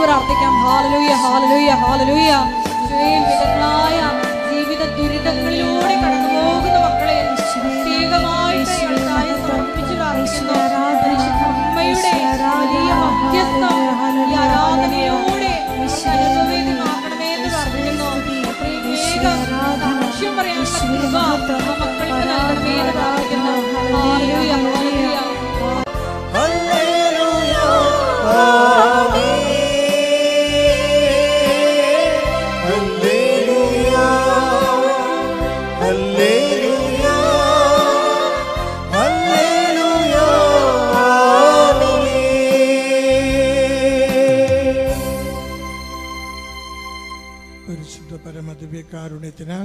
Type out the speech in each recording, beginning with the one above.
പ്രാർത്ഥിക്കാം. ഹല്ലേലൂയ ഹല്ലേലൂയ ഹല്ലേലൂയ. വിവിധങ്ങളായ ജീവിത ദുരിതങ്ങളിലൂടെ കടന്നു പോകുന്ന മക്കളെ പ്രത്യേകമായിട്ട് സമർപ്പിച്ചു പ്രാർത്ഥിക്കുന്നു. അമ്മയുടെ വലിയ മധ്യസ്ഥം ഈ ആരാധനയോടെ അനുഭവമാക്കണമേ എന്ന് പ്രാർത്ഥിക്കുന്നു. സാക്ഷ്യം പറയാനുള്ള കൃപ മക്കൾക്ക് നൽകണമേ എന്ന് പ്രാർത്ഥിക്കുന്നു. ഹല്ലേലൂയ ഹല്ലേലൂയ. പരിശുദ്ധ പരമദിവ്യകാരുണ്യത്തിന്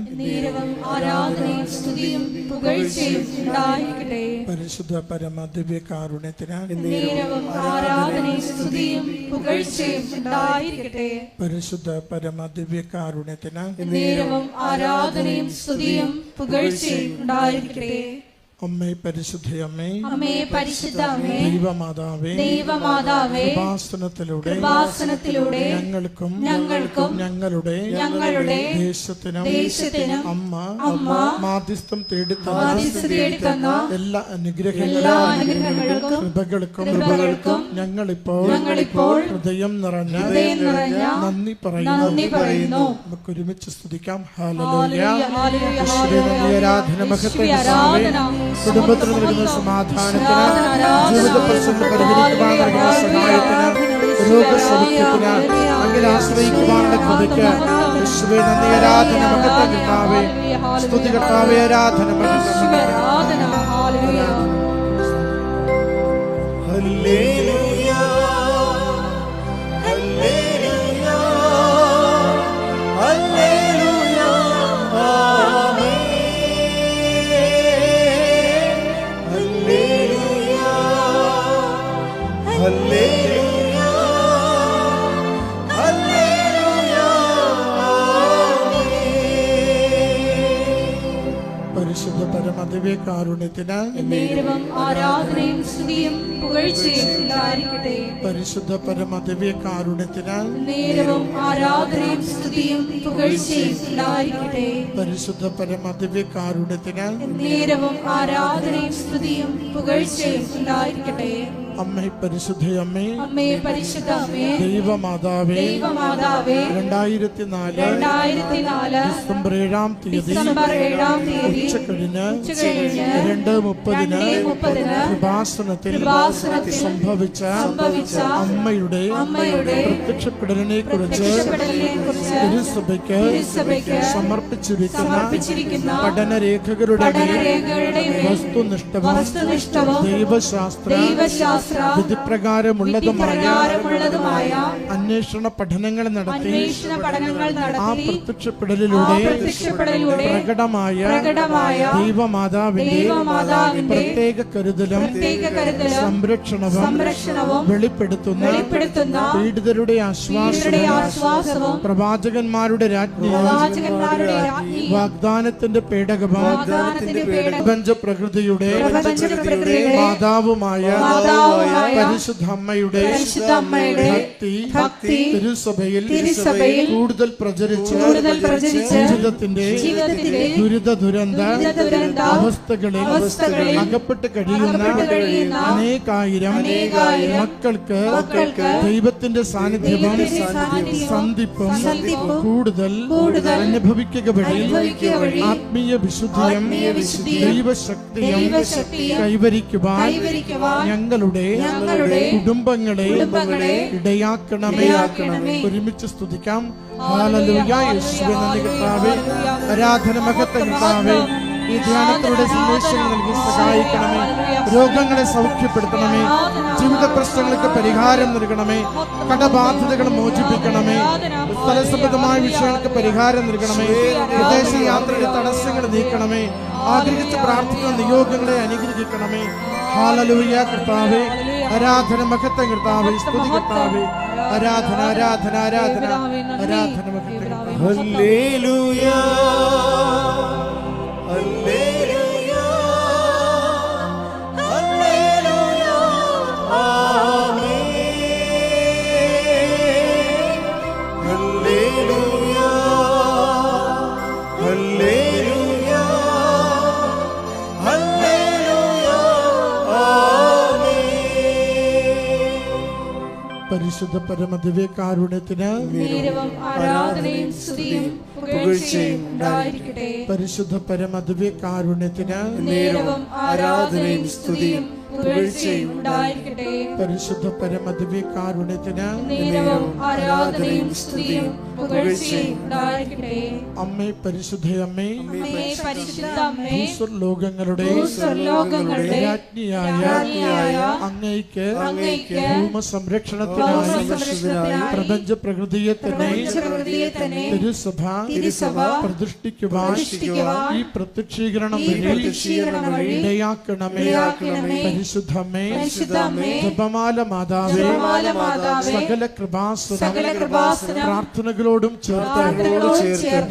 പരിശുദ്ധ പരമദിവ്യകാരുണ്യത്തിന് ആരാധനയും സ്തുതിയും പുകഴ്ചയും ഉണ്ടായിരിക്കട്ടെ. അമ്മേ പരിശുദ്ധയമ്മേ, അമ്മേ പരിശുദ്ധമേ, ദൈവമാതാവേ, ദൈവമാതാവേ, കൃപാസനത്തിലൂടെ ഞങ്ങൾക്കും ഞങ്ങളുടെ ദേശത്തിനും അമ്മ മാധ്യസ്ഥം തേടിത്തന്ന എല്ലാ അനുഗ്രഹങ്ങൾക്കും കൃപകൾക്കും ഞങ്ങളിപ്പോൾ ഹൃദയം നിറഞ്ഞ നന്ദി പറയുന്നു. നമുക്ക് ഒരുമിച്ച് സ്തുതിക്കാം. ഹല്ലേലൂയ. ആരാധന മഹത്വം കുടുംബത്തിൽ നൽകുന്ന സമാധാനത്തിന്, ജീവിത പ്രശ്നങ്ങൾ പരിഹരിക്കുവാൻ നൽകുന്ന സഹായത്തിന്, രോഗസൗഖ്യത്തിന്, അങ്ങനെ ആശ്രയിക്കുവാനുള്ള കൃപയ്ക്ക് യേശുവേ നന്ദി. ആരാധന മഹത്വം കർത്താവേ, സ്തുതി കർത്താവേ, ആരാധന മഹത്വം. ഹല്ലേലൂയ ഹല്ലേലൂയ ഹല്ലേലൂയ ആമേൻ. ഹല്ലേലൂയ ഹല്ലേലൂയ പരിശുദ്ധ പരമദിവ്യകാരുണ്യത്തിന് ആരാധനയും സ്തുതിയും പുകഴ്ചയും ഉണ്ടായിരിക്കട്ടെ. പരിശുദ്ധ പരമദിവ്യകാരുണ്യത്തിന് ആരാധനയും സ്തുതിയും പുകഴ്ചയും ഉണ്ടായിരിക്കട്ടെ. പരിശുദ്ധ പരമദിവ്യകാരുണ്യത്തിന് ആരാധനയും സ്തുതിയും പുകഴ്ചയും ഉണ്ടായിരിക്കട്ടെ. അമ്മേ പരിശുദ്ധയമ്മേ, അമ്മേ പരിശുദ്ധമേ, ദൈവമാതാവേ, 2004 ഡിസംബർ 7-ാം തീയതി ഉച്ചകഴിഞ്ഞ് 2:30 കൃപാസനത്തിൽ സംഭവിച്ച അമ്മയുടെ പ്രത്യക്ഷപ്പെടലിനെ കുറിച്ച് തിരുസഭയ്ക്ക് സമർപ്പിച്ചിരിക്കുന്ന പഠനരേഖകളുടെ വസ്തുനിഷ്ഠവും ദൈവശാസ്ത്ര വിധിപ്രകാരമുള്ളതുമായ അന്വേഷണ പഠനങ്ങൾ നടത്തി ആ പ്രത്യക്ഷപ്പെടലിലൂടെ പ്രകടമായ ദൈവമാതാവിന്റെ പ്രത്യേക കരുതലും സംരക്ഷണവും വെളിപ്പെടുത്തുന്ന പീഡിതരുടെ ആശ്വാസവും പ്രവാചകന്മാരുടെ രാജ്ഞി വാഗ്ദാനത്തിന്റെ പേടകവും പ്രപഞ്ചപ്രകൃതിയുടെ മാതാവുമായ പരിശുദ്ധ അമ്മയുടെ ഭക്തി തിരുസഭയിൽ കൂടുതൽ പ്രചരിച്ച് ജീവിതത്തിന്റെ ദുരിത അവസ്ഥകളിൽ അകപ്പെട്ട് കഴിയുന്ന അനേകായിരം മക്കൾക്ക് ദൈവത്തിന്റെ സാന്നിധ്യവും സന്ധിപ്പും കൂടുതൽ അനുഭവിക്കുക വഴി ആത്മീയ വിശുദ്ധിയും ദൈവശക്തിയും കൈവരിക്കുവാൻ ഞങ്ങളുടെ കുടുംബങ്ങളെ ഇടയാക്കണമേ. ഒരുമിച്ച് സ്തുതിക്കാം. ഹല്ലേലൂയ. യേശുവേ നന്ദി കർത്താവേ, ആരാധന മഹത്വം കർത്താവേ. ഈ ധ്യാനത്തിലൂടെ സന്ദേശങ്ങൾ നൽകി സഹായിക്കണമേ. രോഗങ്ങളെ സൗഖ്യപ്പെടുത്തണമേ. ജീവിത പ്രശ്നങ്ങൾക്ക് പരിഹാരം നൽകണമേ. കടബാധ്യതകൾ മോചിപ്പിക്കണമേ. സ്ഥലസംബന്ധമായ വിഷയങ്ങൾക്ക് പരിഹാരം നൽകണമേ. വിദേശ യാത്രയുടെ തടസ്സങ്ങൾ നീക്കണമേ. ആഗ്രഹിച്ച് പ്രാർത്ഥിക്കുന്ന നിയോഗങ്ങളെ അനുഗ്രഹിക്കണമേ. ഹല്ലേലൂയ കർത്താവേ, ആരാധന മഹത്വം കർത്താവേ, സ്തുതി കർത്താവേ, ആരാധന ആരാധന ആരാധന ആരാധന മഹത്വം. ഹല്ലേലൂയ ഹല്ലേലൂയ ഹല്ലേലൂയ ആമേൻ. ഹല്ലേലൂയ ഹല്ലേലൂയ ഹല്ലേലൂയ ആമേൻ. പരിശുദ്ധ പരമദിവ്യകാരുണ്യത്തിന് നേരവും ആരാധനയും സ്തുതിയും പുകഴ്ചയും ഉണ്ടായിരിക്കട്ടെ. പരിശുദ്ധ പരമദിവ്യകാരുണ്യത്തിന് നേരവും ആരാധനയും സ്തുതിയും പുകഴ്ചയും ഉണ്ടായിരിക്കട്ടെ. പരിശുദ്ധ പരമദിവ്യകാരുണ്യത്തിന് നേരവും ആരാധനയും സ്തുതിയും പുകഴ്ചയും ഉണ്ടായിരിക്കട്ടെ. അമ്മേ, പരിശുദ്ധ അമ്മേ, അമ്മേ, പരിശുദ്ധ അമ്മേ, ഭൂസ്വർലോകങ്ങളുടെ ഭൂസ്വർലോകങ്ങളുടെ രാജ്ഞിയായ അങ്ങയ്ക്ക് ഭൂമസംരക്ഷണത്തിനായി ഭൗമസംരക്ഷണത്തിനായി പ്രപഞ്ച പ്രകൃതിയെ തന്നെ തിരുസഭ പ്രതിഷ്ഠിക്കുവാൻ ഈ പ്രത്യക്ഷീകരണം വഴി ഇടയാക്കണമേ. പരിശുദ്ധമേ, ജപമാല മാതാവേ, സകല കൃപാസനം പ്രാർത്ഥനകളോടും ചേർത്ത്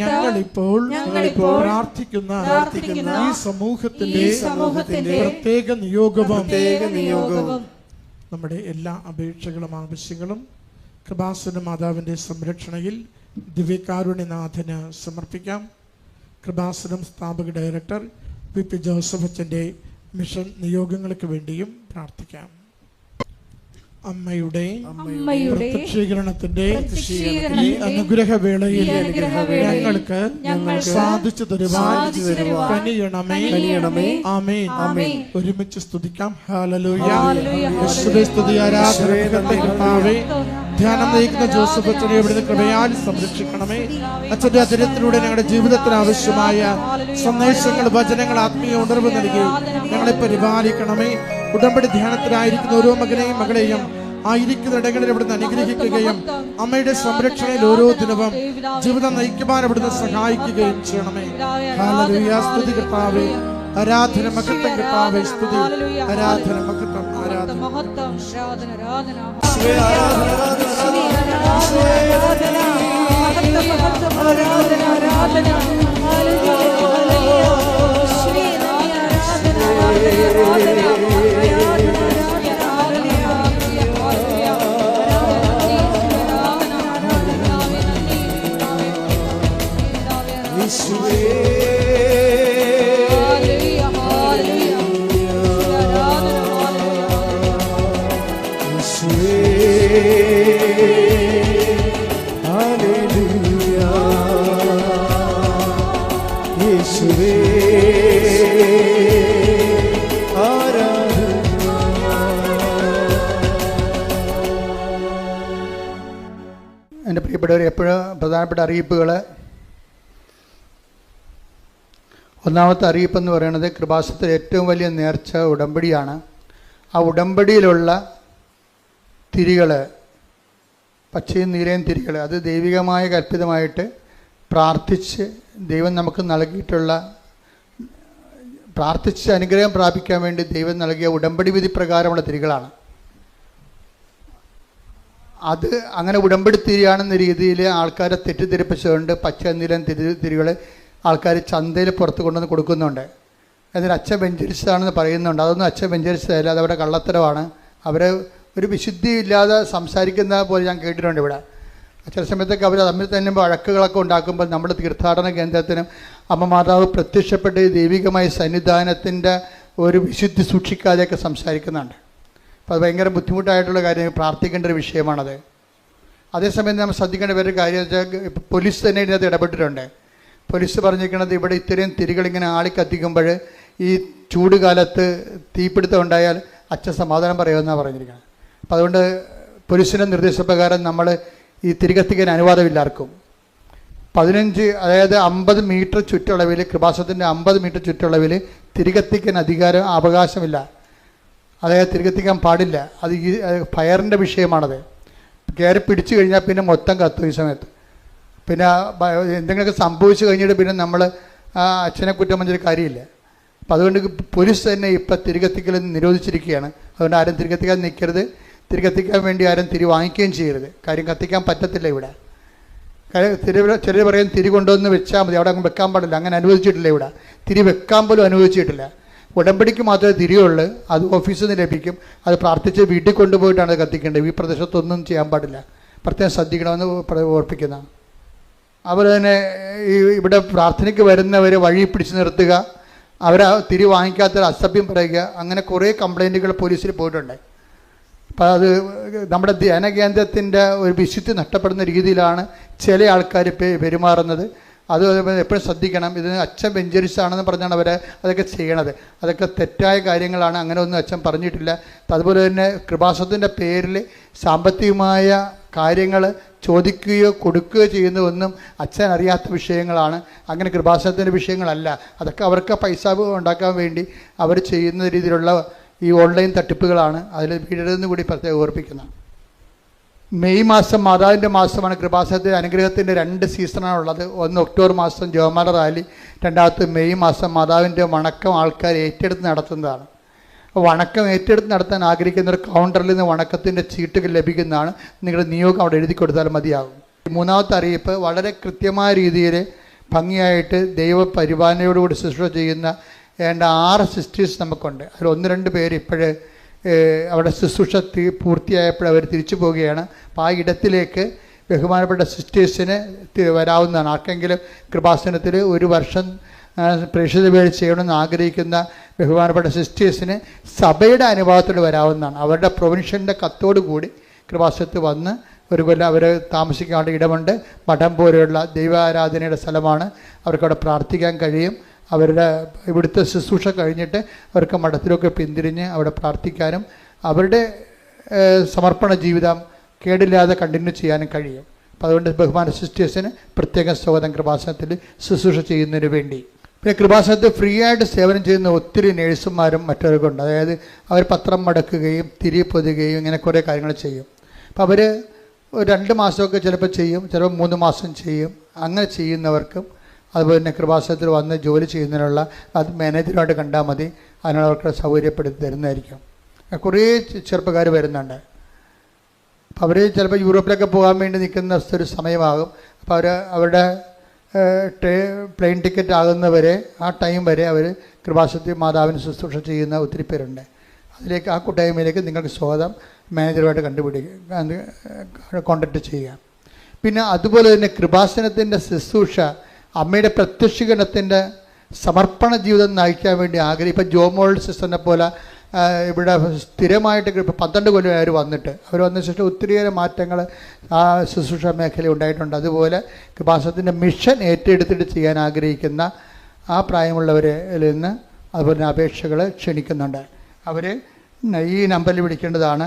ഞങ്ങളിപ്പോൾ പ്രാർത്ഥിക്കുന്ന ഈ സമൂഹത്തിന്റെ പ്രത്യേക നിയോഗവും നമ്മുടെ എല്ലാ അപേക്ഷകളും ആവശ്യങ്ങളും കൃപാസന മാതാവിന്റെ സംരക്ഷണയിൽ ദിവ്യകാരുണ്യനാഥന് സമർപ്പിക്കാം. കൃപാസനം സ്ഥാപക ഡയറക്ടർ VP ജോസഫ് അച്ഛൻ്റെ മിഷൻ നിയോഗങ്ങൾക്ക് വേണ്ടിയും പ്രാർത്ഥിക്കാം. അമ്മയുടെ പ്രത്യക്ഷീകരണത്തിന്റെ ഈ അനുഗ്രഹവേളയിൽ ഞങ്ങൾക്ക് സാധിച്ചു തരുവാൻ കനിയണമേ. ആമേൻ. ഒരുമിച്ച് സ്തുതിക്കാം. ഹല്ലേലൂയ. യേശുവേ സ്തുതി, ആരാധന കർത്താവേ. ധ്യാനം നയിക്കുന്ന ജോസഫ് അച്ഛനെ ഇവിടുന്ന് കൃപയാൽ സംരക്ഷിക്കണമേ. അച്ഛന്റെ അതിരത്തിലൂടെ ഞങ്ങളുടെ ജീവിതത്തിന് ആവശ്യമായ സന്ദേശങ്ങൾ, വചനങ്ങൾ, ആത്മീയ ഉണർവ് നൽകി ഞങ്ങളെ പരിപാലിക്കണമേ. ഉടമ്പടി ധ്യാനത്തിലായിരിക്കുന്ന ഓരോ മകനെയും മകളെയും ആയിരിക്കുന്ന ഇടങ്ങളിൽ ഇവിടുന്ന് അനുഗ്രഹിക്കുകയും അമ്മയുടെ സംരക്ഷണയിൽ ഓരോ ദിനവും ജീവിതം നയിക്കുവാൻ ഇവിടുന്ന് സഹായിക്കുകയും ചെയ്യണമേ. ഹല്ലേലൂയ. സ്തുതി കർത്താവേ, ആരാധന മഹത്വം കർത്താവേ, സ്തുതി ആരാധന മഹത്വം ആരാധന മഹത്വം ആരാധന ആരാധന എൻ്റെ പ്രിയപ്പെട്ടവർ, എപ്പോഴും പ്രധാനപ്പെട്ട അറിയിപ്പുകൾ. ഒന്നാമത്തെ അറിയിപ്പെന്ന് പറയുന്നത് കൃപാസനത്തിലെ ഏറ്റവും വലിയ നേർച്ച ഉടമ്പടിയാണ്. ആ ഉടമ്പടിയിലുള്ള തിരികൾ, പച്ചയും നീലയും തിരികൾ, അത് ദൈവികമായ കൽപ്പിതമായിട്ട് പ്രാർത്ഥിച്ച് ദൈവം നമുക്ക് നൽകിയിട്ടുള്ള, പ്രാർത്ഥിച്ച് അനുഗ്രഹം പ്രാപിക്കാൻ വേണ്ടി ദൈവം നൽകിയ ഉടമ്പടി വിധി പ്രകാരമുള്ള തിരികളാണ്. അത് അങ്ങനെ ഉടമ്പടി തിരിയാണെന്ന രീതിയിൽ ആൾക്കാരെ തെറ്റിദ്ധരിപ്പിച്ചുകൊണ്ട് പച്ച നീലൻ തിരികൾ ആൾക്കാർ ചന്തയിൽ പുറത്ത് കൊണ്ടുവന്ന് കൊടുക്കുന്നുണ്ട്. എന്നിട്ട് അച്ഛൻ വെഞ്ചരിച്ചതാണെന്ന് പറയുന്നുണ്ട്. അതൊന്നും അച്ഛൻ വെഞ്ചരിച്ചതല്ല, അതവിടെ കള്ളത്തരമാണ്. അവരെ ഒരു വിശുദ്ധി ഇല്ലാതെ സംസാരിക്കുന്ന പോലെ ഞാൻ കേട്ടിട്ടുണ്ട്. ഇവിടെ ചില സമയത്തൊക്കെ അവർ തമ്മിൽ തന്നെ വഴക്കുകളൊക്കെ ഉണ്ടാക്കുമ്പോൾ നമ്മുടെ തീർത്ഥാടന കേന്ദ്രത്തിനും അമ്മ മാതാവ് പ്രത്യക്ഷപ്പെട്ട് ദൈവികമായ സന്നിധാനത്തിൻ്റെ ഒരു വിശുദ്ധി സൂക്ഷിക്കാതെയൊക്കെ സംസാരിക്കുന്നുണ്ട്. അപ്പോൾ അത് ഭയങ്കര ബുദ്ധിമുട്ടായിട്ടുള്ള കാര്യം, പ്രാർത്ഥിക്കേണ്ട ഒരു വിഷയമാണത്. അതേസമയം നമ്മൾ ശ്രദ്ധിക്കേണ്ട വേറൊരു കാര്യം വെച്ചാൽ, ഇപ്പോൾ പോലീസ് തന്നെ ഇതിനകത്ത് ഇടപെട്ടിട്ടുണ്ട്. പോലീസ് പറഞ്ഞിരിക്കുന്നത് ഇവിടെ ഇത്രയും തിരികളിങ്ങനെ ആളിക്കത്തിക്കുമ്പോൾ ഈ ചൂട് കാലത്ത് തീപിടുത്തം ഉണ്ടായാൽ അച്ഛൻ സമാധാനം പറയുമെന്നാണ് പറഞ്ഞിരിക്കുന്നത്. അപ്പോൾ അതുകൊണ്ട് പോലീസിൻ്റെ നിർദ്ദേശപ്രകാരം നമ്മൾ ഈ തിരികത്തിക്കാൻ അനുവാദമില്ലാർക്കും 15, അതായത് 50 മീറ്റർ ചുറ്റളവിൽ, കൃപാസനത്തിൻ്റെ 50 മീറ്റർ ചുറ്റളവിൽ തിരികത്തിക്കാൻ അവകാശമില്ല. അതായത് തിരികത്തിക്കാൻ പാടില്ല. അത് ഈ ഫയറിൻ്റെ വിഷയമാണത്. കയറി പിടിച്ചു കഴിഞ്ഞാൽ പിന്നെ മൊത്തം കത്തും. ഈ സമയത്ത് പിന്നെ എന്തെങ്കിലുമൊക്കെ സംഭവിച്ചു കഴിഞ്ഞിട്ട് പിന്നെ നമ്മൾ ആ അച്ഛനെ കുറ്റം പറഞ്ഞൊരു കാര്യമില്ല. അപ്പം അതുകൊണ്ട് പോലീസ് തന്നെ ഇപ്പം തിരികത്തിക്കൽ നിരോധിച്ചിരിക്കുകയാണ്. അതുകൊണ്ട് ആരും തിരികത്തിക്കാൻ നിൽക്കരുത്. തിരികത്തിക്കാൻ വേണ്ടി ആരും തിരി വാങ്ങിക്കുകയും ചെയ്യരുത്. കാര്യം കത്തിക്കാൻ പറ്റത്തില്ല ഇവിടെ. ചിലർ പറയും തിരി കൊണ്ടുവന്ന് വെച്ചാൽ മതി, അവിടെ അങ്ങ് വെക്കാൻ പാടില്ല. അങ്ങനെ അനുവദിച്ചിട്ടില്ല ഇവിടെ. തിരി വെക്കാൻ പോലും അനുവദിച്ചിട്ടില്ല. ഉടമ്പടിക്ക് മാത്രമേ തിരിയുള്ളൂ. അത് ഓഫീസിൽ നിന്ന് ലഭിക്കും. അത് പ്രാർത്ഥിച്ച് വീട്ടിൽ കൊണ്ടുപോയിട്ടാണ് അത് കത്തിക്കേണ്ടത്. ഈ പ്രദേശത്തൊന്നും ചെയ്യാൻ പാടില്ല. പ്രത്യേകം ശ്രദ്ധിക്കണമെന്ന് ഓർപ്പിക്കുന്നതാണ്. അതുപോലെ തന്നെ ഇവിടെ പ്രാർത്ഥനയ്ക്ക് വരുന്നവർ വഴി പിടിച്ച് നിർത്തുക, അവരെ തിരി വാങ്ങിക്കാത്ത അസഭ്യം പറയുക, അങ്ങനെ കുറേ കംപ്ലൈൻറ്റുകൾ പോലീസിൽ പോയിട്ടുണ്ട്. അപ്പം അത് നമ്മുടെ ധ്യാനകേന്ദ്രത്തിൻ്റെ ഒരു വിശുദ്ധി നഷ്ടപ്പെടുന്ന രീതിയിലാണ് ചില ആൾക്കാർ പെരുമാറുന്നത്. അത് എപ്പോഴും ശ്രദ്ധിക്കണം. ഇത് അച്ഛൻ വെഞ്ചരിച്ചാണെന്ന് പറഞ്ഞാണ് അവർ അതൊക്കെ ചെയ്യണത്. അതൊക്കെ തെറ്റായ കാര്യങ്ങളാണ്. അങ്ങനെ ഒന്നും അച്ഛൻ പറഞ്ഞിട്ടില്ല. അതുപോലെ തന്നെ കൃപാസനത്തിൻ്റെ പേരിൽ സാമ്പത്തികമായ കാര്യങ്ങൾ ചോദിക്കുകയോ കൊടുക്കുകയോ ചെയ്യുന്നതൊന്നും അച്ഛൻ അറിയാത്ത വിഷയങ്ങളാണ്. അങ്ങനെ കൃപാസനത്തിൻ്റെ വിഷയങ്ങളല്ല. അതൊക്കെ അവർക്ക് പൈസ ഉണ്ടാക്കാൻ വേണ്ടി അവർ ചെയ്യുന്ന രീതിയിലുള്ള ഈ ഓൺലൈൻ തട്ടിപ്പുകളാണ്. അതിൽ വീഴരുതെന്ന് കൂടി പ്രത്യേകം ഓർപ്പിക്കുന്നത്. മെയ് മാസം മാതാവിൻ്റെ മാസമാണ്. കൃപാസനത്തിൻ്റെ അനുഗ്രഹത്തിൻ്റെ 2 സീസണാണുള്ളത്. ഒന്ന് ഒക്ടോബർ മാസം ജോമാല റാലി, രണ്ടാമത്തെ മെയ് മാസം മാതാവിൻ്റെ വണക്കം ആൾക്കാർ ഏറ്റെടുത്ത് നടത്തുന്നതാണ്. വണക്കം ഏറ്റെടുത്ത് നടത്താൻ ആഗ്രഹിക്കുന്ന ഒരു കൗണ്ടറിൽ നിന്ന് വണക്കത്തിൻ്റെ ചീട്ടുകൾ ലഭിക്കുന്നതാണ്. നിങ്ങളുടെ നിയോഗം അവിടെ എഴുതി കൊടുത്താൽ മതിയാകും. മൂന്നാമത്തെ അറിയിപ്പ്, വളരെ കൃത്യമായ രീതിയിൽ ഭംഗിയായിട്ട് ദൈവ പരിപാലനയോടുകൂടി ശുശ്രൂഷ ചെയ്യുന്ന 6 സിസ്റ്റേഴ്സ് നമുക്കുണ്ട്. അതിൽ 1-2 പേര് ഇപ്പോഴേ അവിടെ ശുശ്രൂഷ പൂർത്തിയായപ്പോൾ അവർ തിരിച്ചു പോവുകയാണ്. അപ്പോൾ ആ ഇടത്തിലേക്ക് ബഹുമാനപ്പെട്ട സിസ്റ്റേഴ്സിന് വരാവുന്നതാണ്. ആർക്കെങ്കിലും കൃപാസനത്തിൽ 1 വർഷം പ്രേക്ഷിത വേല ചെയ്യണമെന്ന് ആഗ്രഹിക്കുന്ന ബഹുമാനപ്പെട്ട സിസ്റ്റേഴ്സിന് സഭയുടെ അനുഭവത്തോട് വരാവുന്നതാണ്. അവരുടെ പ്രൊവിൻഷ്യലിൻ്റെ കത്തോടു കൂടി കൃപാസനത്തിൽ വന്ന് 1 കൊല്ലം അവർ താമസിക്കാനുള്ള ഇടമുണ്ട്. മഠം പോലെയുള്ള ദൈവാരാധനയുടെ സ്ഥലമാണ്. അവർക്കവിടെ പ്രാർത്ഥിക്കാൻ കഴിയും. അവരുടെ ഇവിടുത്തെ ശുശ്രൂഷ കഴിഞ്ഞിട്ട് അവർക്ക് മഠത്തിലൊക്കെ പിന്തിരിഞ്ഞ് അവിടെ പ്രാർത്ഥിക്കാനും അവരുടെ സമർപ്പണ ജീവിതം കേടില്ലാതെ കണ്ടിന്യൂ ചെയ്യാനും കഴിയും. അപ്പോൾ അതുകൊണ്ട് ബഹുമാന സിസ്റ്റേഴ്സിന് പ്രത്യേക സ്വാഗതം കൃപാസനത്തിൽ ശുശ്രൂഷ ചെയ്യുന്നതിന് വേണ്ടി. പിന്നെ കൃപാസനത്തിൽ ഫ്രീ ആയിട്ട് സേവനം ചെയ്യുന്ന ഒത്തിരി നേഴ്സുമാരും മറ്റവരൊക്കെ ഉണ്ട്. അതായത് അവർ പത്രം മടക്കുകയും തിരി പൊതുകയും ഇങ്ങനെ കുറേ കാര്യങ്ങൾ ചെയ്യും. അപ്പോൾ അവർ 2 മാസമൊക്കെ ചിലപ്പോൾ ചെയ്യും, ചിലപ്പോൾ 3 മാസം ചെയ്യും. അങ്ങനെ ചെയ്യുന്നവർക്കും അതുപോലെ തന്നെ കൃപാസനത്തിൽ വന്ന് ജോലി ചെയ്യുന്നതിനുള്ള അത് മാനേജറുമായിട്ട് കണ്ടാൽ മതി. അതിനുള്ള അവർക്ക് സൗകര്യപ്പെടുത്തി തരുന്നതായിരിക്കും. കുറേ ചെറുപ്പക്കാർ വരുന്നുണ്ട്. അപ്പോൾ അവർ ചിലപ്പോൾ യൂറോപ്പിലൊക്കെ പോകാൻ വേണ്ടി നിൽക്കുന്ന ഒരു സമയമാകും. അപ്പോൾ അവരുടെ പ്ലെയിൻ ടിക്കറ്റ് ആകുന്നവരെ ആ ടൈം വരെ അവർ കൃപാസനത്തിൽ മാതാവിന് ശുശ്രൂഷ ചെയ്യുന്ന ഒത്തിരി പേരുണ്ട്. അതിലേക്ക് ആ കൂട്ടായ്മയിലേക്ക് നിങ്ങൾക്ക് സ്വാഗതം മാനേജറുമായിട്ട് കോൺടാക്റ്റ് ചെയ്യുക. പിന്നെ അതുപോലെ തന്നെ കൃപാസനത്തിൻ്റെ ശുശ്രൂഷ അമ്മയുടെ പ്രത്യക്ഷീകരണത്തിൻ്റെ സമർപ്പണ ജീവിതം നയിക്കാൻ വേണ്ടി ഇപ്പം ജോമോൾ സിസ്റ്ററിനെ പോലെ ഇവിടെ സ്ഥിരമായിട്ട് ഇപ്പം 12 കൊല്ലം അവർ വന്നിട്ട് അവർ വന്ന ശേഷം ഒത്തിരിയേറെ മാറ്റങ്ങൾ ആ ശുശ്രൂഷ മേഖല ഉണ്ടായിട്ടുണ്ട്. അതുപോലെ കൃപാസനത്തിൻ്റെ മിഷൻ ഏറ്റെടുത്തിട്ട് ചെയ്യാൻ ആഗ്രഹിക്കുന്ന ആ പ്രായമുള്ളവരിൽ നിന്ന് അതുപോലെ അപേക്ഷകൾ ക്ഷണിക്കുന്നുണ്ട്. അവർ ഈ നമ്പറിൽ വിളിക്കേണ്ടതാണ്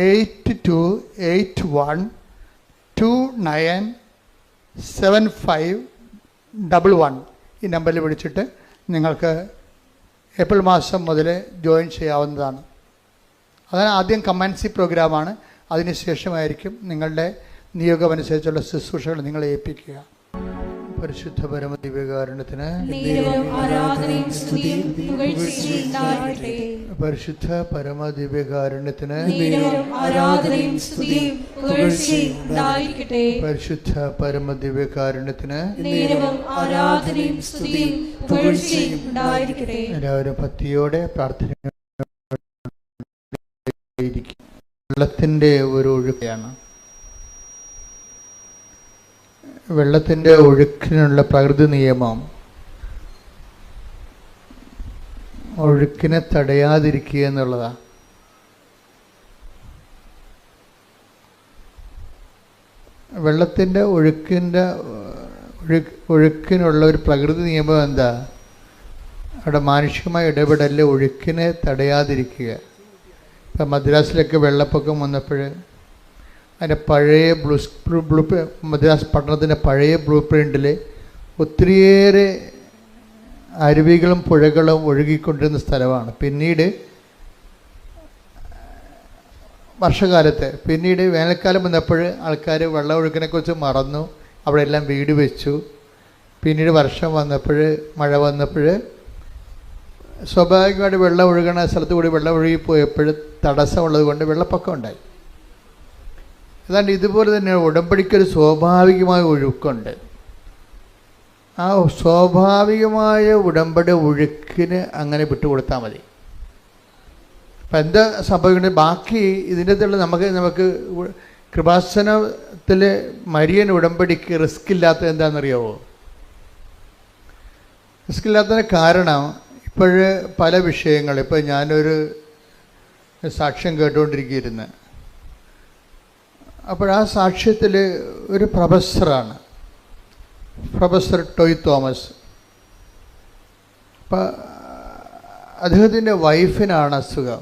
8281297511. ഈ നമ്പറിൽ വിളിച്ചിട്ട് നിങ്ങൾക്ക് ഏപ്രിൽ മാസം മുതൽ ജോയിൻ ചെയ്യാവുന്നതാണ്. അതാണ് ആദ്യം കമാൻസി പ്രോഗ്രാമാണ്. അതിനുശേഷമായിരിക്കും നിങ്ങളുടെ നിയോഗമനുസരിച്ചുള്ള ശുശ്രൂഷകൾ നിങ്ങളെ ഏൽപ്പിക്കുക. പരിശുദ്ധ പരമദിവ്യകാരുണ്യത്തിന് പരിശുദ്ധ പരമദിവ്യകാരുണ്യത്തിന് പരിശുദ്ധ പരമദിവ്യകാരുണ്യത്തിന് എല്ലാവരും ഭക്തിയോടെ പ്രാർത്ഥന. വെള്ളത്തിൻ്റെ ഒരു ഒഴുക്കാണ്. വെള്ളത്തിൻ്റെ ഒഴുക്കിനുള്ള പ്രകൃതി നിയമം ഒഴുക്കിനെ തടയാതിരിക്കുക എന്നുള്ളതാണ്. വെള്ളത്തിൻ്റെ ഒഴുക്കിനുള്ള ഒരു പ്രകൃതി നിയമം എന്താ? അവിടെ മാനുഷികമായ ഇടപെടൽ ഒഴുക്കിനെ തടയാതിരിക്കുക. ഇപ്പം മദ്രാസിലൊക്കെ വെള്ളപ്പൊക്കം വന്നപ്പോൾ അതിൻ്റെ പഴയ മദ്രാസ് പട്ടണത്തിൻ്റെ പഴയ ബ്ലൂ പ്രിൻറ്റിൽ ഒത്തിരിയേറെ അരുവികളും പുഴകളും ഒഴുകിക്കൊണ്ടിരുന്ന സ്ഥലമാണ്. പിന്നീട് വേനൽക്കാലം വന്നപ്പോൾ ആൾക്കാർ വെള്ളമൊഴുക്കിനെക്കുറിച്ച് മറന്നു, അവിടെ എല്ലാം വീട് വെച്ചു. പിന്നീട് വർഷം വന്നപ്പോൾ മഴ വന്നപ്പോൾ സ്വാഭാവികമായിട്ട് വെള്ളം ഒഴുകണ സ്ഥലത്ത് കൂടി വെള്ളം ഒഴുകിപ്പോയപ്പോഴും തടസ്സമുള്ളത് കൊണ്ട് വെള്ളപ്പൊക്കം ഉണ്ടായി. അതാണ്ട് ഇതുപോലെ തന്നെ ഉടമ്പടിക്കൊരു സ്വാഭാവികമായ ഒഴുക്കുണ്ട്. ആ സ്വാഭാവികമായ ഉടമ്പടി ഒഴുക്കിന് അങ്ങനെ വിട്ടുകൊടുത്താൽ മതി. അപ്പം എന്താ സംഭവിക്കുന്നത്? ബാക്കി ഇതിൻ്റെ അകത്തുള്ള നമുക്ക് കൃപാസനത്തിൽ മരിയൻ ഉടമ്പടിക്ക് റിസ്ക് ഇല്ലാത്തത് എന്താണെന്നറിയാവോ? റിസ്ക് ഇല്ലാത്തതിന് കാരണം ഇപ്പോഴ് പല വിഷയങ്ങൾ, ഇപ്പോൾ ഞാനൊരു സാക്ഷ്യം കേട്ടുകൊണ്ടിരിക്കുകയായിരുന്നു. അപ്പോൾ ആ സാക്ഷ്യത്തിൽ ഒരു പ്രൊഫസറാണ്, പ്രൊഫസർ ടോയ് തോമസ്. അപ്പം അദ്ദേഹത്തിൻ്റെ വൈഫിനാണ് അസുഖം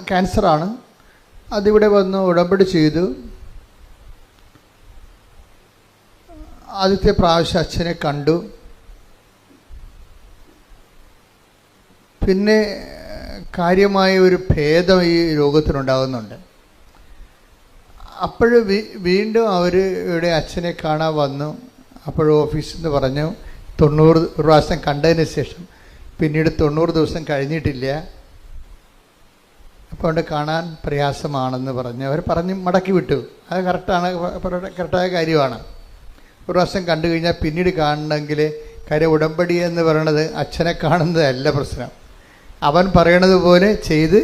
ക്യാൻസറാണ്. അതിവിടെ വന്ന് ഉടമ്പടി ചെയ്തു. ആദ്യത്തെ പ്രാവശ്യം അച്ഛനെ കണ്ടു. പിന്നെ കാര്യമായ ഒരു ഭേദം ഈ രോഗത്തിനുണ്ടാകുന്നുണ്ട്. അപ്പോൾ വീണ്ടും അവർ ഇവിടെ അച്ഛനെ കാണാൻ വന്നു. അപ്പോൾ ഓഫീസിൽ നിന്ന് പറഞ്ഞു 90 പ്രാവശ്യം കണ്ടതിന് ശേഷം പിന്നീട് 90 ദിവസം കഴിഞ്ഞിട്ടില്ല, അപ്പോൾ അവിടെ കാണാൻ പ്രയാസമാണെന്ന് പറഞ്ഞ് അവർ പറഞ്ഞ് മടക്കി വിട്ടു. അത് കറക്റ്റായ കാര്യമാണ്. ഒരു പ്രാവശ്യം കണ്ടു കഴിഞ്ഞാൽ പിന്നീട് കാണണമെങ്കിൽ കാര്യം ഉടമ്പടി എന്ന് പറയണത് അച്ഛനെ കാണുന്നതല്ല പ്രശ്നം, അവൻ പറയണത് പോലെ ചെയ്ത്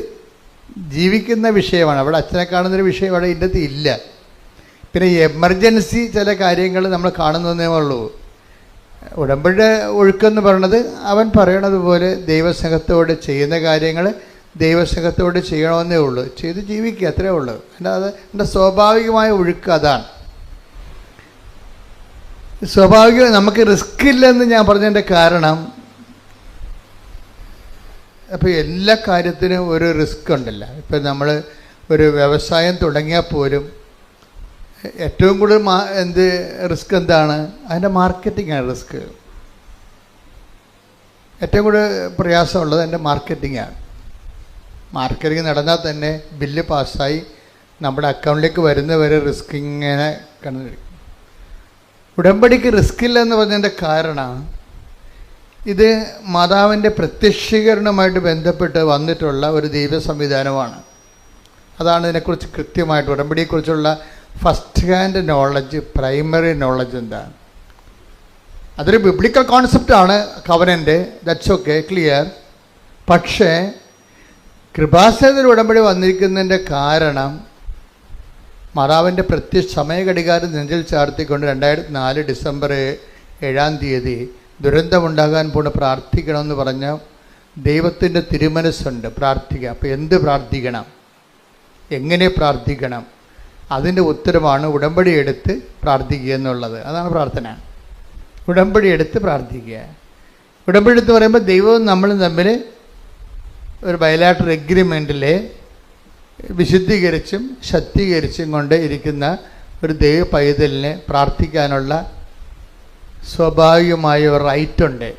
ജീവിക്കുന്ന വിഷയമാണ്. അവിടെ അച്ഛനെ കാണുന്നൊരു വിഷയം അവിടെ ഇതിൻ്റെ ഇല്ല. പിന്നെ എമർജൻസി ചില കാര്യങ്ങൾ നമ്മൾ കാണുന്നതേ ഉള്ളൂ. ഉടമ്പടിയുടെ ഒഴുക്കെന്ന് പറയണത് അവൻ പറയണത് പോലെ ദൈവസ്നേഹത്തോടെ ചെയ്യുന്ന കാര്യങ്ങൾ ദൈവസ്നേഹത്തോട് ചെയ്യണമെന്നേ ഉള്ളൂ, ചെയ്ത് ജീവിക്കുക, അത്രേ ഉള്ളൂ. അല്ലാതെ എൻ്റെ സ്വാഭാവികമായ ഒഴുക്ക് അതാണ്. നമുക്ക് റിസ്ക് ഇല്ലെന്ന് ഞാൻ പറഞ്ഞതിൻ്റെ കാരണം, അപ്പോൾ എല്ലാ കാര്യത്തിനും ഒരു റിസ്ക് ഉണ്ടല്ലോ. ഇപ്പം നമ്മൾ ഒരു വ്യവസായം തുടങ്ങിയാൽ പോലും ഏറ്റവും കൂടുതൽ റിസ്ക് എന്താണ്? അതിൻ്റെ മാർക്കറ്റിംഗാണ് റിസ്ക്. ഏറ്റവും കൂടുതൽ പ്രയാസമുള്ളത് അതിൻ്റെ മാർക്കറ്റിംഗാണ്. മാർക്കറ്റിംഗ് നടന്നാൽ തന്നെ ബില്ല് പാസ്സായി നമ്മുടെ അക്കൗണ്ടിലേക്ക് വരുന്നവരെ റിസ്ക് ഇങ്ങനെ കണ്ടിരിക്കും. ഉടമ്പടിക്ക് റിസ്ക് ഇല്ലെന്ന് പറഞ്ഞതിൻ്റെ കാരണം ഇത് മാതാവിൻ്റെ പ്രത്യക്ഷീകരണവുമായിട്ട് ബന്ധപ്പെട്ട് വന്നിട്ടുള്ള ഒരു ദൈവ സംവിധാനമാണ്. അതാണ് ഇതിനെക്കുറിച്ച് കൃത്യമായിട്ട് ഉടമ്പടിയെക്കുറിച്ചുള്ള first hand knowledge, primary knowledge എന്താണ്. അതൊരു ബിബ്ലിക്കൽ കോൺസെപ്റ്റാണ് കവനൻ്റ്, ദാറ്റ്സ് ഓക്കെ, ക്ലിയർ. പക്ഷേ കൃപാസനത്തിൽ ഉടമ്പടി വന്നിരിക്കുന്നതിൻ്റെ കാരണം മാതാവിൻ്റെ സമയഘടികാരം നെഞ്ചിൽ ചാർത്തിക്കൊണ്ട് 2004 ഡിസംബർ 7 ദുരന്തമുണ്ടാകാൻ പോണ് പ്രാർത്ഥിക്കണമെന്ന് പറഞ്ഞ ദൈവത്തിൻ്റെ തിരുമനസ്സുണ്ട് പ്രാർത്ഥിക്കുക. അപ്പോൾ എന്ത് പ്രാർത്ഥിക്കണം, എങ്ങനെ പ്രാർത്ഥിക്കണം, അതിൻ്റെ ഉത്തരമാണ് ഉടമ്പടി എടുത്ത് പ്രാർത്ഥിക്കുക എന്നുള്ളത്. അതാണ് പ്രാർത്ഥന. ഉടമ്പടി എടുത്ത് പ്രാർത്ഥിക്കുക. ഉടമ്പടി എടുത്ത് പറയുമ്പോൾ ദൈവവും നമ്മളും തമ്മിൽ ഒരു ബയലാറ്ററൽ എഗ്രിമെൻറ്റിൽ വിശുദ്ധീകരിച്ചും ശക്തീകരിച്ചും കൊണ്ട് ഇരിക്കുന്ന ഒരു ദൈവ പൈതലിനെ പ്രാർത്ഥിക്കാനുള്ള സ്വാഭാവികമായ ഒരു റൈറ്റുണ്ട്.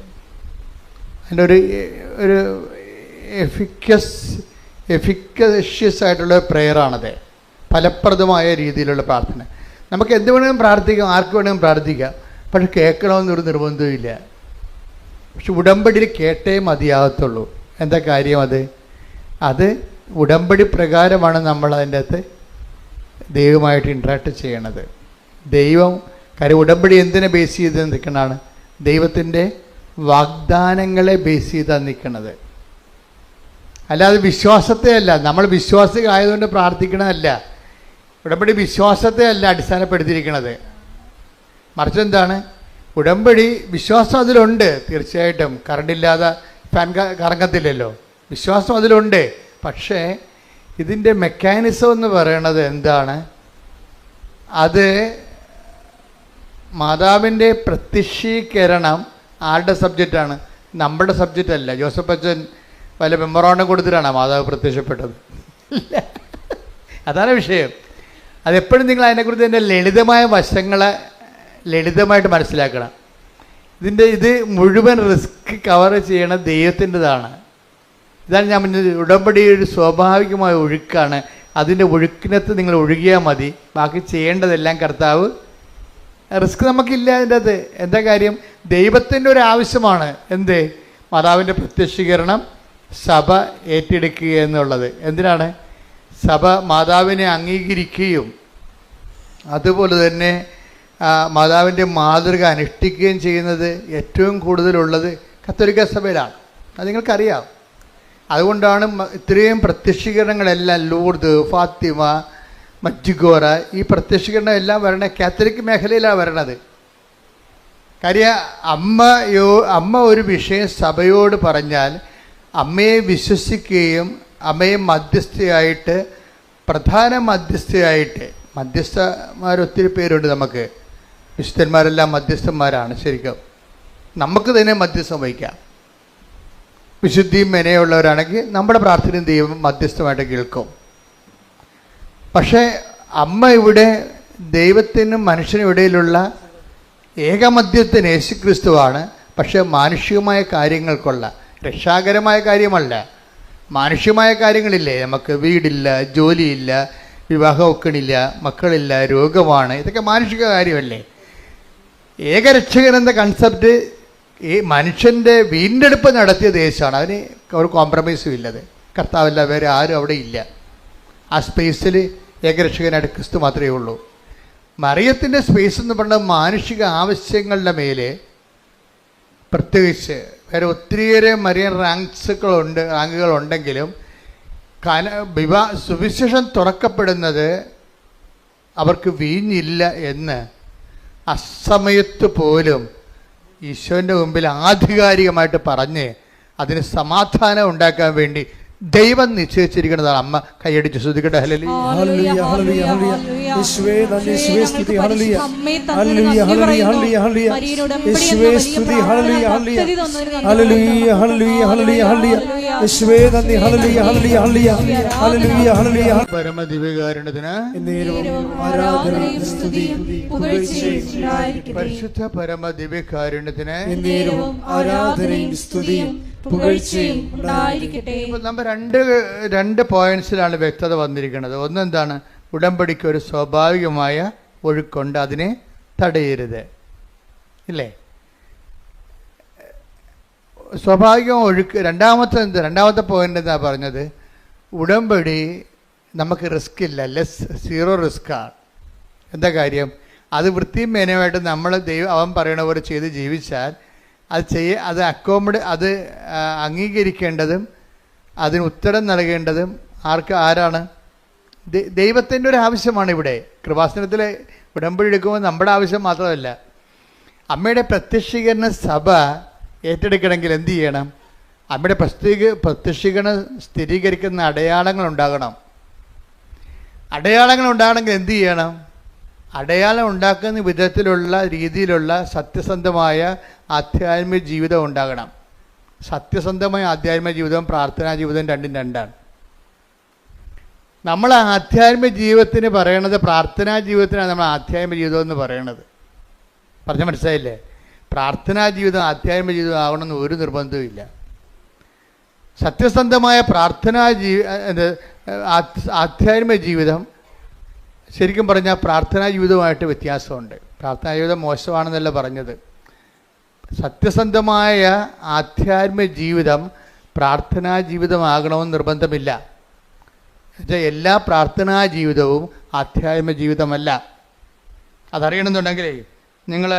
അതിൻ്റെ ഒരു എഫിക്കഷ്യസ് ആയിട്ടുള്ള പ്രെയറാണത്, ഫലപ്രദമായ രീതിയിലുള്ള പ്രാർത്ഥന. നമുക്ക് എന്ത് വേണമെങ്കിലും പ്രാർത്ഥിക്കാം, ആർക്ക് വേണമെങ്കിലും പ്രാർത്ഥിക്കാം, പക്ഷെ കേൾക്കണമെന്നൊരു നിർബന്ധമില്ല. പക്ഷെ ഉടമ്പടിയിൽ കേട്ടേ മതിയാകത്തുള്ളൂ. എന്താ കാര്യം? അത് ഉടമ്പടി പ്രകാരമാണ് നമ്മൾ അതിൻ്റെ അകത്ത് ദൈവമായിട്ട് ഇൻട്രാക്ട് ചെയ്യണത്. കാര്യം ഉടമ്പടി എന്തിനെ ബേസ് ചെയ്ത് നിൽക്കണതാണ്? ദൈവത്തിൻ്റെ വാഗ്ദാനങ്ങളെ ബേസ് ചെയ്താണ് നിൽക്കുന്നത്. അല്ലാതെ വിശ്വാസത്തെ അല്ല. നമ്മൾ വിശ്വാസികളായതുകൊണ്ട് പ്രാർത്ഥിക്കണമല്ല. ഉടമ്പടി വിശ്വാസത്തെ അല്ല അടിസ്ഥാനപ്പെടുത്തിയിരിക്കുന്നത്. മറിച്ച് എന്താണ്? ഉടമ്പടി വിശ്വാസം അതിലുണ്ട്, തീർച്ചയായിട്ടും. കറണ്ടില്ലാതെ ഫാൻ കറങ്ങത്തില്ലല്ലോ, വിശ്വാസം അതിലുണ്ട്. പക്ഷേ ഇതിൻ്റെ മെക്കാനിസം എന്ന് പറയണത് എന്താണ്? അത് മാതാവിൻ്റെ പ്രത്യക്ഷീകരണം ആരുടെ സബ്ജക്റ്റാണ്? നമ്മുടെ സബ്ജക്റ്റ് അല്ല. ജോസഫ് അച്ഛൻ വല്ല മെമ്മോറാണ്ടം കൊടുത്തിട്ടാണ് മാതാവ് പ്രത്യക്ഷപ്പെട്ടത്? ഇല്ല. അതാണ് വിഷയം. അതെപ്പോഴും നിങ്ങൾ അതിനെക്കുറിച്ച് എൻ്റെ ലളിതമായ വശങ്ങളെ ലളിതമായിട്ട് മനസ്സിലാക്കണം. ഇത് മുഴുവൻ റിസ്ക് കവർ ചെയ്യണ ദൈവത്തിൻ്റെതാണ്. ഇതാണ് ഞാൻ പറഞ്ഞത്. ഉടമ്പടി ഒരു സ്വാഭാവികമായ ഒഴുക്കാണ്. അതിൻ്റെ ഒഴുക്കിനകത്ത് നിങ്ങൾ ഒഴുകിയാൽ മതി. ബാക്കി ചെയ്യേണ്ടതെല്ലാം കർത്താവ് റിസ്ക് നമുക്കില്ല അതിൻ്റെ അത്. എന്താ കാര്യം? ദൈവത്തിൻ്റെ ഒരു ആവശ്യമാണ് എന്ത്? മാതാവിൻ്റെ പ്രത്യക്ഷീകരണം സഭ ഏറ്റെടുക്കുക എന്നുള്ളത്. എന്തിനാണ്? സഭ മാതാവിനെ അംഗീകരിക്കുകയും അതുപോലെ തന്നെ മാതാവിൻ്റെ മാതൃക അനുഷ്ഠിക്കുകയും ചെയ്യുന്നത് ഏറ്റവും കൂടുതലുള്ളത് കത്തോലിക്ക സഭയിലാണ്. അത് നിങ്ങൾക്കറിയാം. അതുകൊണ്ടാണ് ഇത്രയും പ്രത്യക്ഷീകരണങ്ങളെല്ലാം ലൂർദ്, ഫാത്തിമ, മജ്ജിഗോറ, ഈ പ്രത്യക്ഷീകരണം എല്ലാം വരണത് കാത്തലിക് മേഖലയിലാണ് വരണത്. കാര്യം അമ്മ ഒരു വിഷയം സഭയോട് പറഞ്ഞാൽ അമ്മയെ വിശ്വസിക്കുകയും അമ്മയെ മധ്യസ്ഥയായിട്ട്, പ്രധാന മധ്യസ്ഥയായിട്ട്, മധ്യസ്ഥന്മാരൊത്തിരി പേരുണ്ട് നമുക്ക്, വിശുദ്ധന്മാരെല്ലാം മധ്യസ്ഥന്മാരാണ്. ശരിക്കും നമുക്ക് തന്നെ മധ്യസ്ഥം വഹിക്കാം. വിശുദ്ധിയും മെനയുള്ളവരാണെങ്കിൽ നമ്മുടെ പ്രാർത്ഥനയും ദൈവം മധ്യസ്ഥമായിട്ട് കേൾക്കും. പക്ഷേ അമ്മ ഇവിടെ ദൈവത്തിനും മനുഷ്യനും ഇടയിലുള്ള ഏകമധ്യത്തിന് യേശുക്രിസ്തുവാണ്. പക്ഷേ മാനുഷികമായ കാര്യങ്ങൾക്കുള്ള, രക്ഷാകരമായ കാര്യമല്ല, മാനുഷികമായ കാര്യങ്ങളില്ലേ, നമുക്ക് വീടില്ല, ജോലിയില്ല, വിവാഹം ഒക്കണില്ല, മക്കളില്ല, രോഗമാണ്, ഇതൊക്കെ മാനുഷിക കാര്യമല്ലേ. ഏകരക്ഷകൻ എന്ന കൺസെപ്റ്റ് ഈ മനുഷ്യൻ്റെ വീണ്ടെടുപ്പ് നടത്തിയ ദേശമാണ്. അതിന് ഒരു കോംപ്രമൈസും ഇല്ലത്. കർത്താവല്ല, വേറെ ആരും അവിടെ ഇല്ല. ആ സ്പേസിൽ ഏകരക്ഷകനായിട്ട് ക്രിസ്തു മാത്രമേ ഉള്ളൂ. മറിയത്തിൻ്റെ സ്പേസ് എന്ന് പറഞ്ഞാൽ മാനുഷിക ആവശ്യങ്ങളുടെ മേലെ, പ്രത്യേകിച്ച് വേറെ ഒത്തിരിയേറെ മറിയൻ റാങ്കുകളുണ്ടെങ്കിലും സുവിശേഷം തുറക്കപ്പെടുന്നത് അവർക്ക് വീഞ്ഞില്ല എന്ന് അസമയത്ത് പോലും ഈശോൻ്റെ മുമ്പിൽ ആധികാരികമായിട്ട് പറഞ്ഞ് അതിന് സമാധാനം ഉണ്ടാക്കാൻ വേണ്ടി ദൈവം നിശ്ചയിച്ചിരിക്കുന്നതാണ്. അമ്മ കൈയടിച്ച് ശ്രദ്ധിക്കട്ടെ. ഹല്ലേലൂയ, ഹല്ലേലൂയ, ഹല്ലേലൂയ, ഹല്ലേലൂയ. യേശുവേ നന്ദി, യേശുവേ സ്തുതി, ഹല്ലേലൂയ, അമ്മേ തന്നതിന് ഹല്ലേലൂയ, നന്ദി ഹല്ലേലൂയ, പറയുന്നു. ഹല്ലേലൂയ, മരിയനോട് യേശുവേ എപ്പടിയെന്ന സ്തുതി, വലിയ ഹല്ലേലൂയ, പ്രാർത്ഥന ഹല്ലേലൂയ, ഭക്തി തന്നതിന് നന്ദി ഹല്ലേലൂയ, ഹല്ലേലൂയ, ഹല്ലേലൂയ, ഹല്ലേലൂയ, യേശുവേ നന്ദി, ഹല്ലേലൂയ, ഹല്ലേലൂയ, ഹല്ലേലൂയ, ഹല്ലേലൂയ, ഹല്ലേലൂയ. പരമദിവ്യകാരുണ്യത്തിന് എന്നേരവും ആരാധനയും സ്തുതിയും പുകഴ്ചയും ഉണ്ടായിരിക്കട്ടെ. പരിശുദ്ധ പരമദിവ്യകാരുണ്യത്തിന് എന്നേരവും ആരാധനയും സ്തുതിയും പുകഴ്ചയും ഉണ്ടായിരിക്കട്ടെ. ഇപ്പോൾ നമ്മൾ രണ്ട് പോയിന്റ്സിലാണ് വ്യക്തത വന്നിരിക്കുന്നത്. ഒന്നെന്താണ്? ഉടമ്പടിക്ക് ഒരു സ്വാഭാവികമായ ഒഴുക്കുണ്ട്, അതിനെ തടയരുത്, ഇല്ലേ? സ്വാഭാവിക ഒഴുക്ക്. രണ്ടാമത്തെ പോയിന്റ് എന്താ പറഞ്ഞത്? ഉടമ്പടി നമുക്ക് റിസ്ക് ഇല്ല, സീറോ റിസ്ക്കാണ്. എന്താ കാര്യം? അത് വൃത്തിയും മേനയുമായിട്ട് നമ്മൾ അവൻ പറയണ പോലെ ചെയ്ത് ജീവിച്ചാൽ അത് അത് അംഗീകരിക്കേണ്ടതും അതിന് ഉത്തരം നൽകേണ്ടതും ആരാണ്? ദൈവത്തിൻ്റെ ഒരു ആവശ്യമാണ് ഇവിടെ. കൃപാസനത്തിൽ ഉടമ്പടി എടുക്കുമ്പോൾ നമ്മുടെ ആവശ്യം മാത്രമല്ല, അമ്മയുടെ പ്രത്യക്ഷീകരണ സഭ ഏറ്റെടുക്കണമെങ്കിൽ എന്ത് ചെയ്യണം? അമ്മയുടെ പ്രത്യക്ഷീകരണം സ്ഥിരീകരിക്കുന്ന അടയാളങ്ങൾ ഉണ്ടാകണം. അടയാളങ്ങൾ ഉണ്ടാകണമെങ്കിൽ എന്ത് ചെയ്യണം? അടയാളം ഉണ്ടാക്കുന്ന വിധത്തിലുള്ള രീതിയിലുള്ള സത്യസന്ധമായ ആധ്യാത്മിക ജീവിതം ഉണ്ടാകണം. സത്യസന്ധമായ ആധ്യാത്മിക ജീവിതവും പ്രാർത്ഥനാ ജീവിതവും രണ്ടും രണ്ടാണ്. നമ്മൾ ആധ്യാത്മിക ജീവിതത്തിന് പറയണത്, പ്രാർത്ഥനാ ജീവിതത്തിനാണ് നമ്മൾ ആധ്യാത്മിക ജീവിതം എന്ന് പറയണത്. പറഞ്ഞാൽ മനസ്സിലായില്ലേ? പ്രാർത്ഥനാ ജീവിതം ആധ്യാത്മിക ജീവിതം ആവണമെന്ന് ഒരു നിർബന്ധവും ഇല്ല. സത്യസന്ധമായ ആധ്യാത്മിക ജീവിതം ശരിക്കും പറഞ്ഞാൽ പ്രാർത്ഥനാ ജീവിതവുമായിട്ട് വ്യത്യാസമുണ്ട്. പ്രാർത്ഥനാ ജീവിതം മോശമാണെന്നല്ല പറഞ്ഞത്. സത്യസന്ധമായ ആധ്യാത്മിക ജീവിതം പ്രാർത്ഥനാ ജീവിതമാകണമെന്ന് നിർബന്ധമില്ല. എന്നുവെച്ചാൽ എല്ലാ പ്രാർത്ഥനാ ജീവിതവും ആധ്യാത്മിക ജീവിതമല്ല. അതറിയണമെന്നുണ്ടെങ്കിലേ നിങ്ങൾ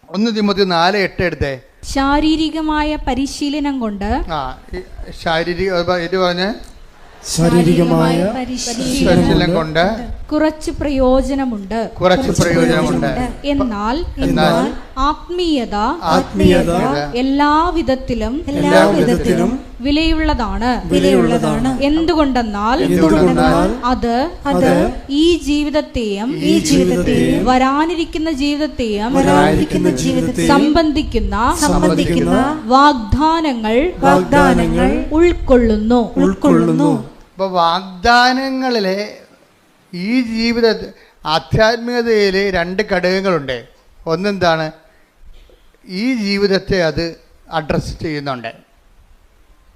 1 തിമോത്തി 4:8 എടുത്തേ. ശാരീരികമായ പരിശീലനം കൊണ്ട് ശാരീരികമായ പരിശീലനം കൊണ്ട് കുറച്ച് പ്രയോജനമുണ്ട്. എന്നാൽ ആത്മീയത എല്ലാവിധത്തിലും വിലയുള്ളതാണ്. എന്തുകൊണ്ടെന്നാൽ അത് ഈ ജീവിതത്തെയും വരാനിരിക്കുന്ന ജീവിതത്തെയും സംബന്ധിക്കുന്ന വാഗ്ദാനങ്ങൾ ഉൾക്കൊള്ളുന്നു. അപ്പോൾ വാഗ്ദാനങ്ങളിലെ ഈ ആധ്യാത്മികതയിൽ 2 ഘടകങ്ങളുണ്ട്. ഒന്നെന്താണ്? ഈ ജീവിതത്തെ അത് അഡ്രസ്സ് ചെയ്യുന്നുണ്ട്.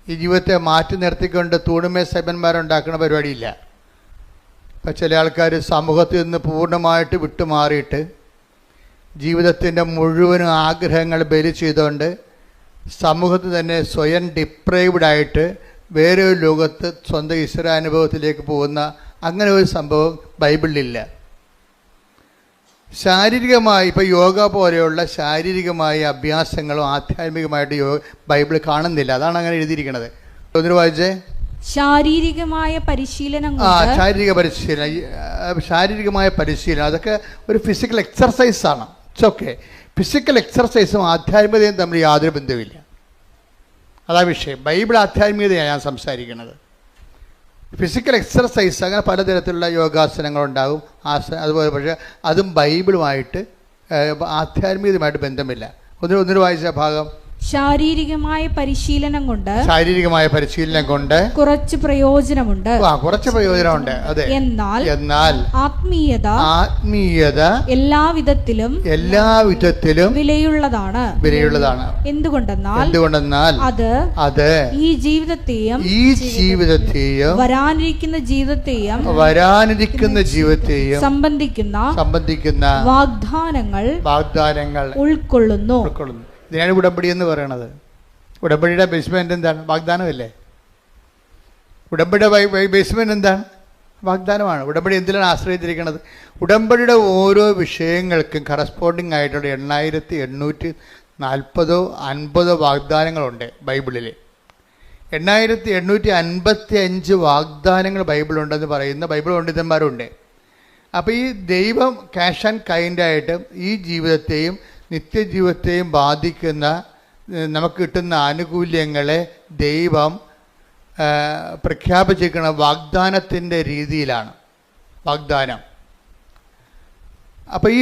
ഈ ജീവിതത്തെ മാറ്റി നിർത്തിക്കൊണ്ട് തൂണുമേ സൈബന്മാരുണ്ടാക്കുന്ന പരിപാടിയില്ല. ഇപ്പം ചില ആൾക്കാർ സമൂഹത്തിൽ നിന്ന് പൂർണ്ണമായിട്ട് വിട്ടുമാറിയിട്ട് ജീവിതത്തിൻ്റെ മുഴുവൻ ആഗ്രഹങ്ങൾ ബലി ചെയ്തുകൊണ്ട് സമൂഹത്തിൽ തന്നെ സ്വയം ഡിപ്രൈവ്ഡായിട്ട് വേറെ ഒരു ലോകത്ത് സ്വന്തം ഈശ്വരാനുഭവത്തിലേക്ക് പോകുന്ന അങ്ങനെ ഒരു സംഭവം ബൈബിളിലില്ല. ശാരീരികമായി ഇപ്പോൾ യോഗ പോലെയുള്ള ശാരീരികമായ അഭ്യാസങ്ങളും ആധ്യാത്മികമായിട്ട് ബൈബിൾ കാണുന്നില്ല. അതാണ് അങ്ങനെ എഴുതിയിരിക്കുന്നത്. ഒന്നിനു വായിച്ചേ. ശാരീരികമായ പരിശീലനം ശാരീരികമായ പരിശീലനം അതൊക്കെ ഒരു ഫിസിക്കൽ എക്സർസൈസാണ്. It's okay. ഫിസിക്കൽ എക്സർസൈസും ആധ്യാത്മികതയും തമ്മിൽ യാതൊരു ബന്ധവുമില്ല. അതാ വിഷയം. ബൈബിൾ ആധ്യാത്മികതയാണ് ഞാൻ സംസാരിക്കുന്നത്. ഫിസിക്കൽ എക്സർസൈസ് അങ്ങനെ പലതരത്തിലുള്ള യോഗാസനങ്ങളുണ്ടാകും, അതുപോലെ. പക്ഷേ അതും ബൈബിളുമായിട്ട് ആധ്യാത്മികതയുമായിട്ട് ബന്ധമില്ല. ഒന്നിനു വായിച്ച ഭാഗം. ശാരീരികമായ പരിശീലനം കൊണ്ട് കുറച്ച് പ്രയോജനമുണ്ട്. അതെ. എന്നാൽ ആത്മീയത എല്ലാവിധത്തിലും വിലയുള്ളതാണ്. എന്തുകൊണ്ടെന്നാൽ അത് ഈ ജീവിതത്തെയും വരാനിരിക്കുന്ന ജീവിതത്തെയും സംബന്ധിക്കുന്ന വാഗ്ദാനങ്ങൾ ഉൾക്കൊള്ളുന്നു. ഇതിനാണ് ഉടമ്പടി എന്ന് പറയണത്. ഉടമ്പടിയുടെ ബേസ്മെന്റ് എന്താണ്? വാഗ്ദാനമല്ലേ. ഉടമ്പടിയുടെ ബേസ്മെന്റ് എന്താണ്? വാഗ്ദാനമാണ്. ഉടമ്പടി എന്തിലാണ് ആശ്രയിച്ചിരിക്കുന്നത്? ഉടമ്പടിയുടെ ഓരോ വിഷയങ്ങൾക്കും കറസ്പോണ്ടിങ് ആയിട്ടുള്ള 8840 വാഗ്ദാനങ്ങളുണ്ട് ബൈബിളിൽ. 8855 വാഗ്ദാനങ്ങൾ ബൈബിളുണ്ടെന്ന് പറയുന്ന ബൈബിൾ പണ്ഡിതന്മാരുണ്ട്. അപ്പോൾ ഈ ദൈവം ക്യാഷ് ആൻഡ് കൈൻഡായിട്ട് ഈ ജീവിതത്തെയും നിത്യജീവിതത്തെയും ബാധിക്കുന്ന നമുക്ക് കിട്ടുന്ന ആനുകൂല്യങ്ങളെ ദൈവം പ്രഖ്യാപിച്ചിരിക്കുന്ന വാഗ്ദാനത്തിൻ്റെ രീതിയിലാണ്. വാഗ്ദാനം. അപ്പോൾ ഈ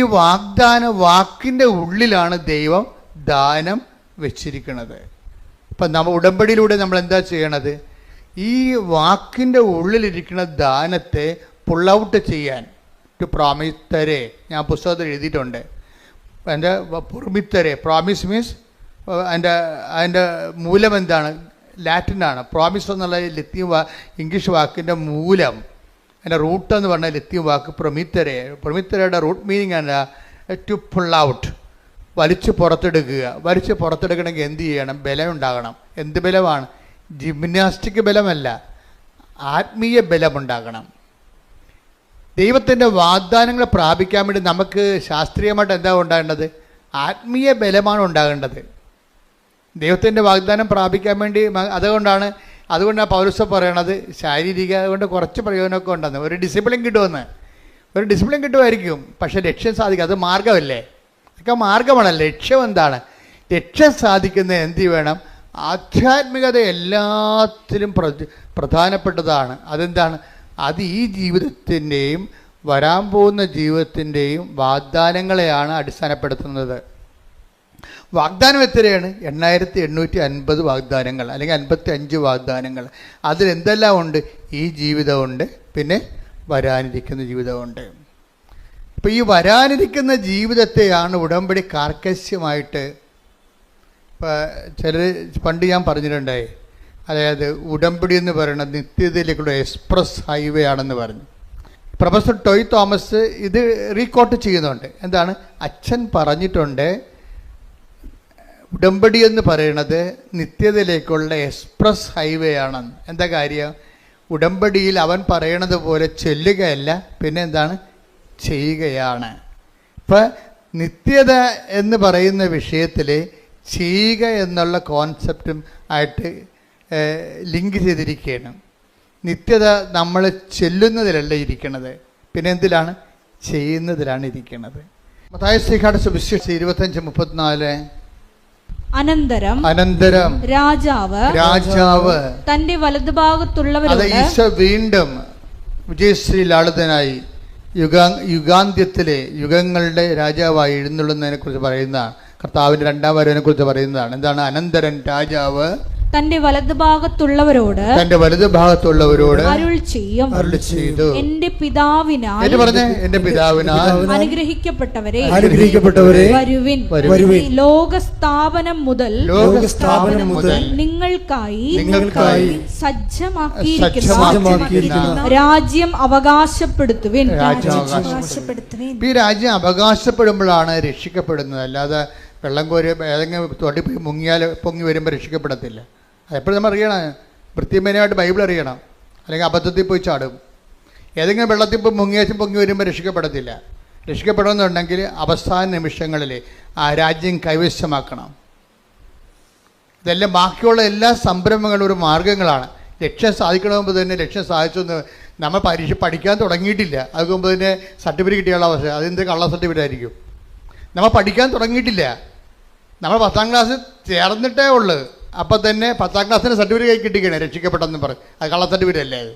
വാക്കിൻ്റെ ഉള്ളിലാണ് ദൈവം ദാനം വെച്ചിരിക്കുന്നത്. അപ്പം ഉടമ്പടിയിലൂടെ നമ്മൾ എന്താ ചെയ്യണത്? ഈ വാക്കിൻ്റെ ഉള്ളിലിരിക്കുന്ന ദാനത്തെ പുൾ ഔട്ട് ചെയ്യാൻ പ്രോമിത്തരെ ഞാൻ പുസ്തകത്തിൽ എഴുതിയിട്ടുണ്ട്. എൻ്റെ പ്രൊമിത്തരെ, പ്രോമിസ് മീൻസ് അതിൻ്റെ മൂലം എന്താണ്? ലാറ്റിനാണ്. പ്രോമിസ് എന്നുള്ള ലത്തീൻ ഇംഗ്ലീഷ് വാക്കിൻ്റെ മൂലം, അതിൻ്റെ റൂട്ട് എന്ന് പറഞ്ഞാൽ ലത്തീൻ വാക്ക് പ്രൊമിത്തരെ. പ്രൊമിത്തരയുടെ റൂട്ട് മീനിങ് ആണ് ടു പുൾ ഔട്ട്, വലിച്ചു പുറത്തെടുക്കുക. വലിച്ചു പുറത്തെടുക്കണമെങ്കിൽ എന്ത് ചെയ്യണം? ബലം ഉണ്ടാകണം. എന്ത് ബലമാണ്? ജിംനാസ്റ്റിക് ബലമല്ല, ആത്മീയ ബലമുണ്ടാകണം. ദൈവത്തിൻ്റെ വാഗ്ദാനങ്ങൾ പ്രാപിക്കാൻ വേണ്ടി നമുക്ക് ശാസ്ത്രീയമായിട്ട് എന്താ ഉണ്ടാകേണ്ടത്? ആത്മീയ ബലമാണ് ഉണ്ടാകേണ്ടത്. ദൈവത്തിൻ്റെ വാഗ്ദാനം പ്രാപിക്കാൻ വേണ്ടി അതുകൊണ്ടാണ് പൗലോസ് പറയണത് ശാരീരിക കൊണ്ട് കുറച്ച് പ്രയോജനമൊക്കെ ഉണ്ടെന്ന്. ഒരു ഡിസിപ്ലിൻ കിട്ടുമായിരിക്കും, പക്ഷേ ലക്ഷ്യം സാധിക്കും. അത് മാർഗമല്ലേ? അതൊക്കെ മാർഗമാണ്. ലക്ഷ്യം എന്താണ്? ലക്ഷ്യം സാധിക്കുന്നത് എന്ത് വേണം? ആധ്യാത്മികത എല്ലാത്തിലും പ്രധാനപ്പെട്ടതാണ്. അതെന്താണ്? അത് ഈ ജീവിതത്തിൻ്റെയും വരാൻ പോകുന്ന ജീവിതത്തിൻ്റെയും വാഗ്ദാനങ്ങളെയാണ് അടിസ്ഥാനപ്പെടുത്തുന്നത്. വാഗ്ദാനം എത്രയാണ്? 8850 വാഗ്ദാനങ്ങൾ, അല്ലെങ്കിൽ 55 വാഗ്ദാനങ്ങൾ. അതിലെന്തെല്ലാം ഉണ്ട്? ഈ ജീവിതമുണ്ട്, പിന്നെ വരാനിരിക്കുന്ന ജീവിതമുണ്ട്. ഇപ്പോൾ ഈ വരാനിരിക്കുന്ന ജീവിതത്തെയാണ് ഉടമ്പടി കാർക്കശ്യമായിട്ട്, ഇപ്പോൾ ചിലർ പണ്ട് ഞാൻ പറഞ്ഞിട്ടുണ്ടായി, അതായത് ഉടമ്പടി എന്ന് പറയുന്നത് നിത്യതയിലേക്കുള്ള എക്സ്പ്രസ് ഹൈവേ ആണെന്ന് പറഞ്ഞു. പ്രൊഫസർ ടോയ് തോമസ് ഇത് റീകോട്ട് ചെയ്യുന്നുണ്ട്. എന്താണ്? അച്ഛൻ പറഞ്ഞിട്ടുണ്ട് ഉടമ്പടി എന്ന് പറയുന്നത് നിത്യതയിലേക്കുള്ള എക്സ്പ്രസ് ഹൈവേ ആണെന്ന്. എന്താ കാര്യം? ഉടമ്പടിയിൽ അവൻ പറയണത് പോലെ ചെല്ലുകയല്ല, പിന്നെ എന്താണ്? ചെയ്യുകയാണ്. ഇപ്പം നിത്യത എന്ന് പറയുന്ന വിഷയത്തിൽ ചെയ്യുക എന്നുള്ള കോൺസെപ്റ്റും ആയിട്ട് ലിങ്ക് ചെയ്തിരിക്കുകയാണ്. നിത്യത നമ്മൾ ചെല്ലുന്നതിലല്ല ഇരിക്കുന്നത്, പിന്നെ എന്തിലാണ്? ചെയ്യുന്നതിലാണ് ഇരിക്കുന്നത്. മത്തായി ശ്രീകാട് സുവിശേഷം 25:34. അനന്തരം രാജാവ് തന്റെ വലതുഭാഗത്തുള്ളവരോട്, ഈശോ വീണ്ടും വിജയശ്രീ ലാളിതനായി യുഗാന്ത്യത്തിലെ യുഗങ്ങളുടെ രാജാവായി എഴുന്നള്ളുന്നതിനെ കുറിച്ച് പറയുന്നതാണ്. കർത്താവിൻ്റെ രണ്ടാം വരവിനെ കുറിച്ച് പറയുന്നതാണ്. എന്താണ്? അനന്തരം രാജാവ് തന്റെ വലതുഭാഗത്തുള്ളവരോട് അരുൾ ചെയ്യും. എന്റെ പിതാവിനാൽ അനുഗ്രഹിക്കപ്പെട്ടവരെ വരുവിൻ. ലോകസ്ഥാപനം മുതൽ നിങ്ങൾക്കായി സജ്ജമാക്കിയിരിക്കുന്ന രാജ്യം അവകാശപ്പെടുത്തുവിൻ. ഈ രാജ്യം അവകാശപ്പെടുമ്പോഴാണ് രക്ഷിക്കപ്പെടുന്നത്. അല്ലാതെ വെള്ളം കോരി ഏതെങ്കിലും തൊടി മുങ്ങിയാൽ പൊങ്ങി വരുമ്പോൾ രക്ഷിക്കപ്പെടത്തില്ല. അതെപ്പോഴും നമ്മൾ അറിയണം, വൃത്തിമേനയായിട്ട് ബൈബിൾ അറിയണം. അല്ലെങ്കിൽ അബദ്ധത്തിൽ പോയി ചാടും. ഏതെങ്കിലും വെള്ളത്തിൽ പോയി മുങ്ങിയാച്ചും പൊങ്ങി വരുമ്പോൾ രക്ഷിക്കപ്പെടത്തില്ല. രക്ഷിക്കപ്പെടണമെന്നുണ്ടെങ്കിൽ അവസാന നിമിഷങ്ങളിൽ ആ രാജ്യം കൈവശമാക്കണം. ഇതെല്ലാം ബാക്കിയുള്ള എല്ലാ സംരംഭങ്ങളും ഒരു മാർഗ്ഗങ്ങളാണ്. ലക്ഷ്യം സാധിക്കണമെങ്കിൽ തന്നെ ലക്ഷ്യം സാധിച്ചെന്ന് നമ്മൾ പരീക്ഷ പഠിക്കാൻ തുടങ്ങിയിട്ടില്ല. അതുകൊണ്ട് മുമ്പ് തന്നെ സർട്ടിഫിക്കറ്റ് കിട്ടിയുള്ള അവസ്ഥ അതെന്ത് കള്ള സർട്ടിഫിക്കറ്റ് ആയിരിക്കും. നമ്മൾ പഠിക്കാൻ തുടങ്ങിയിട്ടില്ല. നമ്മൾ 10ാം ക്ലാസ് ചേർന്നിട്ടേ ഉള്ളൂ. അപ്പം തന്നെ 10ാം ക്ലാസ്സിന് സർട്ടിഫിക്കറ്റ് കിട്ടിക്കണേ രക്ഷിക്കപ്പെട്ടെന്ന് പറയും. അത് കള്ള സർട്ടിഫിക്കറ്റ് അല്ലേ അത്.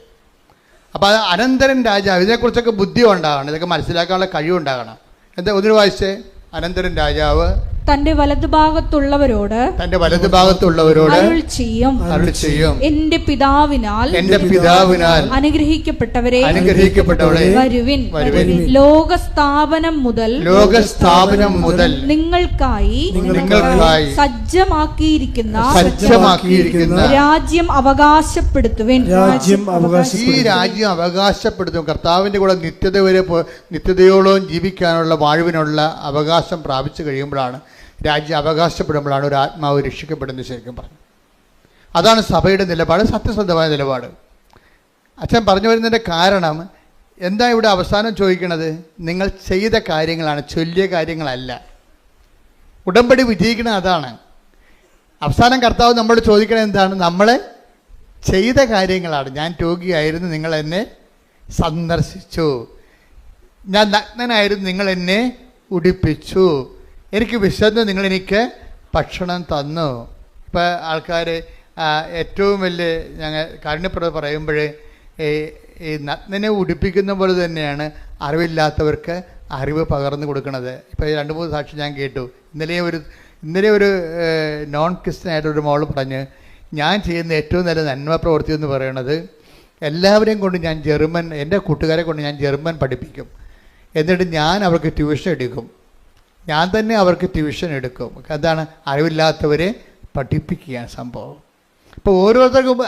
അപ്പോൾ അത് അനന്തരൻ രാജാവ്, ഇതിനെക്കുറിച്ചൊക്കെ ബുദ്ധി ഉണ്ടാകണം, ഇതൊക്കെ മനസ്സിലാക്കാനുള്ള കഴിവുണ്ടാകണം. എന്താ ഒന്നിനു വായിച്ചേ? അനന്തരൻ രാജാവ് തന്റെ വലതുഭാഗത്തുള്ളവരോട് അരുൾ ചെയ്യും. എന്റെ പിതാവിനാൽ അനുഗ്രഹിക്കപ്പെട്ടവരെ വരുവിൻ. ലോകസ്ഥാപനം മുതൽ നിങ്ങൾക്കായി സജ്ജമാക്കിയിരിക്കുന്ന രാജ്യം അവകാശപ്പെടുത്തുവിൻ. ഈ രാജ്യം അവകാശപ്പെടുത്തും. കർത്താവിന്റെ കൂടെ നിത്യതയോളം ജീവിക്കാനുള്ള വാഴുവിനുള്ള അവകാശം പ്രാപിച്ചു കഴിയുമ്പോഴാണ്, രാജ്യം അവകാശപ്പെടുമ്പോഴാണ് ഒരു ആത്മാവ് രക്ഷിക്കപ്പെടുന്നത്. ശരിക്കും പറഞ്ഞു അതാണ് സഭയുടെ നിലപാട്, സത്യസന്ധമായ നിലപാട്. അച്ഛൻ പറഞ്ഞു വരുന്നതിൻ്റെ കാരണം എന്താ? ഇവിടെ അവസാനം ചോദിക്കണത് നിങ്ങൾ ചെയ്ത കാര്യങ്ങളാണ്, ചൊല്ലിയ കാര്യങ്ങളല്ല. ഉടമ്പടി വിജയിക്കണത് അതാണ്. അവസാനം കർത്താവ് നമ്മളോട് ചോദിക്കണത് എന്താണ്? നമ്മളെ ചെയ്ത കാര്യങ്ങളാണ്. ഞാൻ രോഗിയായിരുന്നു, നിങ്ങൾ എന്നെ സന്ദർശിച്ചു. ഞാൻ നഗ്നനായിരുന്നു, നിങ്ങൾ എന്നെ ഉടുപ്പിച്ചു. എനിക്ക് വിശന്ന് നിങ്ങളെനിക്ക് ഭക്ഷണം തന്നു. ഇപ്പോൾ ആൾക്കാർ ഏറ്റവും വലിയ ഞങ്ങൾ കാരുണ്യപ്രവൃത്തി പറയുമ്പോൾ ഈ നഗ്നനെ ഉടുപ്പിക്കുന്ന പോലെ തന്നെയാണ് അറിവില്ലാത്തവർക്ക് അറിവ് പകർന്നു കൊടുക്കുന്നത്. ഇപ്പോൾ 2-3 സാക്ഷി ഞാൻ കേട്ടു. ഇന്നലെ ഒരു നോൺ ക്രിസ്ത്യനായിട്ടൊരു മോൾ പറഞ്ഞ്, ഞാൻ ചെയ്യുന്ന ഏറ്റവും നല്ല നന്മ പ്രവൃത്തി എന്ന് പറയുന്നത് എല്ലാവരെയും കൊണ്ട് ഞാൻ എൻ്റെ കൂട്ടുകാരെ കൊണ്ട് ഞാൻ ജർമ്മൻ പഠിപ്പിക്കും. എന്നിട്ട് ഞാൻ അവർക്ക് ട്യൂഷൻ എടുക്കും. ഞാൻ തന്നെ അവർക്ക് ട്യൂഷൻ എടുക്കും. അതാണ് അറിവില്ലാത്തവരെ പഠിപ്പിക്കുകയാണ് സംഭവം. ഇപ്പോൾ ഓരോരുത്തർക്കും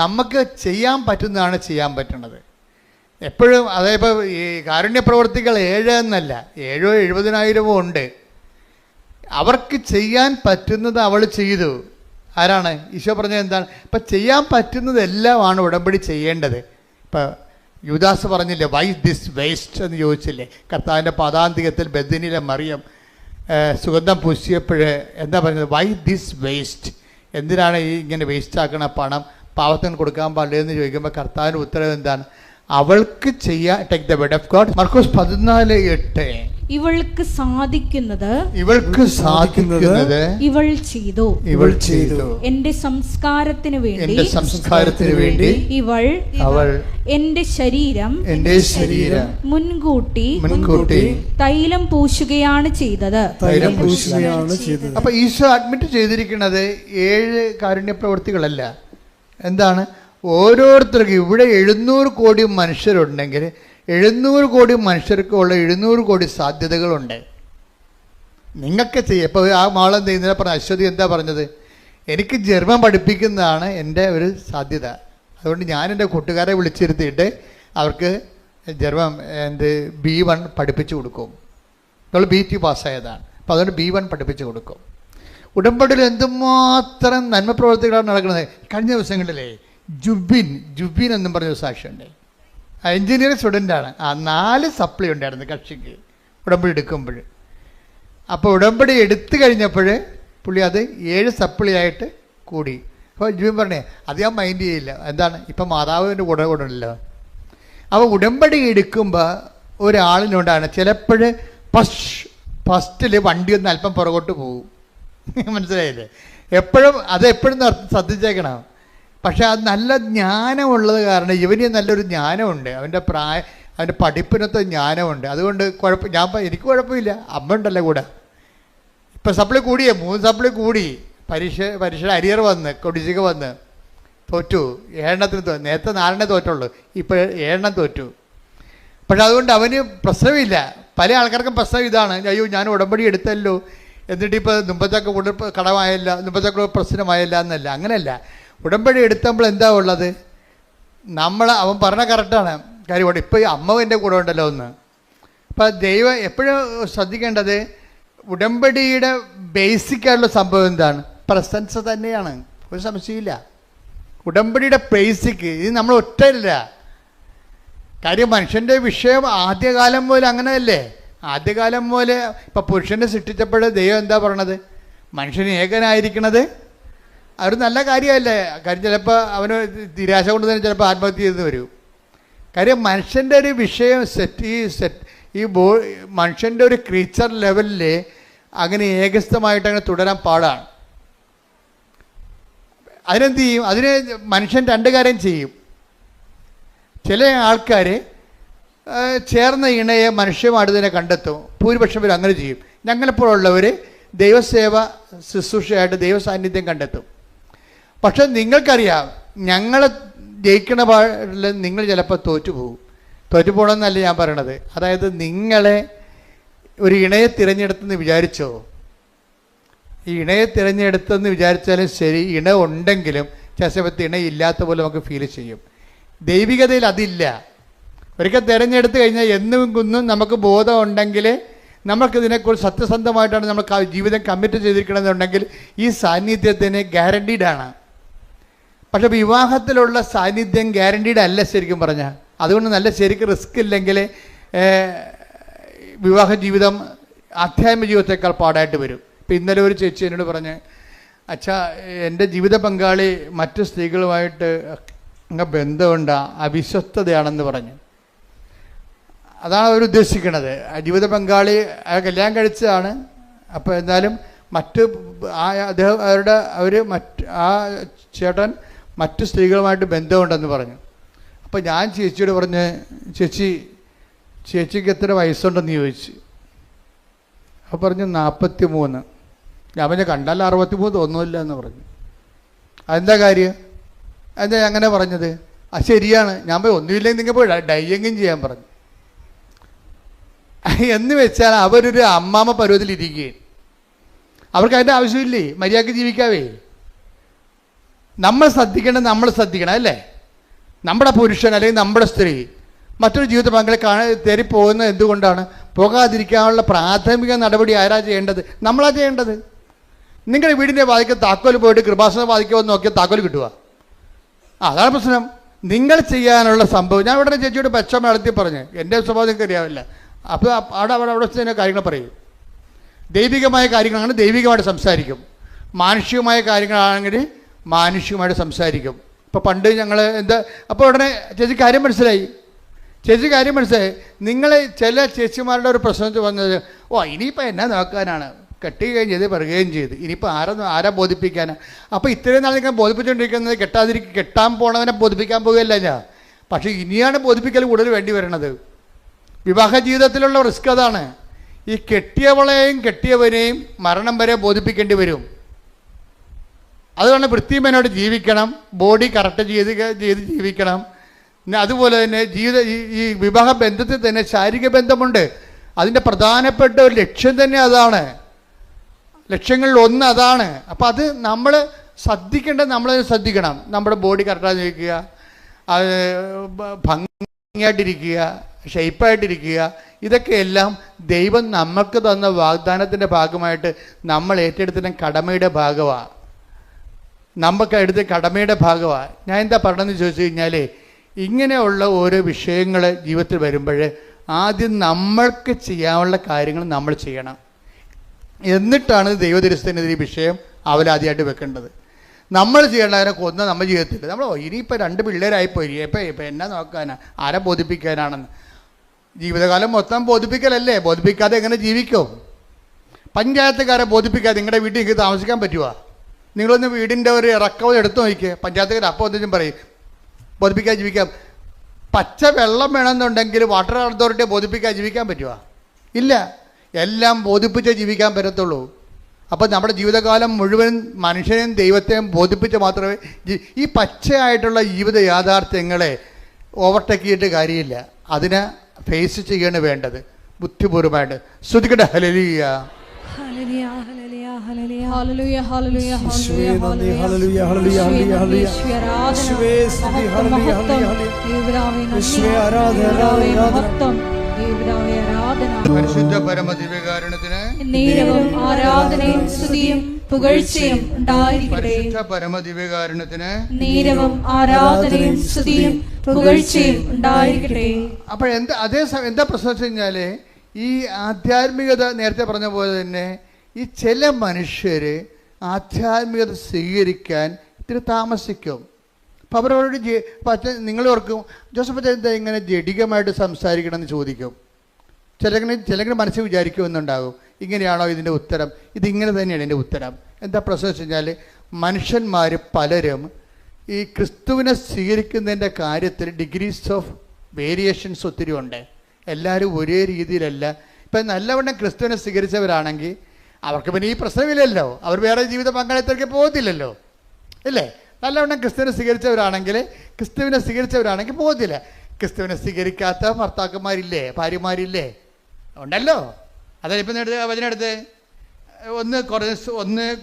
നമുക്ക് ചെയ്യാൻ പറ്റുന്നതാണ് ചെയ്യാൻ പറ്റുന്നത് എപ്പോഴും. അതേപ്പോൾ ഈ കാരുണ്യ പ്രവർത്തികൾ 7 എന്നല്ല, 7 70,000 ഉണ്ട്. അവർക്ക് ചെയ്യാൻ പറ്റുന്നത് അവൾ ചെയ്തു. ആരാണ്? ഈശോ പറഞ്ഞത് എന്താണ്? ഇപ്പം ചെയ്യാൻ പറ്റുന്നതെല്ലാമാണ് ഉടമ്പടി ചെയ്യേണ്ടത്. ഇപ്പം യുദാസ് പറഞ്ഞില്ലേ, വൈ ദിസ് വേസ്റ്റ് എന്ന് ചോദിച്ചില്ലേ? കർത്താവിൻ്റെ പദാന്തികത്തിൽ ബെഥനിയിലെ മറിയം സുഗന്ധം പൂശിയപ്പോൾ എന്താ പറയുന്നത്? Why this waste? എന്തിനാണ് ഈ ഇങ്ങനെ വേസ്റ്റ് ആക്കണ പണം? പാവത്തിന് കൊടുക്കാൻ പാടില്ല എന്ന് ചോദിക്കുമ്പോൾ കർത്താവിൻ്റെ ഉത്തരവ് എന്താണ്? അവൾക്ക് ചെയ്യാൻ. Take the word of God. മർക്കോസ് 14:8. ഇവൾക്ക് സാധിക്കുന്നത് ഇവൾ ചെയ്തു. എന്റെ സംസ്കാരത്തിന് വേണ്ടി അവൾ എന്റെ ശരീരം മുൻകൂട്ടി തൈലം പൂശുകയാണ് ചെയ്തത്. അപ്പൊ ഈശോ അഡ്മിറ്റ് ചെയ്തിരിക്കുന്നത് 7 കാരുണ്യ പ്രവൃത്തികളല്ല. എന്താണ്? ഓരോരുത്തർക്കും ഇവിടെ 700 കോടി മനുഷ്യരുണ്ടെങ്കിൽ 700 കോടി മനുഷ്യർക്കുള്ള 700 കോടി സാധ്യതകളുണ്ട്. നിങ്ങൾക്ക് ചെയ്യാം. ഇപ്പോൾ ആ മാളെന്ത് ചെയ്യുന്നതിനെ പറഞ്ഞ അശ്വതി എന്താ പറഞ്ഞത്? എനിക്ക് ജർമ്മൻ പഠിപ്പിക്കുന്നതാണ് എൻ്റെ ഒരു സാധ്യത. അതുകൊണ്ട് ഞാൻ എൻ്റെ കൂട്ടുകാരെ വിളിച്ചിരുത്തിയിട്ട് അവർക്ക് ജർമ്മൻ B1 പഠിപ്പിച്ചു കൊടുക്കും. നമ്മൾ B2 പാസ്സായതാണ്. അപ്പോൾ അതുകൊണ്ട് B1 പഠിപ്പിച്ചു കൊടുക്കും. ഉടമ്പടിയിൽ എന്തുമാത്രം നന്മ പ്രവർത്തികളാണ് നടക്കുന്നത്. കഴിഞ്ഞ ദിവസങ്ങളിലേ ജുബിൻ എന്നും പറഞ്ഞൊരു സാക്ഷിയുണ്ട്. എഞ്ചിനീയറിംഗ് സ്റ്റുഡൻ്റാണ്. 4 സപ്ലി ഉണ്ടായിരുന്നു കക്ഷിക്ക് ഉടമ്പടി എടുക്കുമ്പോൾ. അപ്പോൾ ഉടമ്പടി എടുത്തു കഴിഞ്ഞപ്പോൾ പുള്ളി അത് 7 സപ്ലി ആയിട്ട് കൂടി. അപ്പോൾ ജുബിൻ പറഞ്ഞേ അത് ഞാൻ മൈൻഡ് ചെയ്യില്ല. എന്താണ്? ഇപ്പം മാതാവിൻ്റെ കൂടെ ഉണ്ടല്ലോ. അപ്പോൾ ഉടമ്പടി എടുക്കുമ്പോൾ ഒരാളിനോടാണ് ചിലപ്പോൾ ഫസ്റ്റിൽ വണ്ടി ഒന്ന് അല്പം പുറകോട്ട് പോകും. മനസ്സിലായില്ലേ? എപ്പോഴും ശ്രദ്ധിച്ചേക്കണം. പക്ഷെ അത് നല്ല ജ്ഞാനമുള്ളത് കാരണം ഇവന് നല്ലൊരു ജ്ഞാനമുണ്ട്. അവൻ്റെ പഠിപ്പിനത്തെ ജ്ഞാനമുണ്ട്. അതുകൊണ്ട് എനിക്ക് കുഴപ്പമില്ല. അമ്മ ഉണ്ടല്ലോ കൂടെ. ഇപ്പം സപ്ലൈ കൂടിയേ, 3 സപ്ലൈ കൂടി. പരീക്ഷയുടെ അരിയർ വന്ന് കൊടിശിക വന്ന് തോറ്റു. ഏഴെണ്ണത്തിന് നേരത്തെ 4 തോറ്റുള്ളൂ, ഇപ്പോൾ 7 തോറ്റു. പക്ഷെ അതുകൊണ്ട് അവന് പ്രശ്നമില്ല. പല ആൾക്കാർക്കും പ്രശ്നം ഇതാണ്, അയ്യോ ഞാൻ ഉടമ്പടി എടുത്തല്ലോ, എന്നിട്ടിപ്പോൾ മുമ്പത്തൊക്കെ കടമായല്ല, മുമ്പത്തൊക്കെ പ്രശ്നമായല്ല എന്നല്ല. അങ്ങനെയല്ല. ഉടമ്പടി എടുത്തപ്പോൾ എന്താ ഉള്ളത്? അവൻ പറഞ്ഞ കറക്റ്റാണ് കാര്യം. ഇപ്പോൾ ഈ അമ്മ എൻ്റെ കൂടെ ഉണ്ടല്ലോ ഒന്ന്. അപ്പം ദൈവം എപ്പോഴും ശ്രദ്ധിക്കേണ്ടത് ഉടമ്പടിയുടെ ബേസിക്കായിട്ടുള്ള സംഭവം എന്താണ്? പ്രസൻസ് തന്നെയാണ്, ഒരു സംശയമില്ല. ഉടമ്പടിയുടെ ബേസിക്ക് ഇത് നമ്മൾ ഒറ്റയില്ല. കാര്യം മനുഷ്യൻ്റെ വിഷയം ആദ്യകാലം പോലെ അങ്ങനെയല്ലേ. ആദ്യകാലം പോലെ ഇപ്പം പുരുഷനെ സൃഷ്ടിച്ചപ്പോൾ ദൈവം എന്താ പറയണത്? മനുഷ്യന് ഏകനായിരിക്കണത് അതൊരു നല്ല കാര്യമല്ലേ. കാര്യം ചിലപ്പോൾ അവന് നിരാശ കൊണ്ട് തന്നെ ചിലപ്പോൾ ആത്മഹത്യ ചെയ്തെന്ന് വരും. കാര്യം മനുഷ്യൻ്റെ ഒരു വിഷയം മനുഷ്യൻ്റെ ഒരു ക്രീച്ചർ ലെവലിൽ അങ്ങനെ ഏകസ്ഥമായിട്ട് അങ്ങനെ തുടരാൻ പാടാണ്. അതിനെന്ത് ചെയ്യും? അതിന് മനുഷ്യൻ 2 കാര്യം ചെയ്യും. ചില ആൾക്കാർ ചേർന്ന ഇണയെ മനുഷ്യമായിട്ട് തന്നെ കണ്ടെത്തും. ഭൂരിപക്ഷം പേര് അങ്ങനെ ചെയ്യും. ഞങ്ങളെപ്പോഴുള്ളവർ ദൈവസേവ ശുശ്രൂഷയായിട്ട് ദൈവ സാന്നിധ്യം കണ്ടെത്തും. പക്ഷെ നിങ്ങൾക്കറിയാം, ഞങ്ങളെ ജയിക്കണ പാടിൽ നിങ്ങൾ ചിലപ്പോൾ തോറ്റുപോകണമെന്നല്ല ഞാൻ പറയണത്. അതായത് നിങ്ങളെ ഒരു ഇണയെ തിരഞ്ഞെടുത്തെന്ന് വിചാരിച്ചോ, ഈ ഇണയെ തിരഞ്ഞെടുത്തെന്ന് വിചാരിച്ചാലും ശരി, ഇണ ഉണ്ടെങ്കിലും ചില സമയത്ത് ഇണയില്ലാത്ത പോലെ നമുക്ക് ഫീൽ ചെയ്യും. ദൈവികതയിൽ അതില്ല. ഒരിക്കൽ തിരഞ്ഞെടുത്ത് കഴിഞ്ഞാൽ എന്നും കുന്നും നമുക്ക് ബോധം ഉണ്ടെങ്കിൽ നമുക്കിതിനെക്കുറിച്ച് സത്യസന്ധമായിട്ടാണ് നമ്മൾ ജീവിതം കമ്മിറ്റ് ചെയ്തിരിക്കണമെന്നുണ്ടെങ്കിൽ ഈ സാന്നിധ്യത്തിന് ഗ്യാരണ്ടീഡാണ്. പക്ഷെ വിവാഹത്തിലുള്ള സാന്നിധ്യം ഗ്യാരണ്ടീഡ് അല്ല ശരിക്കും പറഞ്ഞാൽ. അതുകൊണ്ട് നല്ല ശരിക്കും റിസ്ക് ഇല്ലെങ്കിൽ വിവാഹ ജീവിതം ആധ്യാത്മിക ജീവിതത്തേക്കാൾ പാടായിട്ട് വരും. ഇപ്പം ഇന്നലെ ഒരു ചേച്ചി എന്നോട് പറഞ്ഞ്, അച്ഛാ എൻ്റെ ജീവിത പങ്കാളി മറ്റു സ്ത്രീകളുമായിട്ട് ബന്ധമുണ്ട്, അവിശ്വസ്തതയാണെന്ന് പറഞ്ഞു. അതാണ് അവർ ഉദ്ദേശിക്കുന്നത്. ജീവിത പങ്കാളി കല്യാണം കഴിച്ചതാണ്. അപ്പോൾ എന്നാലും ആ ചേട്ടൻ മറ്റു സ്ത്രീകളുമായിട്ട് ബന്ധമുണ്ടെന്ന് പറഞ്ഞു. അപ്പോൾ ഞാൻ ചേച്ചിയോട് പറഞ്ഞ്, ചേച്ചിക്ക് എത്ര വയസ്സുണ്ടെന്ന് ചോദിച്ചു. അപ്പോൾ പറഞ്ഞു 43. ഞാൻ പറഞ്ഞു കണ്ടാൽ 63 തോന്നുന്നില്ല എന്ന് പറഞ്ഞു. അതെന്താ കാര്യം? എന്താ അങ്ങനെ പറഞ്ഞത്? ശരിയാണ്. ഞാൻ പോയി ഒന്നുമില്ലെങ്കിൽ നിങ്ങൾ പോയി ഡൈയെങ്കിലും ചെയ്യാൻ പറഞ്ഞു. എന്ന് വെച്ചാൽ അവരൊരു അമ്മാമ്മ പരുവത്തിലിരിക്കുകയും അവർക്ക് അതിൻ്റെ ആവശ്യമില്ലേ, മര്യാദയ്ക്ക് ജീവിക്കാവേ. നമ്മൾ ശ്രദ്ധിക്കണം അല്ലേ? നമ്മുടെ പുരുഷൻ അല്ലെങ്കിൽ നമ്മുടെ സ്ത്രീ മറ്റൊരു ജീവിത പങ്കാളി തേടി പോകുന്നത് എന്തുകൊണ്ടാണ്? പോകാതിരിക്കാനുള്ള പ്രാഥമിക നടപടി ആരാ ചെയ്യേണ്ടത്? നമ്മളാ ചെയ്യേണ്ടത്. നിങ്ങളുടെ വീടിൻ്റെ വാതിക്ക് താക്കോൽ പോയിട്ട് കൃപാസന വാതിക്കോ നോക്കിയാൽ താക്കോൽ കിട്ടുക. അതാണ് പ്രശ്നം. നിങ്ങൾ ചെയ്യാനുള്ള സംഭവം. ഞാൻ ഉടനെ ചേച്ചിയോട് പച്ചമ്മ നടത്തി പറഞ്ഞ്, എൻ്റെ സ്വഭാവം നിങ്ങൾക്ക് അറിയാവില്ല. അപ്പോൾ അവിടെ തന്നെ കാര്യങ്ങൾ പറയും. ദൈവികമായ കാര്യങ്ങളാണെങ്കിൽ ദൈവികമായിട്ട് സംസാരിക്കും, മാനുഷികമായ കാര്യങ്ങളാണെങ്കിൽ മാനുഷികമായിട്ട് സംസാരിക്കും. ഇപ്പോൾ പണ്ട് ഞങ്ങൾ അപ്പോൾ ഉടനെ ചേച്ചി കാര്യം മനസ്സിലായി. നിങ്ങൾ ചില ചേച്ചിമാരുടെ ഒരു പ്രശ്നം വന്നത്, ഇനിയിപ്പോൾ എന്നാ നോക്കാനാണ്, കെട്ടി കഴിഞ്ഞത് പറയുകയും ചെയ്ത്, ഇനിയിപ്പോൾ ആരാ ബോധിപ്പിക്കാനാണ്? അപ്പോൾ ഇത്രയും നാൾ നിങ്ങൾ ബോധിപ്പിച്ചുകൊണ്ടിരിക്കുന്നത് കെട്ടാൻ പോണവനെ ബോധിപ്പിക്കാൻ പോകുകയല്ല ഞാൻ. പക്ഷേ ഇനിയാണ് ബോധിപ്പിക്കൽ കൂടുതൽ വേണ്ടി വരണത്. വിവാഹ ജീവിതത്തിലുള്ള റിസ്ക് അതാണ്. ഈ കെട്ടിയവളെയും കെട്ടിയവനെയും മരണം വരെ ബോധിപ്പിക്കേണ്ടി വരും. അതുകൊണ്ട് വൃത്തിമേനോട് ജീവിക്കണം, ബോഡി കറക്റ്റ് ചെയ്ത് ജീവിക്കണം. പിന്നെ അതുപോലെ തന്നെ ഈ വിവാഹ ബന്ധത്തിൽ തന്നെ ശാരീരിക ബന്ധമുണ്ട്. അതിൻ്റെ പ്രധാനപ്പെട്ട ഒരു ലക്ഷ്യം തന്നെ അതാണ്. ലക്ഷ്യങ്ങളിൽ ഒന്ന് അതാണ്. അപ്പം അത് നമ്മൾ ശ്രദ്ധിക്കണം. നമ്മുടെ ബോഡി കറക്റ്റായി ജീവിക്കുക, അത് ഭംഗിയായിട്ടിരിക്കുക, ഷെയ്പ്പായിട്ടിരിക്കുക. ഇതൊക്കെയെല്ലാം ദൈവം നമുക്ക് തന്ന വാഗ്ദാനത്തിൻ്റെ ഭാഗമായിട്ട് നമ്മൾ ഏറ്റെടുത്തിൻ്റെ കടമയുടെ ഭാഗമാണ്. ഞാൻ എന്താ പറഞ്ഞതെന്ന് ചോദിച്ചു കഴിഞ്ഞാൽ, ഇങ്ങനെയുള്ള ഓരോ വിഷയങ്ങൾ ജീവിതത്തിൽ വരുമ്പോൾ ആദ്യം നമ്മൾക്ക് ചെയ്യാനുള്ള കാര്യങ്ങൾ നമ്മൾ ചെയ്യണം. എന്നിട്ടാണ് ദൈവദരിസനത്തിനെതിരെ വിഷയം അവലാദ്യമായിട്ട് വെക്കേണ്ടത്. നമ്മൾ ചെയ്യേണ്ടതിനെ കൊന്ന നമ്മുടെ ജീവിതത്തിൽ നമ്മൾ ഇനിയിപ്പോൾ 2 പിള്ളേരായിപ്പോയി, ഇപ്പം എന്നാ നോക്കാനാ, ആരെ ബോധിപ്പിക്കാനാണെന്ന്. ജീവിതകാലം മൊത്തം ബോധിപ്പിക്കലല്ലേ? ബോധിപ്പിക്കാതെ എങ്ങനെ ജീവിക്കും? പഞ്ചായത്തുകാരെ ബോധിപ്പിക്കാതെ നിങ്ങളുടെ വീട്ടിൽ താമസിക്കാൻ പറ്റുമോ? നിങ്ങളൊന്ന് വീടിൻ്റെ ഒരു ഇറക്കം എടുത്തു നോക്കിക്കുക. പഞ്ചായത്തുകാർ അപ്പോൾ എന്തെങ്കിലും പറയും, ബോധിപ്പിക്കാൻ ജീവിക്കാം. പച്ച വെള്ളം വേണമെന്നുണ്ടെങ്കിൽ വാട്ടർ അതോറിറ്റിയെ ബോധിപ്പിക്കാൻ ജീവിക്കാൻ പറ്റുമോ? ഇല്ല. എല്ലാം ബോധിപ്പിച്ചേ ജീവിക്കാൻ പറ്റത്തുള്ളൂ. അപ്പോൾ നമ്മുടെ ജീവിതകാലം മുഴുവൻ മനുഷ്യനെയും ദൈവത്തെയും ബോധിപ്പിച്ച് മാത്രമേ ഈ പച്ചയായിട്ടുള്ള ജീവിത യാഥാർത്ഥ്യങ്ങളെ ഓവർടേക്ക് ചെയ്തിട്ട് കാര്യമില്ല. അതിനെ ഫേസ് ചെയ്യാണ് വേണ്ടത് ബുദ്ധിപൂർവമായിട്ട്. ശ്രുതിക്കട്ടെ ഹല്ലേലൂയ. ഹല്ലേലൂയ ഹല്ലേലൂയ ഹല്ലേലൂയ ഹല്ലേലൂയ ഹല്ലേലൂയ യേശുവേ നന്ദി. ഹല്ലേലൂയ ഹല്ലേലൂയ ഹല്ലേലൂയ ഹല്ലേലൂയ. യേശുവേ സ്തുതി. ഹല്ലേലൂയ ഹല്ലേലൂയ ഹല്ലേലൂയ. യേശുവേ ആരാധന ആരാധന. പരിശുദ്ധ പരമദിവ്യകാരുണ്യത്തിന് നേരവും ആരാധനയും സ്തുതിയും പുകഴ്ചയും ഉണ്ടായിരിക്കട്ടെ. പരിശുദ്ധ പരമദിവ്യകാരുണ്യത്തിന് നേരവും ആരാധനയും സ്തുതിയും പുകഴ്ചയും ഉണ്ടായിരിക്കട്ടെ. അപ്പോൾ എന്താ പ്രശ്നം വെച്ച് കഴിഞ്ഞാൽ ഈ ആധ്യാത്മികത നേരത്തെ പറഞ്ഞ പോലെ തന്നെ ഈ ചില മനുഷ്യർ ആധ്യാത്മികത സ്വീകരിക്കാൻ ഇത്തിരി താമസിക്കും. അപ്പോൾ അവരോട് നിങ്ങൾ ഓർക്കും ജോസഫ് എന്താ ഇങ്ങനെ ജഡികമായിട്ട് സംസാരിക്കണം എന്ന് ചോദിക്കും. ചിലങ്ങനെ മനസ്സിൽ വിചാരിക്കുമെന്നുണ്ടാകും, ഇങ്ങനെയാണോ ഇതിൻ്റെ ഉത്തരം? ഇതിങ്ങനെ തന്നെയാണ് എൻ്റെ ഉത്തരം. എന്താ പ്രശ്നം വെച്ച് കഴിഞ്ഞാൽ മനുഷ്യന്മാർ പലരും ഈ ക്രിസ്തുവിനെ സ്വീകരിക്കുന്നതിൻ്റെ കാര്യത്തിൽ ഡിഗ്രീസ് ഓഫ് വേരിയേഷൻസ് ഒത്തിരി ഉണ്ട്. എല്ലാവരും ഒരേ രീതിയിലല്ല. ഇപ്പം നല്ലവണ്ണം ക്രിസ്തുവിനെ സ്വീകരിച്ചവരാണെങ്കിൽ അവർക്ക് പിന്നെ ഈ പ്രശ്നമില്ലല്ലോ, അവർ വേറെ ജീവിത പങ്കാളിത്തത്തിലേക്ക് പോകത്തില്ലല്ലോ, അല്ലേ? നല്ലവണ്ണം ക്രിസ്തുവിനെ സ്വീകരിച്ചവരാണെങ്കിൽ പോകത്തില്ല. ക്രിസ്തുവിനെ സ്വീകരിക്കാത്ത ഭർത്താക്കന്മാരില്ലേ, ഭാര്യമാരില്ലേ? ഉണ്ടല്ലോ. അതായത് ഇപ്പം വചനെടുത്ത് 1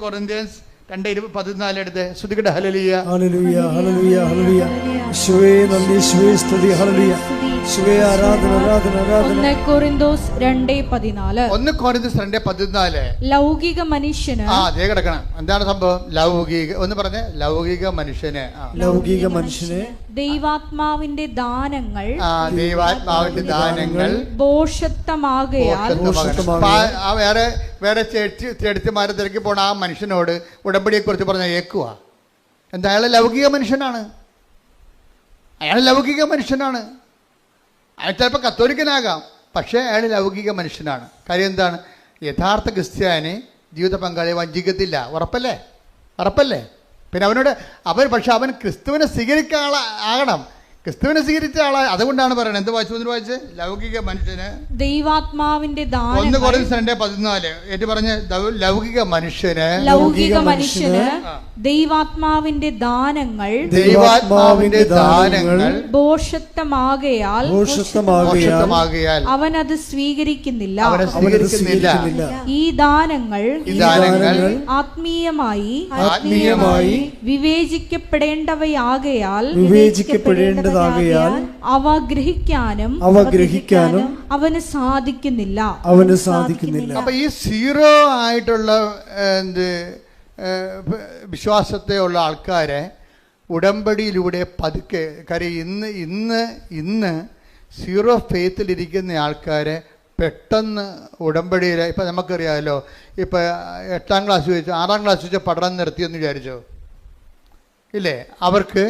കൊറിന്ത്യൻസ് 2:14 എടുത്ത് ശ്രുതിക്കട്ടെ ഹല്ലേലൂയ. ഹല്ലേലൂയ ഹല്ലേലൂയ ഹല്ലേലൂയ. യേശുവേ നന്ദി. യേശുവേ സ്തുതി. ഹല്ലേലൂയ. യേശുവേ ആരാധന ആരാധന ആരാധന. 1 കൊരിന്തോസ് 2:14. 1 കൊരിന്തോസ് 2:14. ലൗകിക മനുഷ്യന് അതേ കിടക്കണം. എന്താണ് സംഭവം? ലൗകിക ഒന്ന് പറഞ്ഞേ. ലൗകിക മനുഷ്യന് ലൗകിക മനുഷ്യനെ ദൈവാത്മാവിന്റെ ദാനങ്ങൾ ഭോഷത്വമാകയാൽ വേറെ ചെടുത്തിമാരെ തിരക്കി പോണ ആ മനുഷ്യനോട് ഉടമ്പടിയെ കുറിച്ച് പറഞ്ഞ ഏക്കുക. എന്താ? അയാൾ ലൗകിക മനുഷ്യനാണ്. അയാൾ ചിലപ്പോൾ കത്തോലിക്കനാകാം, പക്ഷേ അയാൾ ലൗകിക മനുഷ്യനാണ്. കാര്യം എന്താണ്? യഥാർത്ഥ ക്രിസ്ത്യാനി ജീവിത പങ്കാളിയെ വഞ്ചിക്കത്തില്ല. ഉറപ്പല്ലേ? പിന്നെ പക്ഷെ അവൻ ക്രിസ്തുവിനെ സ്വീകരിക്കാൻ ആകണം. ക്രിസ്തുവിനെ സ്വീകരിച്ച ആളാ. അതുകൊണ്ടാണ് പറയുന്നത്. എന്ത് വായിച്ച് ലൗകിക മനുഷ്യന് ദൈവാത്മാവിന്റെ 1 കൊരിന്തോസ് 2:14 ഏറ്റു പറഞ്ഞ് ലൗകിക മനുഷ്യന് ദൈവാത്മാവിന്റെ ദാനങ്ങൾ ഭോഷത്വമാകയാൽ അവനത് സ്വീകരിക്കുന്നില്ല. ഈ ദാനങ്ങൾ ആത്മീയമായി വിവേചിക്കപ്പെടേണ്ടവയാകയാൽ അവ ഗ്രഹിക്കാനും അവന് സാധിക്കുന്നില്ല. അപ്പൊ ഈ സീറോ ആയിട്ടുള്ള വിശ്വാസത്തെ ഉള്ള ആൾക്കാരെ ഉടമ്പടിയിലൂടെ പതുക്കെ കാര്യം ഇന്ന് സീറോ ഫെയ്ത്തിലിരിക്കുന്ന ആൾക്കാരെ പെട്ടെന്ന് ഉടമ്പടിയിൽ ഇപ്പം നമുക്കറിയാമല്ലോ. ഇപ്പം 8ാം ക്ലാസ് വെച്ച് 6ാം ക്ലാസ് വെച്ച് പഠനം നിർത്തിയെന്ന് വിചാരിച്ചോ? ഇല്ലേ? അവർക്ക്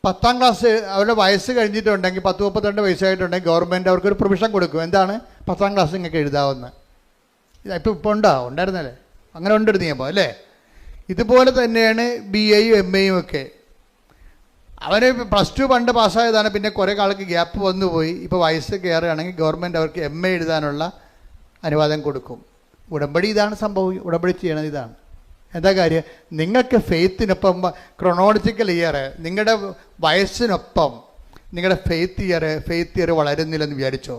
10ാം ക്ലാസ് അവരുടെ വയസ്സ് കഴിഞ്ഞിട്ടുണ്ടെങ്കിൽ 10-32 വയസ്സായിട്ടുണ്ടെങ്കിൽ ഗവൺമെൻറ് അവർക്കൊരു പ്രൊവിഷൻ കൊടുക്കും. എന്താണ്? 10ാം ക്ലാസ് നിങ്ങൾക്ക് എഴുതാവുന്ന. ഇപ്പോൾ ഉണ്ടായിരുന്നല്ലേ? അങ്ങനെ ഉണ്ടൊരു നിയമം അല്ലേ? ഇതുപോലെ തന്നെയാണ് BAയും MAയും ഒക്കെ. അവന് +2 പണ്ട് പാസ്സായതാണ്. പിന്നെ കുറേ കാലത്ത് ഗ്യാപ്പ് വന്നുപോയി. ഇപ്പോൾ വയസ്സ് കയറുകയാണെങ്കിൽ ഗവൺമെൻറ് അവർക്ക് MA എഴുതാനുള്ള അനുവാദം കൊടുക്കും. ഉടമ്പടി ഇതാണ് സംഭവം. ഉടമ്പടി ചെയ്യണത് ഇതാണ്. എന്താ കാര്യം? നിങ്ങൾക്ക് ഫെയ്ത്തിനൊപ്പം ക്രൊണോളജിക്കൽ ഇയർ, നിങ്ങളുടെ വയസ്സിനൊപ്പം നിങ്ങളുടെ ഫെയ്ത്ത് ഇയർ വളരുന്നില്ലെന്ന് വിചാരിച്ചോ?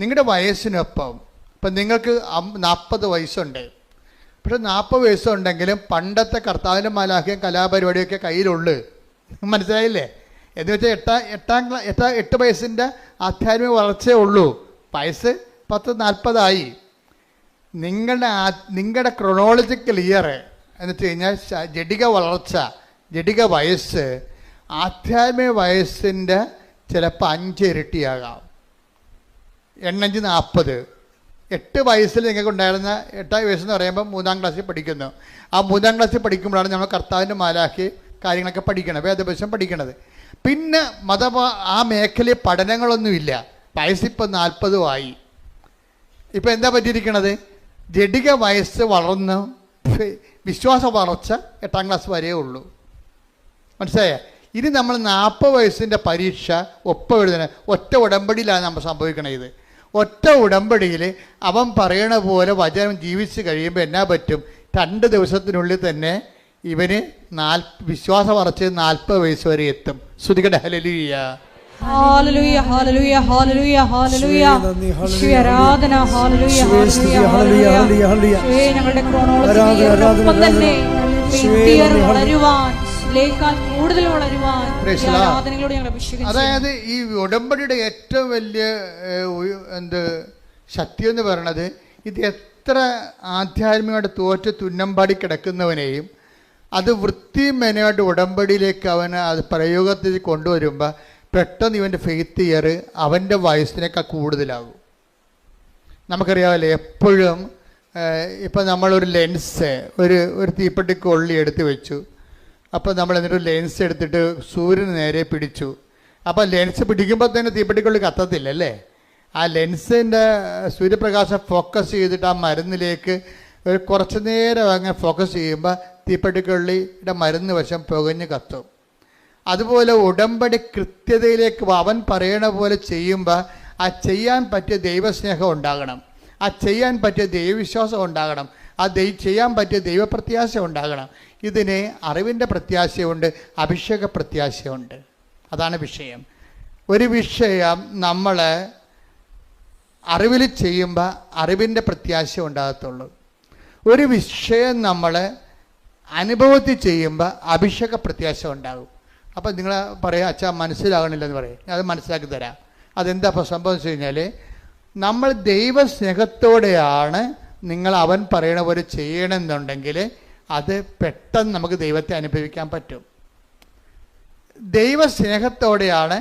നിങ്ങളുടെ വയസ്സിനൊപ്പം ഇപ്പം നിങ്ങൾക്ക് 40 വയസ്സുണ്ട്. പക്ഷെ 40 വയസ്സുണ്ടെങ്കിലും പണ്ടത്തെ കർത്താവിൻ്റെ മാലാഖയും കലാപരിപാടിയൊക്കെ കയ്യിലുള്ളു. മനസ്സിലായില്ലേ? എന്ന് വെച്ചാൽ 8 വയസ്സിൻ്റെ ആധ്യാത്മിക വളർച്ചയേ ഉള്ളൂ. വയസ്സ് 40-40 നിങ്ങളുടെ ക്രൊണോളജിക്കൽ ഇയർ എന്ന് വെച്ച് കഴിഞ്ഞാൽ ജഡിക വളർച്ച, ജഡിക വയസ്സ് ആധ്യാത്മിക വയസ്സിൻ്റെ ചിലപ്പോൾ 5 ഇരട്ടിയാകാം. 8 40. 8 വയസ്സിൽ നിങ്ങൾക്ക് ഉണ്ടായിരുന്ന 8 വയസ്സെന്ന് പറയുമ്പോൾ 3ാം ക്ലാസ്സിൽ പഠിക്കുന്നു. ആ 3ാം ക്ലാസ്സിൽ പഠിക്കുമ്പോഴാണ് നമ്മൾ കർത്താവിൻ്റെ മാലാഖി കാര്യങ്ങളൊക്കെ പഠിക്കണം, വേദപുസ്തകം പഠിക്കണത്. പിന്നെ ആ മേഖലയിൽ പഠനങ്ങളൊന്നുമില്ല. വയസ്സിപ്പോൾ 40 ആയി. ഇപ്പം എന്താ പറ്റിയിരിക്കണത്? ജഡിക വയസ്സ് വളർന്ന് വിശ്വാസ വളർച്ച 8ാം ക്ലാസ് വരെയേ ഉള്ളൂ. മനസ്സിലായേ? ഇനി നമ്മൾ 40 വയസ്സിൻ്റെ പരീക്ഷ ഒപ്പം എഴുതണം. ഒറ്റ ഉടമ്പടിയിലാണ് നമ്മൾ സംഭവിക്കണത്. ഇത് ഒറ്റ ഉടമ്പടിയിൽ അവൻ പറയണ പോലെ വചനം ജീവിച്ച് കഴിയുമ്പോൾ എന്നാ പറ്റും? 2 ദിവസത്തിനുള്ളിൽ തന്നെ ഇവന് വിശ്വാസം ഉറച്ച് 40 വയസ്സ് വരെ എത്തും. ശ്രുതികട ഹല്ലേലൂയ. ഹല്ലേലൂയ ഹല്ലേലൂയ ഹല്ലേലൂയ ഹല്ലേലൂയ. യേശുവേ ആരാധന. ഹല്ലേലൂയ ഹല്ലേലൂയ ഹല്ലേലൂയ. യേശുവേ ഞങ്ങളുടെ ക്രോണോളജിയോടൊപ്പം തന്നെ വളരുവാൻ, ലേക്കാൽ കൂടുതൽ വളരുവാൻ ആരാധനകളോട് ഞങ്ങൾ അഭിഷേകം. അതായത് ഈ ഉടമ്പടിയുടെ ഏറ്റവും വലിയ ശക്തി എന്ന് പറയുന്നത്, ഇത് എത്ര ആധ്യാത്മികമായിട്ട് തോറ്റ് തുന്നമ്പാടി കിടക്കുന്നവനെയും അത് വൃത്തിമെനയായിട്ട് ഉടമ്പടിയിലേക്ക് അവന് അത് പ്രയോഗത്തിൽ കൊണ്ടുവരുമ്പോൾ പെട്ടെന്ന് ഇവൻ്റെ ഫെയ്ത്ത് ഇയർ അവൻ്റെ വയസ്സിനേക്കാൾ കൂടുതലാകും. നമുക്കറിയാമല്ലോ, എപ്പോഴും ഇപ്പം നമ്മളൊരു ലെൻസ് ഒരു തീപ്പെട്ടിക്കൊള്ളി എടുത്ത് വെച്ചു. അപ്പോൾ നമ്മൾ എന്നിട്ട് ലെൻസ് എടുത്തിട്ട് സൂര്യന് നേരെ പിടിച്ചു. അപ്പോൾ ലെൻസ് പിടിക്കുമ്പോൾ തന്നെ തീപ്പെട്ടിക്കൊള്ളി കത്തത്തില്ല അല്ലേ? ആ ലെൻസിൻ്റെ സൂര്യപ്രകാശം ഫോക്കസ് ചെയ്തിട്ട് ആ മരുന്നിലേക്ക് ഒരു കുറച്ച് നേരം അങ്ങനെ ഫോക്കസ് ചെയ്യുമ്പോൾ തീപ്പെട്ടിക്കൊള്ളിയുടെ മരുന്ന് വശം പുകഞ്ഞ് കത്തും. അതുപോലെ ഉടമ്പടി കൃത്യതയിലേക്ക് അവൻ പറയണ പോലെ ചെയ്യുമ്പോൾ ആ ചെയ്യാൻ പറ്റിയ ദൈവസ്നേഹം ഉണ്ടാകണം, ആ ചെയ്യാൻ പറ്റിയ ദൈവവിശ്വാസം ഉണ്ടാകണം, ആ ചെയ്യാൻ പറ്റിയ ദൈവപ്രത്യാശ ഉണ്ടാകണം. ഇതിന് അറിവിൻ്റെ പ്രത്യാശയുണ്ട്, അഭിഷേക പ്രത്യാശയുണ്ട്. അതാണ് വിഷയം. ഒരു വിഷയം നമ്മൾ അറിവിൽ ചെയ്യുമ്പോൾ അറിവിൻ്റെ പ്രത്യാശ ഉണ്ടാകത്തുള്ളൂ. ഒരു വിഷയം നമ്മൾ അനുഭവത്തിൽ ചെയ്യുമ്പോൾ അഭിഷേക പ്രത്യാശ ഉണ്ടാകും. അപ്പം നിങ്ങൾ പറയാം, അച്ഛാ മനസ്സിലാകണില്ലെന്ന് പറയും. അത് മനസ്സിലാക്കി തരാം. അതെന്താ ഇപ്പോൾ സംഭവം വെച്ച് കഴിഞ്ഞാൽ, നമ്മൾ ദൈവസ്നേഹത്തോടെയാണ് നിങ്ങൾ അവൻ പറയണ പോലെ ചെയ്യണമെന്നുണ്ടെങ്കിൽ അത് പെട്ടെന്ന് നമുക്ക് ദൈവത്തെ അനുഭവിക്കാൻ പറ്റും. ദൈവസ്നേഹത്തോടെയാണ്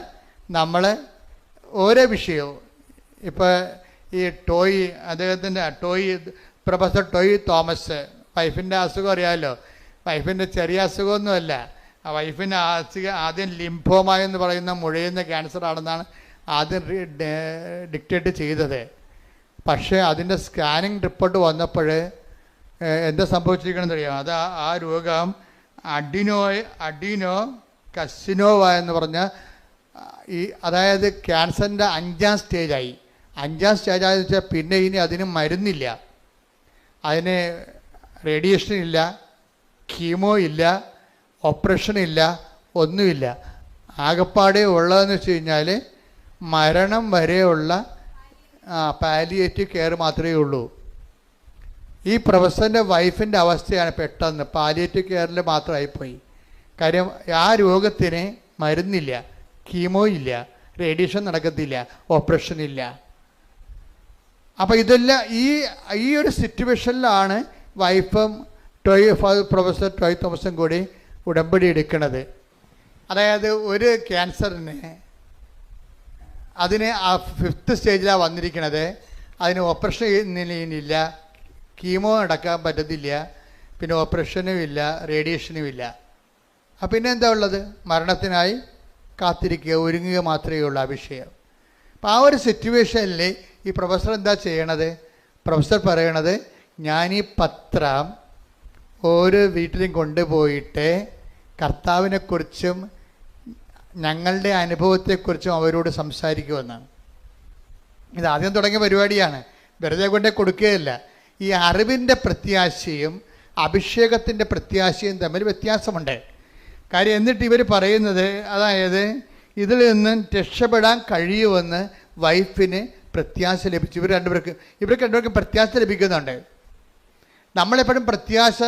നമ്മൾ ഓരോ വിഷയവും. ഇപ്പോൾ ഈ അദ്ദേഹത്തിൻ്റെ പ്രൊഫസർ ടോയ് തോമസ്, വൈഫിൻ്റെ അസുഖം അറിയാമല്ലോ. വൈഫിൻ്റെ ചെറിയ അസുഖമൊന്നുമല്ല. ആ വൈഫിൻ്റെ ആദ്യം ലിംഫോമ എന്ന് പറയുന്ന മുഴയുന്ന ക്യാൻസർ ആണെന്നാണ് ആദ്യം ഡിക്റ്റേറ്റ് ചെയ്തത്. പക്ഷേ അതിൻ്റെ സ്കാനിങ് റിപ്പോർട്ട് വന്നപ്പോൾ എന്താ സംഭവിച്ചിരിക്കണമെന്ന് അറിയാം. അത് ആ രോഗം അഡിനോ കസിനോവ എന്ന് പറഞ്ഞ അതായത് ക്യാൻസറിൻ്റെ 5ാം സ്റ്റേജായി. 5ാം സ്റ്റേജായെന്ന് വെച്ചാൽ പിന്നെ ഇനി അതിന് മരുന്നില്ല, അതിന് റേഡിയേഷൻ ഇല്ല, കീമോ ഇല്ല, ഓപ്പറേഷൻ ഇല്ല, ഒന്നുമില്ല. ആകപ്പാടെ ഉള്ളതെന്ന് വെച്ച് കഴിഞ്ഞാൽ മരണം വരെയുള്ള പാലിയേറ്റീവ് കെയർ മാത്രമേ ഉള്ളൂ. ഈ പ്രൊഫസറിൻ്റെ വൈഫിൻ്റെ അവസ്ഥയാണ് പെട്ടെന്ന് പാലിയേറ്റീവ് കെയറിൽ മാത്രമായിപ്പോയി. കാര്യം ആ രോഗത്തിന് മരുന്നില്ല, കീമോ ഇല്ല, റേഡിയേഷൻ നടക്കത്തില്ല, ഓപ്പറേഷൻ ഇല്ല. അപ്പോൾ ഇതെല്ലാം ഈ ഒരു സിറ്റുവേഷനിലാണ് വൈഫും പ്രൊഫസർ ടോയ് തോമസും കൂടി ഉടമ്പടി എടുക്കുന്നത്. അതായത് ഒരു ക്യാൻസറിന് അതിന് ആ 5th സ്റ്റേജിലാണ് വന്നിരിക്കുന്നത്. അതിന് ഓപ്പറേഷൻ ഇല്ല, കീമോ നടക്കാൻ പറ്റത്തില്ല, പിന്നെ ഓപ്പറേഷനും ഇല്ല, റേഡിയേഷനും ഇല്ല. അപ്പം പിന്നെ എന്താ ഉള്ളത്? മരണത്തിനായി കാത്തിരിക്കുക, ഒരുങ്ങുക മാത്രമേ ഉള്ളൂ ആ വിഷയം. അപ്പം ആ ഒരു സിറ്റുവേഷനിൽ ഈ പ്രൊഫസർ എന്താ ചെയ്യണത്? പ്രൊഫസർ പറയണത്, ഞാൻ ഈ പത്രം ഓരോ വീട്ടിലും കൊണ്ടുപോയിട്ട് കർത്താവിനെക്കുറിച്ചും ഞങ്ങളുടെ അനുഭവത്തെക്കുറിച്ചും അവരോട് സംസാരിക്കുമെന്നാണ്. ഇത് ആദ്യം തുടങ്ങിയ പരിപാടിയാണ്, വെറുതെ കൊണ്ടേ കൊടുക്കുകയല്ല. ഈ അറിവിൻ്റെ പ്രത്യാശയും അഭിഷേകത്തിൻ്റെ പ്രത്യാശയും തമ്മിൽ വ്യത്യാസമുണ്ട്. കാര്യം എന്നിട്ട് ഇവർ പറയുന്നത്, അതായത് ഇതിൽ നിന്ന് രക്ഷപ്പെടാൻ കഴിയുമെന്ന് വൈഫിന് പ്രത്യാശ ലഭിച്ചു. ഇവർക്ക് രണ്ടുപേർക്കും പ്രത്യാശ ലഭിക്കുന്നുണ്ട്. നമ്മളെപ്പോഴും പ്രത്യാശ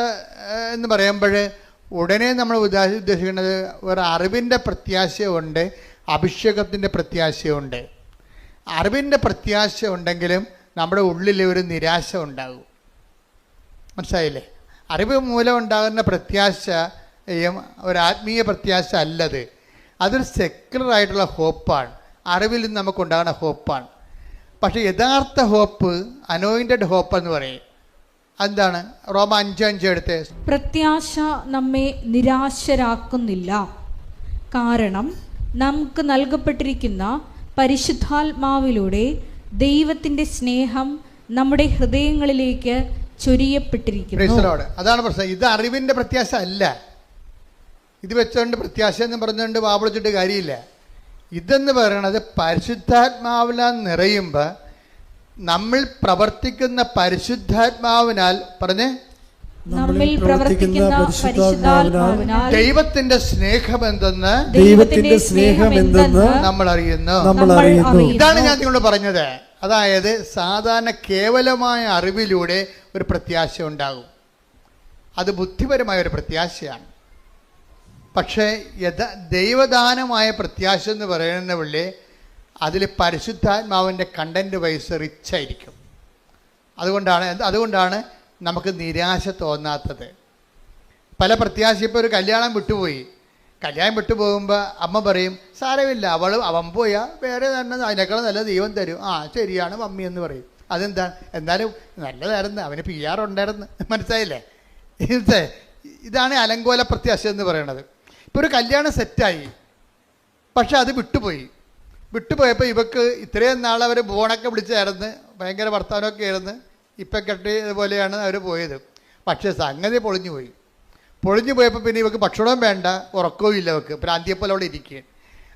എന്ന് പറയുമ്പോൾ ഉടനെ നമ്മൾ ഉദ്ദേശിക്കുന്നത് ഒരു അറിവിൻ്റെ പ്രത്യാശയുണ്ട്, അഭിഷേകത്തിൻ്റെ പ്രത്യാശയുണ്ട്. അറിവിൻ്റെ പ്രത്യാശ ഉണ്ടെങ്കിലും നമ്മുടെ ഉള്ളിൽ ഒരു നിരാശ ഉണ്ടാകും. മനസ്സിലായില്ലേ? അറിവ് മൂലം ഉണ്ടാകുന്ന പ്രത്യാശയും ഒരു ആത്മീയ പ്രത്യാശ അല്ലത്. അതൊരു സെക്യുലറായിട്ടുള്ള ഹോപ്പാണ്. അറിവിൽ നിന്ന് നമുക്കുണ്ടാകുന്ന ഹോപ്പാണ്. പക്ഷേ യഥാർത്ഥ ഹോപ്പ് അനോയിൻറ്റഡ് ഹോപ്പ് എന്ന് പറയും. എന്താണ്? റോമ 5:5 എടുത്ത്, പ്രത്യാശ നമ്മെ നിരാശരാക്കുന്നില്ല, കാരണം നമുക്ക് നൽകപ്പെട്ടിരിക്കുന്ന പരിശുദ്ധാത്മാവിലൂടെ ദൈവത്തിന്റെ സ്നേഹം നമ്മുടെ ഹൃദയങ്ങളിലേക്ക് ചൊരിയപ്പെട്ടിരിക്കുന്നു. അതാണ് പ്രശ്നം. ഇത് അറിവിൻ്റെ പ്രത്യാശ അല്ല. ഇത് വെച്ചുകൊണ്ട് പ്രത്യാശ എന്ന് പറഞ്ഞുകൊണ്ട് വാപിളിച്ചിട്ട് കാര്യമില്ല. ഇതെന്ന് പറയണത് പരിശുദ്ധാത്മാവിലാ നിറയുമ്പോൾ നമ്മൾ പ്രവർത്തിക്കുന്ന പരിശുദ്ധാത്മാവിനാൽ പറഞ്ഞേ നമ്മിൽ പ്രവർത്തിക്കുന്ന പരിശുദ്ധാത്മാവിനാൽ ദൈവത്തിന്റെ സ്നേഹമെന്തെന്ന് നമ്മൾ അറിയുന്നു. ഇതാണ് ഞാൻ നിങ്ങളോട് പറഞ്ഞത്. അതായത് സാധാരണ കേവലമായ അറിവിലൂടെ ഒരു പ്രത്യാശ ഉണ്ടാകും, അത് ബുദ്ധിപരമായ ഒരു പ്രത്യാശയാണ്. പക്ഷേ ദൈവദാനമായ പ്രത്യാശ എന്ന് പറയുന്ന പുള്ളി അതിൽ പരിശുദ്ധാത്മാവിൻ്റെ കണ്ടന്റ് വൈസ് റിച്ചായിരിക്കും. അതുകൊണ്ടാണ് നമുക്ക് നിരാശ തോന്നാത്തത്. പല പ്രത്യാശ, ഇപ്പോൾ ഒരു കല്യാണം വിട്ടുപോകുമ്പോൾ അമ്മ പറയും സാരമില്ല, അവൻ പോയാൽ വേറെ തന്നെ അതിനേക്കാളും നല്ല ദൈവം തരും. ആ ശരിയാണ് മമ്മി എന്ന് പറയും. അതെന്താണ്? എന്നാലും നല്ലതായിരുന്നു, അവന് PR ഉണ്ടായിരുന്നു. മനസ്സിലായില്ലേ? ഇതാണ് അലങ്കോല പ്രത്യാശ എന്ന് പറയുന്നത്. ഇപ്പോൾ ഒരു കല്യാണം സെറ്റായി, പക്ഷെ അത് വിട്ടുപോയപ്പോൾ ഇവക്ക് ഇത്രയും നാൾ അവർ ബോണൊക്കെ വിളിച്ചായിരുന്നു, ഭയങ്കര വർത്തമാനമൊക്കെ ആയിരുന്നു, ഇപ്പം കെട്ടിയതുപോലെയാണ് അവർ പോയത്. പക്ഷേ സംഗതി പൊളിഞ്ഞു പോയപ്പോൾ പിന്നെ ഇവക്ക് ഭക്ഷണവും വേണ്ട, ഉറക്കവും ഇല്ല, ഇവക്ക് ഭ്രാന്തിയെപ്പോലെ അവിടെ ഇരിക്കുകയാണ്.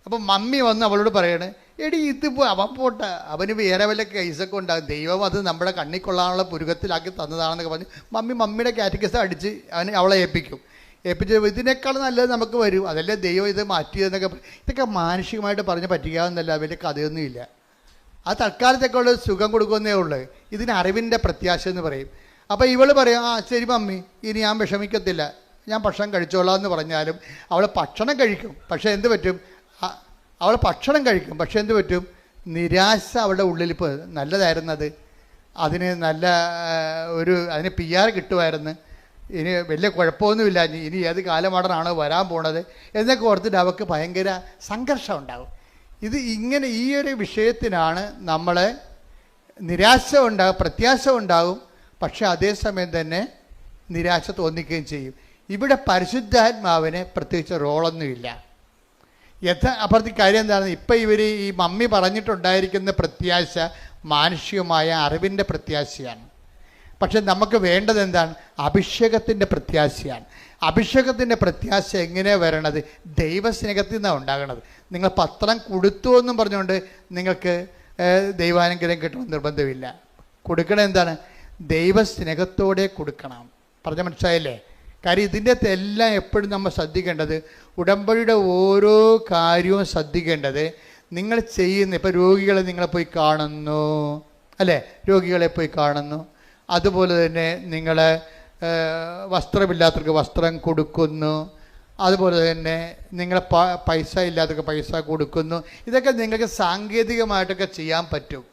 അപ്പം മമ്മി വന്ന് അവളോട് പറയണേ, എടി ഇതിപ്പോൾ അവൻ പോട്ടെ, അവന് വേറെ വല്ല കേസൊക്കെ ഉണ്ടാകും, ദൈവം അത് നമ്മുടെ കണ്ണിൽ കൊള്ളാനുള്ള പുരുകത്തിലാക്കി തന്നതാണെന്നൊക്കെ പറഞ്ഞ് മമ്മിയുടെ കാറ്റഗറീസ് അടിച്ച് അവളെ ഏൽപ്പിച്ച് ഇതിനേക്കാൾ നല്ലത് നമുക്ക് വരും, അതല്ലേ ദൈവം ഇത് മാറ്റിയതെന്നൊക്കെ. ഇതൊക്കെ മാനുഷികമായിട്ട് പറഞ്ഞ് പറ്റിക്കാവുന്നല്ല, വലിയ കഥയൊന്നുമില്ല. ആ തൽക്കാലത്തേക്കുള്ള സുഖം കൊടുക്കുന്നേ ഉള്ളൂ. ഇതിന് അറിവിൻ്റെ പ്രത്യാശ എന്ന് പറയും. അപ്പോൾ ഇവള് പറയും, ആ ശരി മമ്മി, ഇനി ഞാൻ വിഷമിക്കത്തില്ല, ഞാൻ ഭക്ഷണം കഴിച്ചോളാം എന്ന് പറഞ്ഞാലും അവൾ ഭക്ഷണം കഴിക്കും. പക്ഷേ എന്ത് പറ്റും? നിരാശ അവളുടെ ഉള്ളിൽ. ഇപ്പോൾ നല്ലതായിരുന്നത്, അതിന് നല്ല അതിന് PR കിട്ടുമായിരുന്നു, ഇനി വലിയ കുഴപ്പമൊന്നുമില്ല, ഇനി ഏത് കാലമാടനാണോ വരാൻ പോണത് എന്നൊക്കെ ഓർത്തിട്ട് അവൾക്ക് ഭയങ്കര സംഘർഷം ഉണ്ടാകും. ഇങ്ങനെ ഈ ഒരു വിഷയത്തിനാണ് നമ്മളെ നിരാശ ഉണ്ടാകും, പ്രത്യാശ ഉണ്ടാകും, പക്ഷെ അതേസമയം തന്നെ നിരാശ തോന്നിക്കുകയും ചെയ്യും. ഇവിടെ പരിശുദ്ധാത്മാവിന് പ്രത്യേകിച്ച് റോളൊന്നുമില്ല. അപ്പുറത്തെ കാര്യം എന്താണെന്ന്, ഇപ്പം ഈ മമ്മി പറഞ്ഞിട്ടുണ്ടായിരിക്കുന്ന പ്രത്യാശ മാനുഷികമായ അറിവിൻ്റെ പ്രത്യാശയാണ്. പക്ഷെ നമുക്ക് വേണ്ടത് എന്താണ്? അഭിഷേകത്തിൻ്റെ പ്രത്യാശയാണ്. അഭിഷേകത്തിൻ്റെ പ്രത്യാശ എങ്ങനെയാണ് വരണത്? ദൈവസ്നേഹത്തിൽ നിന്നാണ് ഉണ്ടാകണത്. നിങ്ങൾ പത്രം കൊടുത്തു എന്നും പറഞ്ഞുകൊണ്ട് നിങ്ങൾക്ക് ദൈവാനുഗ്രഹം കിട്ടണമെന്ന് നിർബന്ധമില്ല. കൊടുക്കണം എന്താണ്? ദൈവസ്നേഹത്തോടെ കൊടുക്കണം. പറഞ്ഞ മനസ്സിലായില്ലേ? കാര്യം ഇതിൻ്റെ എല്ലാം എപ്പോഴും നമ്മൾ ശ്രദ്ധിക്കേണ്ടത്, ഉടമ്പടിയുടെ ഓരോ കാര്യവും ശ്രദ്ധിക്കേണ്ടത് നിങ്ങൾ ചെയ്യുന്ന. ഇപ്പോൾ രോഗികളെ നിങ്ങളെ പോയി കാണുന്നു, അല്ലേ? രോഗികളെ പോയി കാണുന്നു. അതുപോലെ തന്നെ നിങ്ങൾ വസ്ത്രമില്ലാത്തവർക്ക് വസ്ത്രം കൊടുക്കുന്നു. അതുപോലെ തന്നെ നിങ്ങൾ പൈസ ഇല്ലാത്തവർക്ക് പൈസ കൊടുക്കുന്നു. ഇതൊക്കെ നിങ്ങൾക്ക് സാങ്കേതികമായിട്ടൊക്കെ ചെയ്യാൻ പറ്റും,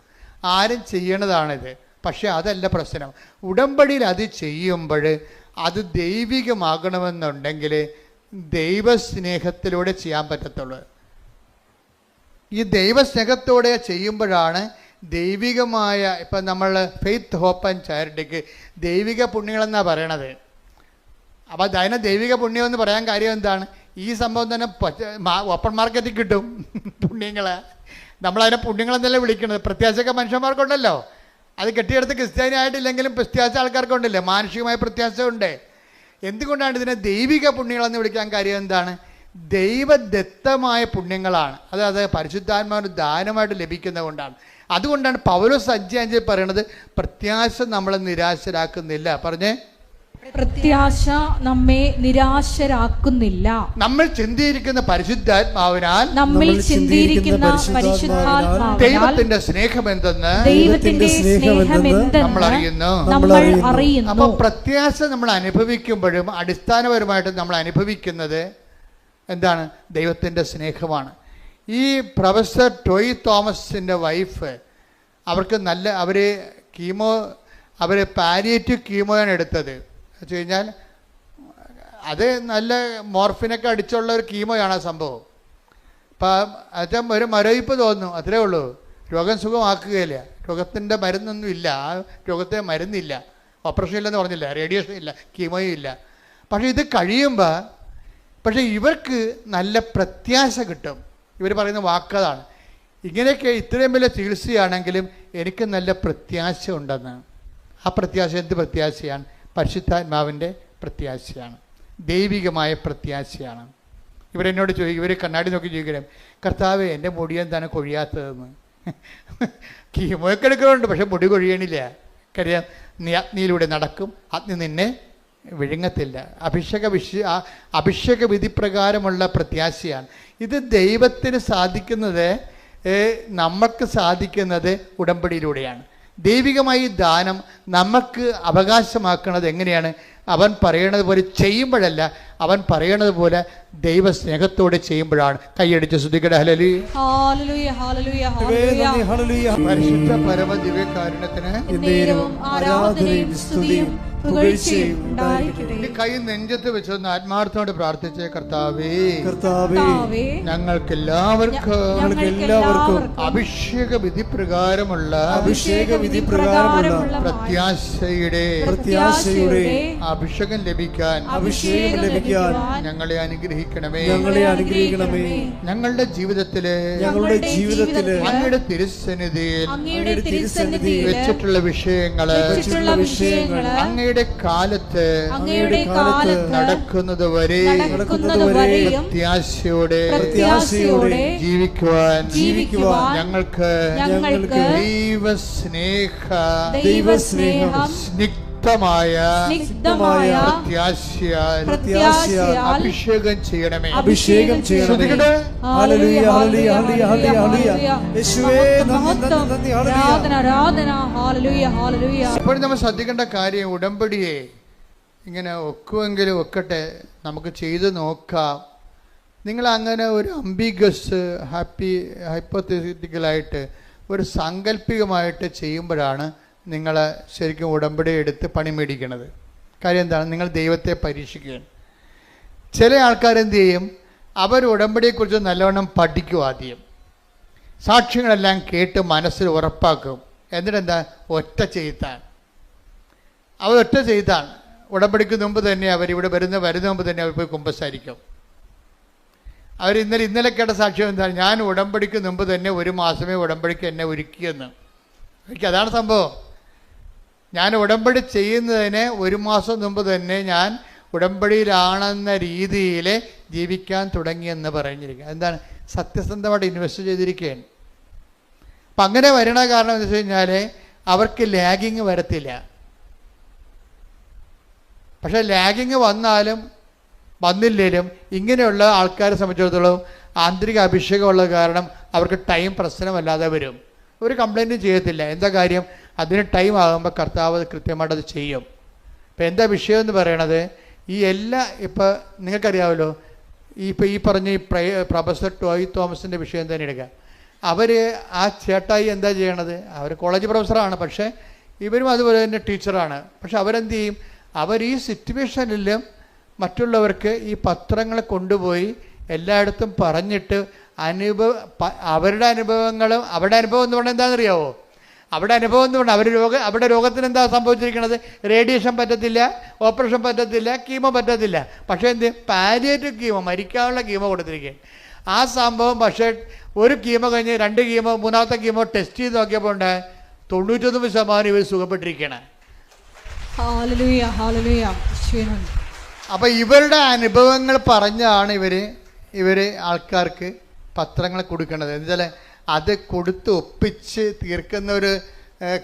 ആരും ചെയ്യണതാണിത്. പക്ഷേ അതല്ല പ്രശ്നം. ഉടമ്പടിയിൽ അത് ചെയ്യുമ്പോൾ അത് ദൈവികമാകണമെന്നുണ്ടെങ്കിൽ ദൈവസ്നേഹത്തിലൂടെ ചെയ്യാൻ പറ്റത്തുള്ളൂ. ഈ ദൈവസ്നേഹത്തോടെ ചെയ്യുമ്പോഴാണ് ദൈവികമായ, ഇപ്പം നമ്മൾ ഫെയ്ത്ത്, ഹോപ്പ് ആൻഡ് ചാരിറ്റിക്ക് ദൈവിക പുണ്യങ്ങളെന്നാണ് പറയണത്. അപ്പോൾ അതിനെ ദൈവിക പുണ്യം എന്ന് പറയാൻ കാര്യം എന്താണ്? ഈ സംഭവം തന്നെ ഓപ്പൺ മാർക്കറ്റിൽ കിട്ടും പുണ്യങ്ങളെ. നമ്മളതിനെ പുണ്യങ്ങളെന്നല്ലേ വിളിക്കുന്നത്. പ്രത്യാശയൊക്കെ മനുഷ്യന്മാർക്കുണ്ടല്ലോ, അത് കെട്ടിയെടുത്ത് ക്രിസ്ത്യാനി ആയിട്ടില്ലെങ്കിലും പ്രത്യാശ ആൾക്കാർക്കുണ്ടല്ലോ, മാനുഷികമായ പ്രത്യാശ ഉണ്ട്. എന്തുകൊണ്ടാണ് ഇതിനെ ദൈവിക പുണ്യങ്ങളെന്ന് വിളിക്കാൻ കാര്യം എന്താണ്? ദൈവദത്തമായ പുണ്യങ്ങളാണ്. അതായത് പരിശുദ്ധാത്മാവിന് ദാനമായിട്ട് ലഭിക്കുന്നത് കൊണ്ടാണ്. അതുകൊണ്ടാണ് പൗലോസ് 5:5 പറയണത്, പ്രത്യാശ നമ്മളെ നിരാശരാക്കുന്നില്ല. പറഞ്ഞേ, പ്രത്യാശ നമ്മെ നിരാശരാക്കുന്നില്ല. നമ്മൾ ചിന്തിയിരിക്കുന്ന പരിശുദ്ധാത്മാവിനാൽ, ദൈവത്തിന്റെ സ്നേഹമെന്തെന്ന് നമ്മൾ അറിയുന്നു. അപ്പൊ പ്രത്യാശ നമ്മൾ അനുഭവിക്കുമ്പോഴും അടിസ്ഥാനപരമായിട്ട് നമ്മൾ അനുഭവിക്കുന്നത് എന്താണ്? ദൈവത്തിന്റെ സ്നേഹമാണ്. ഈ പ്രൊഫസർ ടോയ് തോമസിൻ്റെ വൈഫ്, അവർ പാലിയേറ്റീവ് കീമോയാണ് എടുത്തത്. വെച്ച് കഴിഞ്ഞാൽ അത് നല്ല മോർഫിനൊക്കെ അടിച്ചുള്ള ഒരു കീമോയാണ് ആ സംഭവം. അപ്പം അച്ഛൻ ഒരു മരവിപ്പ് തോന്നുന്നു, അത്രേ ഉള്ളൂ. രോഗം സുഖമാക്കുകയില്ല. രോഗത്തിൻ്റെ മരുന്നൊന്നും ഇല്ല, ആ രോഗത്തിന് മരുന്നില്ല, ഓപ്പറേഷൻ ഇല്ലെന്ന് പറഞ്ഞില്ല, റേഡിയേഷൻ ഇല്ല, കീമോയും ഇല്ല. പക്ഷേ ഇത് കഴിയുമ്പോൾ ഇവർക്ക് നല്ല പ്രത്യാശ കിട്ടും. ഇവർ പറയുന്ന വാക്കതാണ്, ഇങ്ങനെയൊക്കെ ഇത്രയും വലിയ ചികിത്സയാണെങ്കിലും എനിക്ക് നല്ല പ്രത്യാശ ഉണ്ടെന്ന്. ആ പ്രത്യാശ എന്ത് പ്രത്യാശയാണ്? പരിശുദ്ധാത്മാവിൻ്റെ പ്രത്യാശയാണ്, ദൈവികമായ പ്രത്യാശയാണ്. ഇവരെന്നോട് ചോദിക്കും, ഇവർ കണ്ണാടി നോക്കി ചോദിക്കണം, കർത്താവേ എൻ്റെ മുടി എന്താണ് കൊഴിയാത്തതെന്ന്. കീമോയൊക്കെ എടുക്കുന്നുണ്ട്, പക്ഷെ മുടി കൊഴിയണില്ല. കാര്യം നീ അഗ്നിയിലൂടെ നടക്കും, അഗ്നി നിന്നെ വിഴുങ്ങത്തില്ല. അഭിഷേക വിധി പ്രകാരമുള്ള പ്രത്യാശയാണ് ഇത്. ദൈവത്തിന് സാധിക്കുന്നത്, നമുക്ക് സാധിക്കുന്നത് ഉടമ്പടിയിലൂടെയാണ്. ദൈവികമായി ദാനം നമുക്ക് അവകാശമാക്കുന്നത് എങ്ങനെയാണ്? അവൻ പറയണത് പോലെ ചെയ്യുമ്പോഴല്ല, അവൻ പറയണത് പോലെ ദൈവസ്നേഹത്തോടെ ചെയ്യുമ്പോഴാണ്. കൈയടിച്ച് സ്തുതിക്കട്ടെ. ഹല്ലേലൂയ, ഹല്ലേലൂയ, ഹല്ലേലൂയ, ഹല്ലേലൂയ. ഹല്ലേലൂയ. പരിശുദ്ധ പരമ ദിവ്യകാരുണ്യത്തിന് എന്നേരവും ആരാധനയും സ്തുതിയും പുകഴ്ചയും ഉണ്ടായിരിക്കട്ടെ. ഈ കൈ നെഞ്ചത്ത് വെച്ചൊന്ന് ആത്മാർത്ഥത്തോടെ പ്രാർത്ഥിച്ചേ. കർത്താവേ, കർത്താവേ, ഞങ്ങൾക്കെല്ലാവർക്കും അഭിഷേക വിധി പ്രകാരമുള്ള പ്രത്യാശയുടെ അഭിഷേകം ലഭിക്കാൻ ഞങ്ങളെ അനുഗ്രഹിക്കണമേ. ഞങ്ങളുടെ ജീവിതത്തില് അങ്ങയുടെ തിരുസന്നിധിയിൽ വെച്ചിട്ടുള്ള വിഷയങ്ങള് അങ്ങയുടെ കാലത്ത് നടക്കുന്നത് വരെ പ്രത്യാശയോടെ ജീവിക്കുവാൻ ഞങ്ങൾക്ക് ദൈവസ്നേഹം സ്നിഗ്ധമായ പ്രത്യാശയാൽ അഭിഷേകം ചെയ്യണമേ. ഹല്ലേലൂയ, ഹല്ലേലൂയ, ഹല്ലേലൂയ, ഹല്ലേലൂയ. യേശുവേ നന്ദി, നന്ദി, ആരാധന, ആരാധന. ഹല്ലേലൂയ, ഹല്ലേലൂയ. ഇപ്പോഴും നമ്മൾ ശ്രദ്ധിക്കേണ്ട കാര്യം, ഉടമ്പടിയെ ഇങ്ങനെ ഒക്കുമെങ്കിലും ഒക്കട്ടെ, നമുക്ക് ചെയ്ത് നോക്കാം. നിങ്ങൾ അങ്ങനെ ഒരു അംബിഗസ് ഹൈപ്പോത്തറ്റിക്കലായിട്ട് ഒരു സാങ്കല്പികമായിട്ട് ചെയ്യുമ്പോഴാണ് നിങ്ങൾ ശരിക്കും ഉടമ്പടി എടുത്ത് പണി മേടിക്കുന്നത്. കാര്യം എന്താണ്? നിങ്ങൾ ദൈവത്തെ പരീക്ഷിക്കുകയാണ്. ചില ആൾക്കാരെന്ത് ചെയ്യും? അവർ ഉടമ്പടിയെക്കുറിച്ച് നല്ലവണ്ണം പഠിക്കും. ആദ്യം സാക്ഷ്യങ്ങളെല്ലാം കേട്ട് മനസ്സിൽ ഉറപ്പാക്കും. എന്നിട്ടെന്താ? ഒറ്റ ചെയ്താണ്. അവർ ഒറ്റ ചെയ്താണ്. ഉടമ്പടിക്ക് മുമ്പ് തന്നെ അവരിവിടെ വരുന്ന മുമ്പ് തന്നെ അവർ പോയി കുമ്പസാരിക്കും. അവർ ഇന്നലെ കേട്ട സാക്ഷ്യം എന്താണ്? ഞാൻ ഉടമ്പടിക്ക് മുമ്പ് തന്നെ 1 മാസമേ ഉടമ്പടിക്ക് എന്നെ ഒരുക്കിയെന്ന്. അതാണ് സംഭവം. ഞാൻ ഉടമ്പടി ചെയ്യുന്നതിന് 1 മാസം മുമ്പ് തന്നെ ഞാൻ ഉടമ്പടിയിലാണെന്ന രീതിയിൽ ജീവിക്കാൻ തുടങ്ങിയെന്ന് പറഞ്ഞിരിക്കുക. എന്താണ്? സത്യസന്ധമായിട്ട് ഇൻവെസ്റ്റ് ചെയ്തിരിക്കുകയാണ്. അപ്പം അങ്ങനെ വരണ കാരണം എന്താ വെച്ച് കഴിഞ്ഞാൽ അവർക്ക് ലാഗിങ് വരത്തില്ല. പക്ഷേ ലാഗിങ് വന്നില്ലേലും ഇങ്ങനെയുള്ള ആൾക്കാരെ സംബന്ധിച്ചിടത്തോളം ആന്തരിക അഭിഷേകമുള്ള കാരണം അവർക്ക് ടൈം പ്രശ്നമല്ലാതെ വരും. ഒരു കംപ്ലൈൻറ്റും ചെയ്യത്തില്ല. എന്താ കാര്യം? അതിന് ടൈം ആകുമ്പോൾ കർത്താവ് കൃത്യമായിട്ടത് ചെയ്യും. ഇപ്പം എന്താ വിഷയം എന്ന് പറയണത്? ഇപ്പം നിങ്ങൾക്കറിയാമല്ലോ, ഈ പറഞ്ഞ പ്രൊഫസർ ടോയ് തോമസിൻ്റെ വിഷയം തന്നെ എടുക്കുക. അവർ ആ ചേട്ടായി എന്താ ചെയ്യണത്? അവർ കോളേജ് പ്രൊഫസറാണ്, പക്ഷേ ഇവരും അതുപോലെ തന്നെ ടീച്ചറാണ്. പക്ഷെ അവരെന്ത് ചെയ്യും? അവർ ഈ സിറ്റുവേഷനിലും മറ്റുള്ളവർക്ക് ഈ പത്രങ്ങൾ കൊണ്ടുപോയി എല്ലായിടത്തും പറഞ്ഞിട്ട് അവരുടെ അനുഭവങ്ങളും, അവരുടെ അനുഭവം എന്ന് പറഞ്ഞാൽ എന്താണെന്നറിയാവോ? അവിടെ അനുഭവം എന്ന് പറഞ്ഞാൽ അവിടെ രോഗത്തിന് എന്താ സംഭവിച്ചിരിക്കുന്നത്? റേഡിയേഷൻ പറ്റത്തില്ല, ഓപ്പറേഷൻ പറ്റത്തില്ല, കീമോ പറ്റത്തില്ല. പക്ഷേ എന്ത്? പാലിയേറ്റീവ് കീമോ, മരിക്കാനുള്ള കീമോ കൊടുത്തിരിക്കുക. ആ സംഭവം പക്ഷേ 1 കീമോ കഴിഞ്ഞ് 2 കീമോ 3ാമത്തെ കീമോ ടെസ്റ്റ് ചെയ്ത് നോക്കിയപ്പോൾ ഉണ്ട് 99% ഇവർ സുഖപ്പെട്ടിരിക്കണം. അപ്പം ഇവരുടെ അനുഭവങ്ങൾ പറഞ്ഞാണ് ഇവർ ആൾക്കാർക്ക് പത്രങ്ങൾ കൊടുക്കേണ്ടത്. എന്നുവെച്ചാൽ അത് കൊടുത്ത് ഒപ്പിച്ച് തീർക്കുന്ന ഒരു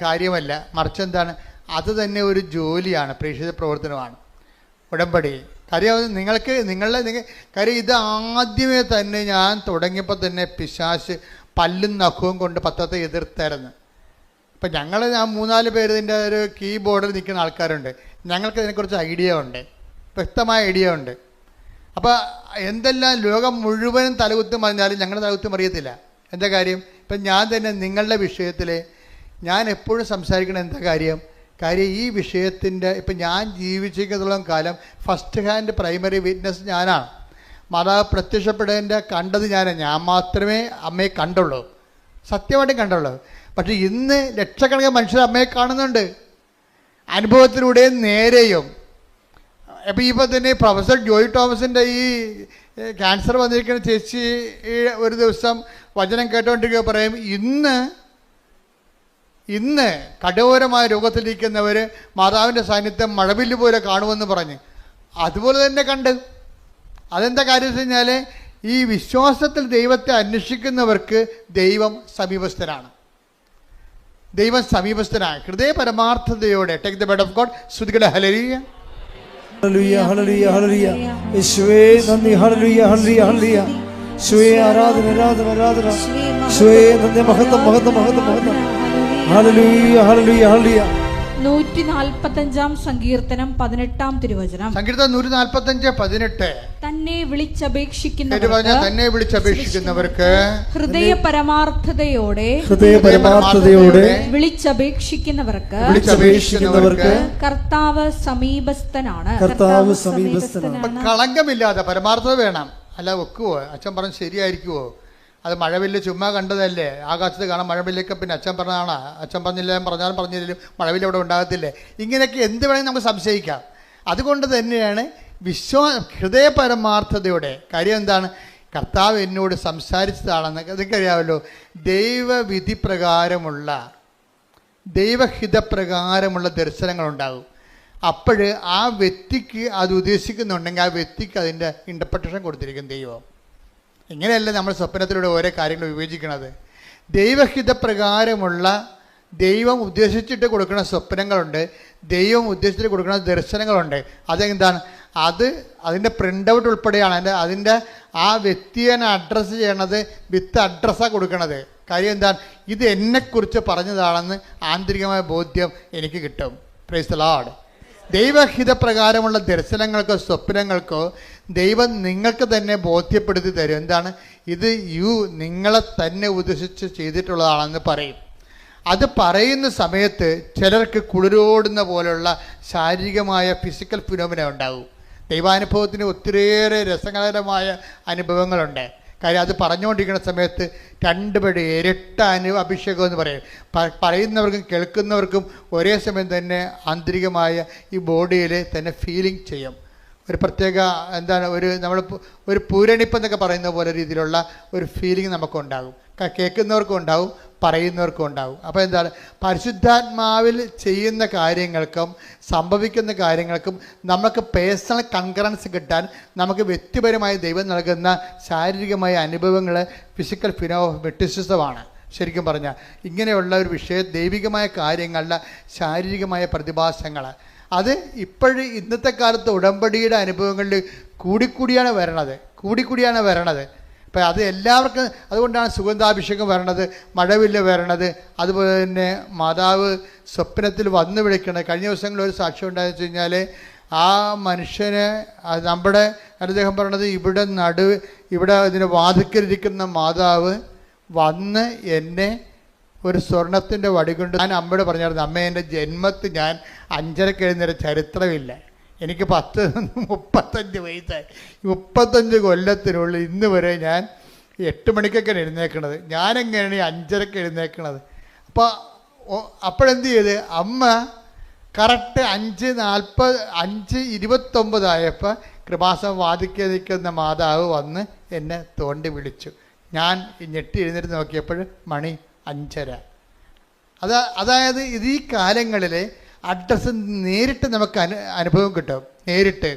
കാര്യമല്ല, മറിച്ച് എന്താണ്? അത് തന്നെ ഒരു ജോലിയാണ്, പ്രേക്ഷിത പ്രവർത്തനമാണ് ഉടമ്പടി. കാര്യം കാര്യം ഇത് ആദ്യമേ തന്നെ ഞാൻ തുടങ്ങിയപ്പോൾ തന്നെ പിശാച് പല്ലും നഖവും കൊണ്ട് പത്രത്തെ എതിർത്തായിരുന്നു. ഇപ്പം ഞാൻ 3-4 പേര് ഇതിൻ്റെ ഒരു കീബോർഡിൽ നിൽക്കുന്ന ആൾക്കാരുണ്ട്. ഞങ്ങൾക്ക് ഇതിനെക്കുറിച്ച് ഐഡിയ ഉണ്ട്, വ്യക്തമായ ഐഡിയ ഉണ്ട്. അപ്പോൾ എന്തെല്ലാം ലോകം മുഴുവനും തലകുത്തും പറഞ്ഞാലും ഞങ്ങളുടെ തലകുത്തും അറിയത്തില്ല. എന്താ കാര്യം? ഇപ്പം ഞാൻ തന്നെ നിങ്ങളുടെ വിഷയത്തിൽ ഞാൻ എപ്പോഴും സംസാരിക്കണം. എന്താ കാര്യം? ഈ വിഷയത്തിൻ്റെ ഇപ്പം ഞാൻ ജീവിച്ചിരിക്കുന്നതോളം കാലം ഫസ്റ്റ് ഹാൻഡ് പ്രൈമറി വിറ്റ്നസ് ഞാനാണ്. മാതാവ് പ്രത്യക്ഷപ്പെടേണ്ട കണ്ടത് ഞാൻ മാത്രമേ അമ്മയെ കണ്ടുള്ളൂ, സത്യമായിട്ടും കണ്ടുള്ളൂ. പക്ഷെ ഇന്ന് ലക്ഷക്കണക്കിന് മനുഷ്യർ അമ്മയെ കാണുന്നുണ്ട്, അനുഭവത്തിലൂടെ നേരെയും. അപ്പോൾ ഇപ്പോൾ തന്നെ പ്രൊഫസർ ജോയ് തോമസിൻ്റെ ഈ ക്യാൻസർ വന്നിരിക്കുന്ന ചേച്ചി ഒരു ദിവസം വചനം കേട്ടോണ്ടിരിക്കുക പറയും, ഇന്ന് കഠോരമായ രോഗത്തിലിരിക്കുന്നവർ മാതാവിൻ്റെ സാന്നിധ്യം മഴവില്ല് പോലെ കാണുമെന്ന് പറഞ്ഞ് അതുപോലെ തന്നെ കണ്ട്. അതെന്താ കാര്യം വെച്ച് കഴിഞ്ഞാൽ ഈ വിശ്വാസത്തിൽ ദൈവത്തെ അന്വേഷിക്കുന്നവർക്ക് ദൈവം സമീപസ്ഥനാണ്. ദൈവം സമീപസ്ഥനാണ്. ഹൃദയ പരമാർത്ഥതയോടെ take the bed of God. സ്തുതിക്കട്ടെ. ഹല്ലേലൂയ ഹല്ലേലൂയ ഹല്ലേലൂയ ഹല്ലേലൂയ. യേശുവേ നന്ദി. ഹല്ലേലൂയ ഹല്ലേലൂയ ഹല്ലേലൂയ. യേശുവേ ആരാധന ആരാധന ആരാധന. യേശുവേ നന്ദി. മഹത്വം മഹത്വം മഹത്വം മഹത്വം. ഹല്ലേലൂയ ഹല്ലേലൂയ ഹല്ലേലൂയ. 145 സങ്കീർത്തനം 18 തിരുവചനം. സങ്കീർത്തനം 145:18. തന്നെ വിളിച്ചപേക്ഷിക്കുന്നവർക്ക് തന്നെ വിളിച്ചപേക്ഷിക്കുന്നവർക്ക് ഹൃദയ പരമാർത്ഥതയോടെ വിളിച്ചപേക്ഷിക്കുന്നവർക്ക് കർത്താവ് സമീപസ്ഥനാണ്. കർത്താവ് സമീപസ്ഥനാണ്. കളങ്കമില്ലാതെ പരമാർത്ഥത വേണം. അല്ല വെക്കുവോ? അച്ഛൻ പറഞ്ഞ് ശരിയായിരിക്കുവോ? അത് മഴവില്ല് ചുമ്മാ കണ്ടതല്ലേ? ആകാശത്ത് കാണാൻ മഴവില്ലൊക്കെ പിന്നെ അച്ഛൻ പറഞ്ഞതാണ്. അച്ഛൻ പറഞ്ഞില്ല, പറഞ്ഞാലും പറഞ്ഞില്ലെങ്കിലും മഴവില്ല അവിടെ ഉണ്ടാകത്തില്ലേ? ഇങ്ങനെയൊക്കെ എന്ത് വേണമെങ്കിൽ നമുക്ക് സംശയിക്കാം. അതുകൊണ്ട് തന്നെയാണ് ഹൃദയ പരമാർത്ഥതയോടെ. കാര്യം എന്താണ്? കർത്താവ് എന്നോട് സംസാരിച്ചതാണെന്ന് അതൊക്കെയറിയാമല്ലോ. ദൈവവിധി പ്രകാരമുള്ള ദൈവഹിതപ്രകാരമുള്ള ദർശനങ്ങളുണ്ടാകും. അപ്പോൾ ആ വ്യക്തിക്ക് അത് ഉദ്ദേശിക്കുന്നുണ്ടെങ്കിൽ ആ വ്യക്തിക്ക് അതിൻ്റെ ഇൻ്റർപ്രിട്ടേഷൻ കൊടുത്തിരിക്കും ദൈവം. ഇങ്ങനെയല്ല നമ്മൾ സ്വപ്നത്തിലൂടെ ഓരോ കാര്യങ്ങൾ വിവേചിക്കുന്നത്. ദൈവഹിതപ്രകാരമുള്ള ദൈവം ഉദ്ദേശിച്ചിട്ട് കൊടുക്കുന്ന സ്വപ്നങ്ങളുണ്ട്, ദൈവം ഉദ്ദേശിച്ചിട്ട് കൊടുക്കുന്ന ദർശനങ്ങളുണ്ട്. അതെന്താണ്? അതിൻ്റെ പ്രിൻ്റ് ഔട്ട് ഉൾപ്പെടെയാണ് അതിൻ്റെ ആ വ്യക്തിയെ അഡ്രസ്സ് ചെയ്യണത് വിത്ത് അഡ്രസ്സാണ് കൊടുക്കണത്. കാര്യം എന്താണ്? ഇത് എന്നെക്കുറിച്ച് പറഞ്ഞതാണെന്ന് ആന്തരികമായ ബോധ്യം എനിക്ക് കിട്ടും. Praise the Lord. ദൈവഹിതപ്രകാരമുള്ള ദർശനങ്ങൾക്കോ സ്വപ്നങ്ങൾക്കോ ദൈവം നിങ്ങൾക്ക് തന്നെ ബോധ്യപ്പെടുത്തി തരും. എന്താണ്? ഇത് നിങ്ങളെ തന്നെ ഉദ്ദേശിച്ച് ചെയ്തിട്ടുള്ളതാണെന്ന് പറയും. അത് പറയുന്ന സമയത്ത് ചിലർക്ക് കുളിരോടുന്ന പോലുള്ള ശാരീരികമായ ഫിസിക്കൽ ഫിനോമിന ഉണ്ടാകും. ദൈവാനുഭവത്തിന് ഒത്തിരിയേറെ രസകരമായ അനുഭവങ്ങളുണ്ട്. കാര്യം അത് പറഞ്ഞുകൊണ്ടിരിക്കുന്ന സമയത്ത് രണ്ടുപേരുടെ ഇരട്ട അഭിഷേകം എന്ന് പറയും. പറയുന്നവർക്കും കേൾക്കുന്നവർക്കും ഒരേ സമയം തന്നെ ആന്തരികമായ ഈ ബോഡിയിൽ തന്നെ ഫീലിംഗ് ചെയ്യും. ഒരു പ്രത്യേക എന്താണ് നമ്മൾ ഒരു പൂരണിപ്പ് എന്നൊക്കെ പറയുന്ന പോലെ രീതിയിലുള്ള ഒരു ഫീലിംഗ് നമുക്കുണ്ടാകും. കേൾക്കുന്നവർക്കും ഉണ്ടാവും, പറയുന്നവർക്കും ഉണ്ടാവും. അപ്പോൾ എന്താണ്? പരിശുദ്ധാത്മാവിൽ ചെയ്യുന്ന കാര്യങ്ങൾക്കും സംഭവിക്കുന്ന കാര്യങ്ങൾക്കും നമുക്ക് പേഴ്സണൽ കൺകറൻസ് കിട്ടാൻ നമുക്ക് വ്യക്തിപരമായി ദൈവം നൽകുന്ന ശാരീരികമായ അനുഭവങ്ങൾ ഫിസിക്കൽ ഫിനോമെറ്റിസിസമാണ്. ശരിക്കും പറഞ്ഞാൽ ഇങ്ങനെയുള്ള ഒരു വിഷയം ദൈവികമായ കാര്യങ്ങളുടെ ശാരീരികമായ പ്രതിഭാസങ്ങൾ അത് ഇന്നത്തെ കാലത്ത് ഉടമ്പടിയുടെ അനുഭവങ്ങളിൽ കൂടിക്കൂടിയാണ് വരണത്. അപ്പം അത് എല്ലാവർക്കും അതുകൊണ്ടാണ് സുഗന്ധാഭിഷേകം വരണത്, മഴവില്ല് വരണത്, അതുപോലെ തന്നെ മാതാവ് സ്വപ്നത്തിൽ വന്നു വിളിക്കണത്. കഴിഞ്ഞ ദിവസങ്ങളിൽ ഒരു സാക്ഷ്യം ഉണ്ടായെന്ന് വെച്ച് കഴിഞ്ഞാൽ ആ മനുഷ്യന് നമ്മുടെ അദ്ദേഹം പറയണത് ഇവിടെ ഇതിന് വാതിക്കലിരിക്കുന്ന മാതാവ് വന്ന് എന്നെ ഒരു സ്വർണത്തിൻ്റെ വടി കൊണ്ട് ഞാൻ അമ്മയോട് പറഞ്ഞായിരുന്നു, അമ്മ എൻ്റെ ജന്മത്തിൽ ഞാൻ 5:30 എഴുന്നേരം ചരിത്രമില്ല. എനിക്ക് 35 വയസ്സായി. 35 കൊല്ലത്തിനുള്ളിൽ ഇന്ന് വരെ ഞാൻ 8 മണിക്കൊക്കെയാണ് എഴുന്നേക്കണത്. ഞാനെങ്ങനെയാണ് 5:30 എഴുന്നേക്കണത്? അപ്പോഴെന്ത് ചെയ്ത് അമ്മ കറക്റ്റ് 5:29 ആയപ്പോൾ കൃപാസനം വാദിക്കെ നിൽക്കുന്ന മാതാവ് വന്ന് എന്നെ തോണ്ടി വിളിച്ചു. ഞാൻ ഞെട്ടി എഴുന്നേറ്റ് നോക്കിയപ്പോൾ മണി 5:30. അതായത് ഈ കാലങ്ങളിൽ അഡ്രസ്സ് നേരിട്ട് നമുക്ക് അനുഭവം കിട്ടും. നേരിട്ട്.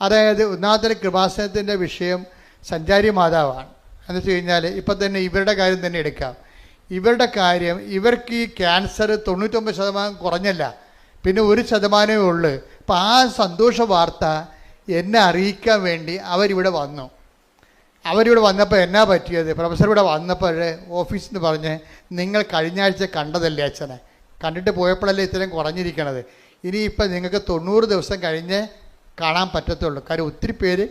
അതായത് ഒന്നാമത്തെ കൃപാസനത്തിൻ്റെ വിഷയം സഞ്ചാരി മാതാവാണ്. എന്ന് വെച്ച് കഴിഞ്ഞാൽ ഇപ്പം തന്നെ ഇവരുടെ കാര്യം തന്നെ എടുക്കാം. ഇവർക്ക് ഈ ക്യാൻസർ 99% കുറഞ്ഞല്ല, പിന്നെ 1% ഉള്ളു. അപ്പം ആ സന്തോഷ വാർത്ത എന്നെ അറിയിക്കാൻ വേണ്ടി അവരിവിടെ വന്നപ്പോൾ എന്നാ പറ്റിയത്? പ്രൊഫസർ ഇവിടെ വന്നപ്പോൾ ഓഫീസിൽ നിന്ന് പറഞ്ഞ്, നിങ്ങൾ കഴിഞ്ഞ ആഴ്ച കണ്ടതല്ലേ അച്ഛനെ, കണ്ടിട്ട് പോയപ്പോഴല്ലേ ഇത്രയും കുറഞ്ഞിരിക്കണത്, ഇനിയിപ്പം നിങ്ങൾക്ക് 90 ദിവസം കഴിഞ്ഞ് കാണാൻ പറ്റത്തുള്ളൂ. കാര്യം ഒത്തിരി പേര്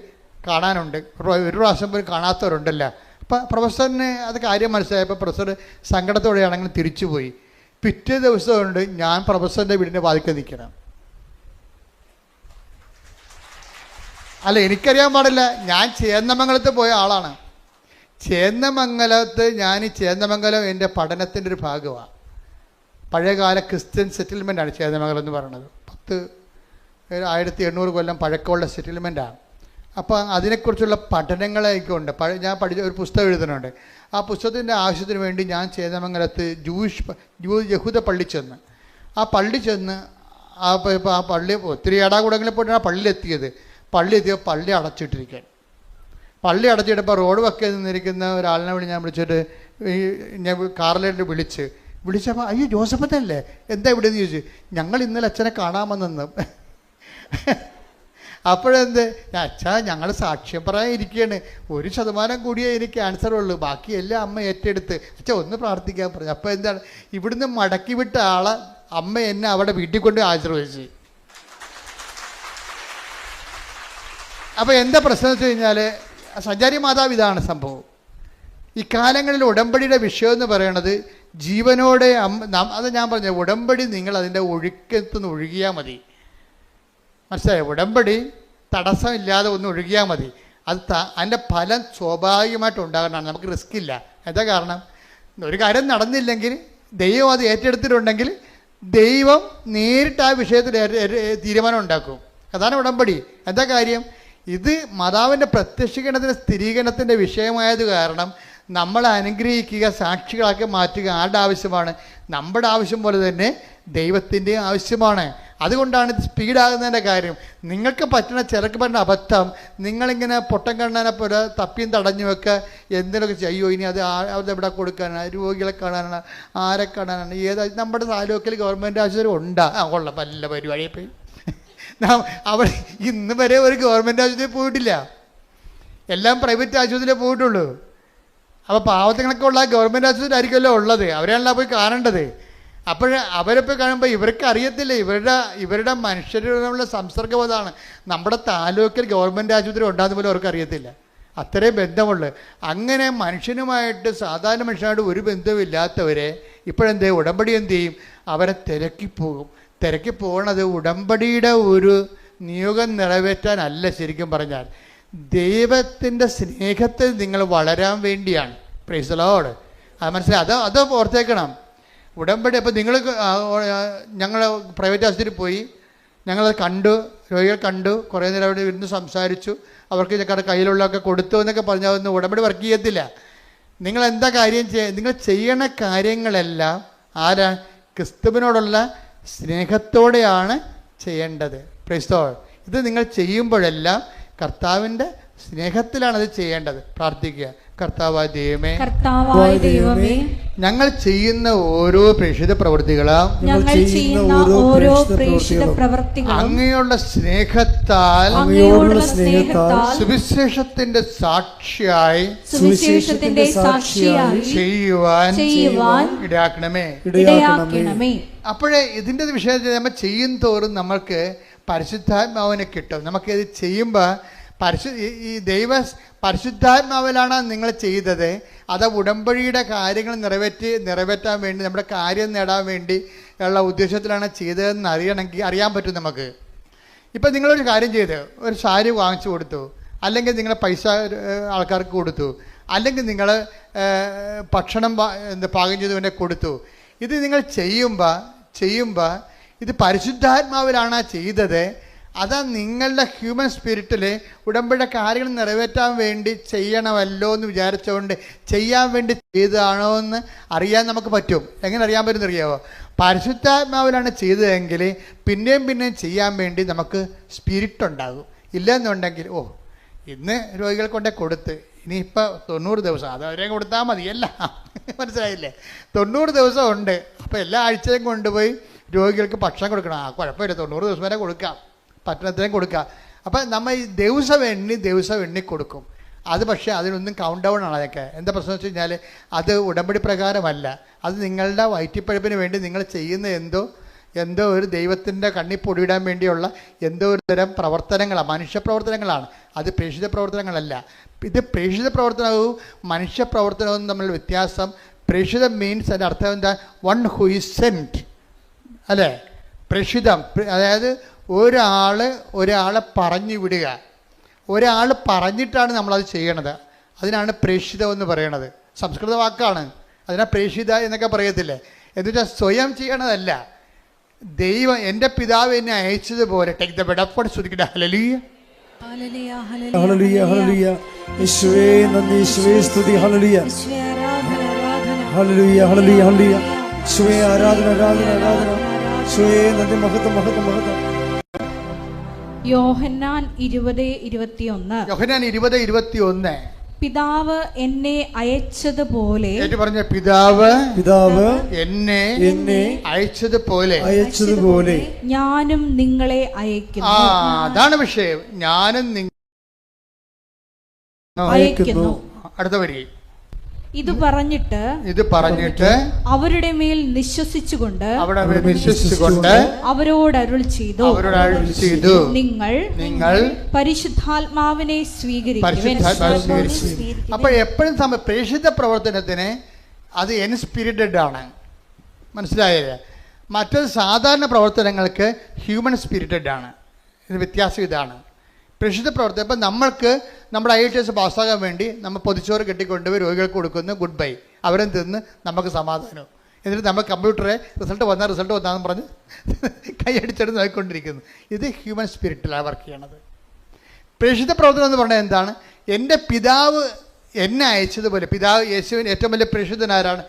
കാണാനുണ്ട്, ഒരു പ്രാവശ്യം പോലും കാണാത്തവരുണ്ടല്ലോ. അപ്പം പ്രൊഫസറിന് അത് കാര്യം മനസ്സിലായപ്പോൾ പ്രൊഫസർ സങ്കടത്തോടെയാണെങ്കിൽ തിരിച്ചുപോയി. പിറ്റേ ദിവസമുണ്ട് ഞാൻ പ്രൊഫസറിൻ്റെ വീടിൻ്റെ വാതിക്കൽ നിൽക്കണം. അല്ല, എനിക്കറിയാൻ പാടില്ല. ഞാൻ ചേന്നമംഗലത്ത് പോയ ആളാണ്. ചേന്നമംഗലം എൻ്റെ പഠനത്തിൻ്റെ ഒരു ഭാഗമാണ്. പഴയകാല ക്രിസ്ത്യൻ സെറ്റിൽമെൻറ്റാണ് ചേന്നമംഗലം എന്ന് പറയുന്നത്. 1800 കൊല്ലം പഴക്കമുള്ള സെറ്റിൽമെൻറ്റാണ്. അപ്പോൾ അതിനെക്കുറിച്ചുള്ള പഠനങ്ങളൊക്കെ ഉണ്ട്. ഞാൻ ഒരു പുസ്തകം എഴുതുന്നുണ്ട്. ആ പുസ്തകത്തിൻ്റെ ആവശ്യത്തിന് വേണ്ടി ഞാൻ ചേന്നമംഗലത്ത് യഹൂദ പള്ളി ചെന്ന് ആ പള്ളി ഒത്തിരി ഏടാകൂടങ്ങളിൽ പോയിട്ടാണ് പള്ളിയിലെത്തിയത്. പള്ളി അടച്ചിട്ടിരിക്കാൻ. പള്ളി അടച്ചിട്ടപ്പോൾ റോഡ് വക്കെ നിന്നിരിക്കുന്ന ഒരാളിനെ വിളി ഞാൻ വിളിച്ചിട്ട് ഞാൻ കാറിലേക്ക് വിളിച്ചപ്പോൾ അയ്യോ ജോസഫത്തല്ലേ എന്താ ഇവിടെ എന്ന് ചോദിച്ചു. ഞങ്ങൾ ഇന്നലെ അച്ഛനെ കാണാൻ വന്നെന്ന്. അപ്പോഴെന്ത് അച്ഛാ ഞങ്ങൾ സാക്ഷ്യം പറയാൻ ഇരിക്കുകയാണ്, 1% കൂടിയേ എനിക്ക് ക്യാൻസർ ഉള്ളൂ, ബാക്കിയെല്ലാം അമ്മ ഏറ്റെടുത്ത് അച്ഛാ ഒന്ന് പ്രാർത്ഥിക്കാൻ പറഞ്ഞു. അപ്പോൾ എന്താണ് ഇവിടുന്ന് മടക്കി വിട്ട ആളെ അമ്മ എന്നെ അവിടെ വീട്ടിൽ കൊണ്ട് ആശീർവദിച്ചു. അപ്പോൾ എന്താ പ്രശ്നം വെച്ച് കഴിഞ്ഞാൽ സഞ്ചാരി മാതാവ് ഇതാണ് സംഭവം. ഈ കാലങ്ങളിൽ ഉടമ്പടിയുടെ വിഷയം എന്ന് പറയണത് ജീവനോടെ അത് ഞാൻ പറഞ്ഞ ഉടമ്പടി നിങ്ങൾ അതിൻ്റെ ഒഴുക്കത്തുനിന്ന് ഒഴുകിയാൽ മതി. മനസ്സിലായോ? ഉടമ്പടി തടസ്സമില്ലാതെ ഒന്ന് ഒഴുകിയാൽ മതി. അത് അതിൻ്റെ ഫലം സ്വാഭാവികമായിട്ട് ഉണ്ടാകണമെന്ന് നമുക്ക് റിസ്ക് ഇല്ല. എന്താ കാരണം, ഒരു കാര്യം നടന്നില്ലെങ്കിൽ ദൈവം അത് ഏറ്റെടുത്തിട്ടുണ്ടെങ്കിൽ ദൈവം നേരിട്ട് ആ വിഷയത്തിൽ തീരുമാനം ഉണ്ടാക്കും. അതാണ് ഉടമ്പടി. എന്താ കാര്യം, ഇത് മാതാവിൻ്റെ പ്രത്യക്ഷീകരണത്തിൻ്റെ സ്ഥിരീകരണത്തിൻ്റെ വിഷയമായത് കാരണം നമ്മളെ അനുഗ്രഹിക്കുക, സാക്ഷികളാക്കി മാറ്റുക ആരുടെ ആവശ്യമാണ്? നമ്മുടെ ആവശ്യം പോലെ തന്നെ ദൈവത്തിൻ്റെ ആവശ്യമാണ്. അതുകൊണ്ടാണ് ഇത് സ്പീഡാകുന്നതിൻ്റെ കാര്യം. നിങ്ങൾക്ക് പറ്റുന്ന ചിലർക്ക് പറ്റുന്ന അബദ്ധം, നിങ്ങളിങ്ങനെ പൊട്ടം കണ്ണാനെ പോലെ തപ്പിയും തടഞ്ഞു വെക്കുക, എന്തെങ്കിലുമൊക്കെ ചെയ്യോ ഇനി അത് എവിടെ കൊടുക്കാനാണ്, രോഗികളെ കാണാനാണ്, ആരെ കാണാനാണ്, നമ്മുടെ താലൂക്കിൽ ഗവൺമെൻറ് ആശുപത്രി ഉണ്ടാ കൊള്ളാം നല്ല പരിപാടിയെ പോയി. അവിടെ ഇന്ന് വരെ ഒരു ഗവൺമെൻറ് ആശുപത്രി പോയിട്ടില്ല, എല്ലാം പ്രൈവറ്റ് ആശുപത്രിയിലേ പോയിട്ടുള്ളൂ. അപ്പോൾ പാവത്തങ്ങളൊക്കെ ഉള്ള ഗവൺമെൻറ് ആശുപത്രി ആയിരിക്കുമല്ലോ ഉള്ളത്, അവരെയാണല്ലോ പോയി കാണേണ്ടത്. അപ്പോൾ അവരെപ്പോൾ കാണുമ്പോൾ ഇവർക്ക് അറിയത്തില്ല, ഇവരുടെ മനുഷ്യരുടെ സംസർഗം അതാണ്. നമ്മുടെ താലൂക്കിൽ ഗവൺമെൻറ് ആശുപത്രി ഉണ്ടാകുന്ന പോലും അവർക്ക് അറിയത്തില്ല, അത്രയും ബന്ധമുള്ളു. അങ്ങനെ മനുഷ്യനുമായിട്ട് സാധാരണ മനുഷ്യനായിട്ട് ഒരു ബന്ധമില്ലാത്തവരെ ഇപ്പോഴെന്ത് ഉടമ്പടി എന്ത് ചെയ്യും, അവരെ തിരക്കിപ്പോകും. തിരക്കിപ്പോകണത് ഉടമ്പടിയുടെ ഒരു നിയോഗം നിറവേറ്റാനല്ല, ശരിക്കും പറഞ്ഞാൽ ദൈവത്തിൻ്റെ സ്നേഹത്തിൽ നിങ്ങൾ വളരാൻ വേണ്ടിയാണ്. Price the Lord. അത് മനസ്സിലായി, അത് ഓർത്തേക്കണം. ഉടമ്പടി അപ്പോൾ നിങ്ങൾ ഞങ്ങൾ പ്രൈവറ്റ് ആശുപത്രിയിൽ പോയി, ഞങ്ങളത് കണ്ടു, രോഗികൾ കണ്ടു, കുറേ നേരം അവിടെ ഇരുന്ന് സംസാരിച്ചു, അവർക്ക് ഞങ്ങളുടെ കയ്യിലുള്ളതൊക്കെ കൊടുത്തു എന്നൊക്കെ പറഞ്ഞാൽ ഒന്നും ഉടമ്പടി വർക്ക് ചെയ്യത്തില്ല. നിങ്ങൾ എന്താ കാര്യം നിങ്ങൾ ചെയ്യണ കാര്യങ്ങളെല്ലാം ആരാ? ക്രിസ്തുവിനോടുള്ള സ്നേഹത്തോടെയാണ് ചെയ്യേണ്ടത്. Price the Lord. ഇത് നിങ്ങൾ ചെയ്യുമ്പോഴെല്ലാം കർത്താവിൻ്റെ സ്നേഹത്തിലാണ് അത് ചെയ്യേണ്ടത്. പ്രാർത്ഥിക്കുക. കർത്താവായ ദൈവമേ, ഞങ്ങൾ ചെയ്യുന്ന ഓരോ പ്രേക്ഷിത പ്രവൃത്തികളും അങ്ങയുള്ള സ്നേഹത്താൽ സുവിശേഷത്തിന്റെ സാക്ഷിയായി ചെയ്യുവാൻ ഇടയാക്കണമേ. അപ്പോഴേ ഇതിൻ്റെ വിഷയത്തിൽ നമ്മൾ ചെയ്യും തോറും നമ്മൾക്ക് പരിശുദ്ധാത്മാവിനെ കിട്ടും. നമുക്കിത് ചെയ്യുമ്പോൾ ഈ പരിശുദ്ധാത്മാവിലാണ് നിങ്ങൾ ചെയ്തത്, അത് ഉടമ്പടിയുടെ കാര്യങ്ങൾ നിറവേറ്റാൻ വേണ്ടി, നമ്മുടെ കാര്യം നേടാൻ വേണ്ടി ഉള്ള ഉദ്ദേശത്തിലാണ് ചെയ്തതെന്ന് അറിയാൻ പറ്റും നമുക്ക്. ഇപ്പം നിങ്ങളൊരു കാര്യം ചെയ്ത് ഒരു സാരി വാങ്ങിച്ചു കൊടുത്തു, അല്ലെങ്കിൽ നിങ്ങൾ പൈസ ആൾക്കാർക്ക് കൊടുത്തു, അല്ലെങ്കിൽ നിങ്ങൾ ഭക്ഷണം പാകം ചെയ്തുകൊണ്ട് കൊടുത്തു. ഇത് നിങ്ങൾ ചെയ്യുമ്പോൾ ഇത് പരിശുദ്ധാത്മാവിലാണ് ചെയ്തത്. അതാ നിങ്ങളുടെ ഹ്യൂമൻ സ്പിരിറ്റിൽ ഉടമ്പടിയുടെ കാര്യങ്ങൾ നിറവേറ്റാൻ വേണ്ടി ചെയ്യണമല്ലോ എന്ന് വിചാരിച്ചുകൊണ്ട് ചെയ്യാൻ വേണ്ടി ചെയ്തതാണോ എന്ന് അറിയാൻ നമുക്ക് പറ്റും. എങ്ങനെ അറിയാൻ പറ്റുമെന്ന് അറിയാമോ? പരിശുദ്ധാത്മാവിലാണ് ചെയ്തതെങ്കിൽ പിന്നെയും ചെയ്യാൻ വേണ്ടി നമുക്ക് സ്പിരിറ്റ് ഉണ്ടാകും. ഇല്ലെന്നുണ്ടെങ്കിൽ ഇന്ന് രോഗികൾ കൊണ്ടേ കൊടുത്ത് ഇനിയിപ്പോൾ 90 ദിവസം അതവരെ കൊടുത്താൽ മതിയല്ല. മനസ്സിലായില്ലേ? 90 ദിവസം ഉണ്ട്. അപ്പോൾ എല്ലാ ആഴ്ചയും കൊണ്ടുപോയി രോഗികൾക്ക് ഭക്ഷണം കൊടുക്കണം. കുഴപ്പമില്ല, 90 ദിവസം വരെ കൊടുക്കാം, പട്ടണത്തിനും കൊടുക്കാം. അപ്പം നമ്മൾ ഈ ദിവസം എണ്ണി കൊടുക്കും. അത് പക്ഷേ അതിനൊന്നും കൗണ്ട് ഡൗൺ ആണ്. അതൊക്കെ എന്താ പ്രശ്നം വെച്ച് കഴിഞ്ഞാൽ അത് ഉടമ്പടി പ്രകാരമല്ല. അത് നിങ്ങളുടെ വയറ്റിപ്പഴപ്പിന് വേണ്ടി നിങ്ങൾ ചെയ്യുന്ന എന്തോ ഒരു ദൈവത്തിൻ്റെ കണ്ണി പൊടിയിടാൻ വേണ്ടിയുള്ള എന്തോ ഒരു തരം പ്രവർത്തനങ്ങളാണ്, മനുഷ്യപ്രവർത്തനങ്ങളാണ്. അത് പ്രേക്ഷിത പ്രവർത്തനങ്ങളല്ല. ഇത് പ്രേക്ഷിത പ്രവർത്തനവും മനുഷ്യപ്രവർത്തനവും തമ്മിൽ വ്യത്യാസം. പ്രേക്ഷിതം മീൻസ് അതിൻ്റെ അർത്ഥം എന്താ? വൺ ഹു ഈസ് സെൻറ്റ്, അല്ലേ? പ്രേക്ഷിതം അതായത് ഒരാളെ പറഞ്ഞു വിടുക. ഒരാൾ പറഞ്ഞിട്ടാണ് നമ്മളത് ചെയ്യണത്. അതിനാണ് പ്രേക്ഷിതം എന്ന് പറയണത്. സംസ്കൃത വാക്കാണ്, അതിനാ പ്രേക്ഷിത എന്നൊക്കെ പറയത്തില്ലേ. എന്നുവെച്ചാൽ സ്വയം ചെയ്യണതല്ല. ദൈവം എൻ്റെ പിതാവ് എന്നെ അയച്ചതുപോലെ ടേക്ക് ദ ബെഡ് അപ്പ് സ്തുതിക്കട്ടെ. ഹല്ലേലൂയ ഹല്ലേലൂയ ഹല്ലേലൂയ. യേശുവേ നന്ദി, യേശുവേ സ്തുതി. ഹല്ലേലൂയ ഹല്ലേലൂയ ഹല്ലേലൂയ ഹല്ലേലൂയ. യേശുവേ ആരാധന ആരാധന ആരാധന. യേശുവേ നന്ദി, മഹത്വം മഹത്വം മഹത്വം. യോഹന്നാൻ 20:21. യോഹന്നാൻ 20:21. പിതാവ് എന്നെ അയച്ചതുപോലെ ഏറ്റു പറഞ്ഞ പിതാവ് എന്നെ അയച്ചതുപോലെ ഞാനും നിങ്ങളെ അയക്കുന്നു. അതാണ് വിഷയം. ഞാനും അയക്കുന്നു. അടുത്ത വരി. ഇത് പറഞ്ഞിട്ട് അവരുടെ മേൽ വിശ്വസിച്ചുകൊണ്ട് അവരോട് അരുൾ ചെയ്തു, നിങ്ങൾ പരിശുദ്ധാത്മാവിനെ സ്വീകരിക്കുവിൻ. അപ്പോൾ എപ്പോഴും പ്രേക്ഷിത പ്രവർത്തനത്തിന് അത് എൻസ്പിരിറ്റഡ് ആണ്, മനസ്സിലായില്ലേ? മറ്റൊരു സാധാരണ പ്രവർത്തനങ്ങൾക്ക് ഹ്യൂമൻ സ്പിരിറ്റഡ് ആണ്. ഇത് വ്യത്യാസം ഇതാണ്. പ്രേക്ഷിത പ്രവർത്തനം ഇപ്പം നമ്മൾക്ക് നമ്മുടെ IELTS പാസ്സാകാൻ വേണ്ടി നമ്മൾ പൊതിച്ചോറ് കെട്ടിക്കൊണ്ടുപോയി രോഗികൾക്ക് കൊടുക്കുന്ന ഗുഡ് ബൈ, അവരും തിന്ന് നമുക്ക് സമാധാനം. എന്നിട്ട് നമ്മൾ കമ്പ്യൂട്ടറെ റിസൾട്ട് വന്നാന്ന് പറഞ്ഞ് കൈയടിച്ചെടുത്ത് നോക്കിക്കൊണ്ടിരിക്കുന്നു. ഇത് ഹ്യൂമൻ സ്പിരിറ്റിലാണ് വർക്ക് ചെയ്യണത്. പ്രേക്ഷിത പ്രവർത്തനം എന്ന് പറഞ്ഞാൽ എന്താണ്? എൻ്റെ പിതാവ് എന്നെ അയച്ചതുപോലെ, പിതാവ് യേശുവിന് ഏറ്റവും വലിയ പ്രേക്ഷിതനാരാണ്?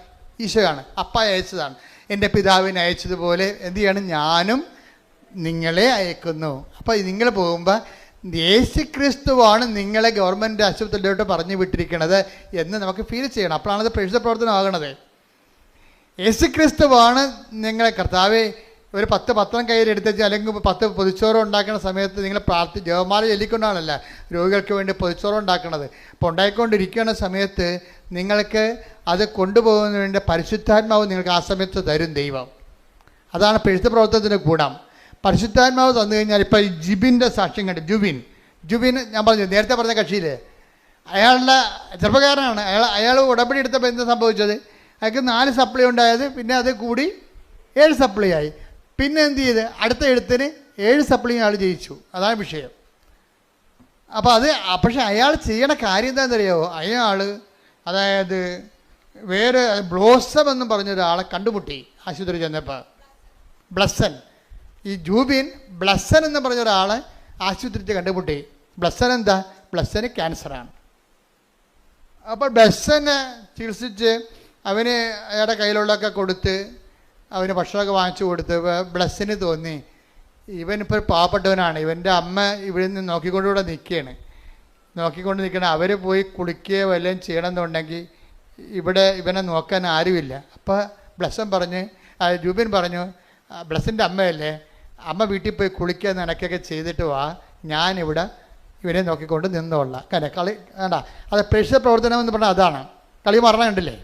ഈശോയാണ്. അപ്പ അയച്ചതാണ്. എൻ്റെ പിതാവിനെ അയച്ചതുപോലെ എന്ത് ചെയ്യണം? ഞാനും നിങ്ങളെ അയക്കുന്നു. അപ്പോൾ നിങ്ങൾ പോകുമ്പോൾ യേശുക്രിസ്തുവാണ് നിങ്ങളെ ഗവൺമെൻറ് ആശുപത്രിയിലോട്ട് പറഞ്ഞു വിട്ടിരിക്കുന്നത് എന്ന് നമുക്ക് ഫീൽ ചെയ്യണം. അപ്പോഴാണത് പ്രേക്ഷിത പ്രവർത്തനം ആകണത്. യേശുക്രിസ്തുവാണ് നിങ്ങളെ കർത്താവെ ഒരു 10 പത്രം കയ്യിലെടുത്ത് വെച്ച് അല്ലെങ്കിൽ 10 പൊതിച്ചോറ് ഉണ്ടാക്കുന്ന സമയത്ത് നിങ്ങൾ ജപമാല ചൊല്ലിക്കൊണ്ടാണല്ല രോഗികൾക്ക് വേണ്ടി പൊതിച്ചോറ് ഉണ്ടാക്കുന്നത്. അപ്പോൾ ഉണ്ടായിക്കൊണ്ടിരിക്കുന്ന സമയത്ത് നിങ്ങൾക്ക് അത് കൊണ്ടുപോകുന്നതിന് വേണ്ടി പരിശുദ്ധാത്മാവ് നിങ്ങൾക്ക് ആ സമയത്ത് തരും ദൈവം. അതാണ് പ്രേക്ഷിത പ്രവർത്തനത്തിൻ്റെ ഗുണം. പരിശുദ്ധാത്മാവ് തന്നു കഴിഞ്ഞാൽ ഇപ്പോൾ ഈ ജിബിൻ്റെ സാക്ഷ്യം കണ്ട് ജുബിൻ ഞാൻ പറഞ്ഞു നേരത്തെ പറഞ്ഞ കക്ഷിയിൽ അയാളുടെ ചെറുപ്പക്കാരനാണ്. അയാൾ ഉടമ്പടി എടുത്തപ്പോൾ എന്താ സംഭവിച്ചത്? അയാൾക്ക് 4 സപ്ലൈ ഉണ്ടായത്, പിന്നെ അത് കൂടി 7 സപ്ലൈ ആയി. പിന്നെ എന്ത് ചെയ്ത് അടുത്ത എഴുത്തിന് 7 സപ്ലൈ ആൾ ജയിച്ചു. അതാണ് വിഷയം. അപ്പോൾ അത് പക്ഷെ അയാൾ ചെയ്യണ കാര്യം എന്താണെന്നറിയാമോ? അയാൾ അതായത് വേറെ ബ്ലോസം എന്ന് പറഞ്ഞൊരാളെ കണ്ടുമുട്ടി ആശുപത്രി ചെന്നപ്പോൾ. ബ്ലസ്സൻ, ഈ ജൂബിൻ ബ്ലസ്സൻ എന്ന് പറഞ്ഞ ഒരാളെ ആശുപത്രിയിൽ കണ്ടുമുട്ടി. ബ്ലസ്സൻ എന്താ? ബ്ലസ്സന് ക്യാൻസറാണ്. അപ്പോൾ ബ്ലസ്സനെ ചികിത്സിച്ച് അവന് അയാളുടെ കയ്യിലുള്ളതൊക്കെ കൊടുത്ത് അവന് ഭക്ഷണമൊക്കെ വാങ്ങിച്ചു കൊടുത്ത് ബ്ലസ്സിന് തോന്നി ഇവനിപ്പോൾ പാവപ്പെട്ടവനാണ്, ഇവൻ്റെ അമ്മ ഇവിടെ നിന്ന് നോക്കിക്കൊണ്ടുകൂടെ നിൽക്കണം, അവർ പോയി കുളിക്കുകയോ വല്ലതും ചെയ്യണമെന്നുണ്ടെങ്കിൽ ഇവിടെ ഇവനെ നോക്കാൻ ആരുമില്ല. അപ്പോൾ ജൂബിൻ പറഞ്ഞു, ബ്ലസ്സിൻ്റെ അമ്മയല്ലേ, അമ്മ വീട്ടിൽ പോയി കുളിക്കുക നനക്കൊക്കെ ചെയ്തിട്ട് വാ, ഞാനിവിടെ ഇവനെ നോക്കിക്കൊണ്ട് നിന്നോളാം. കളി വേണ്ട, അത് പ്രേക്ഷിത പ്രവർത്തനം എന്ന് പറഞ്ഞാൽ അതാണ്. കളി മരണം കണ്ടില്ലേ?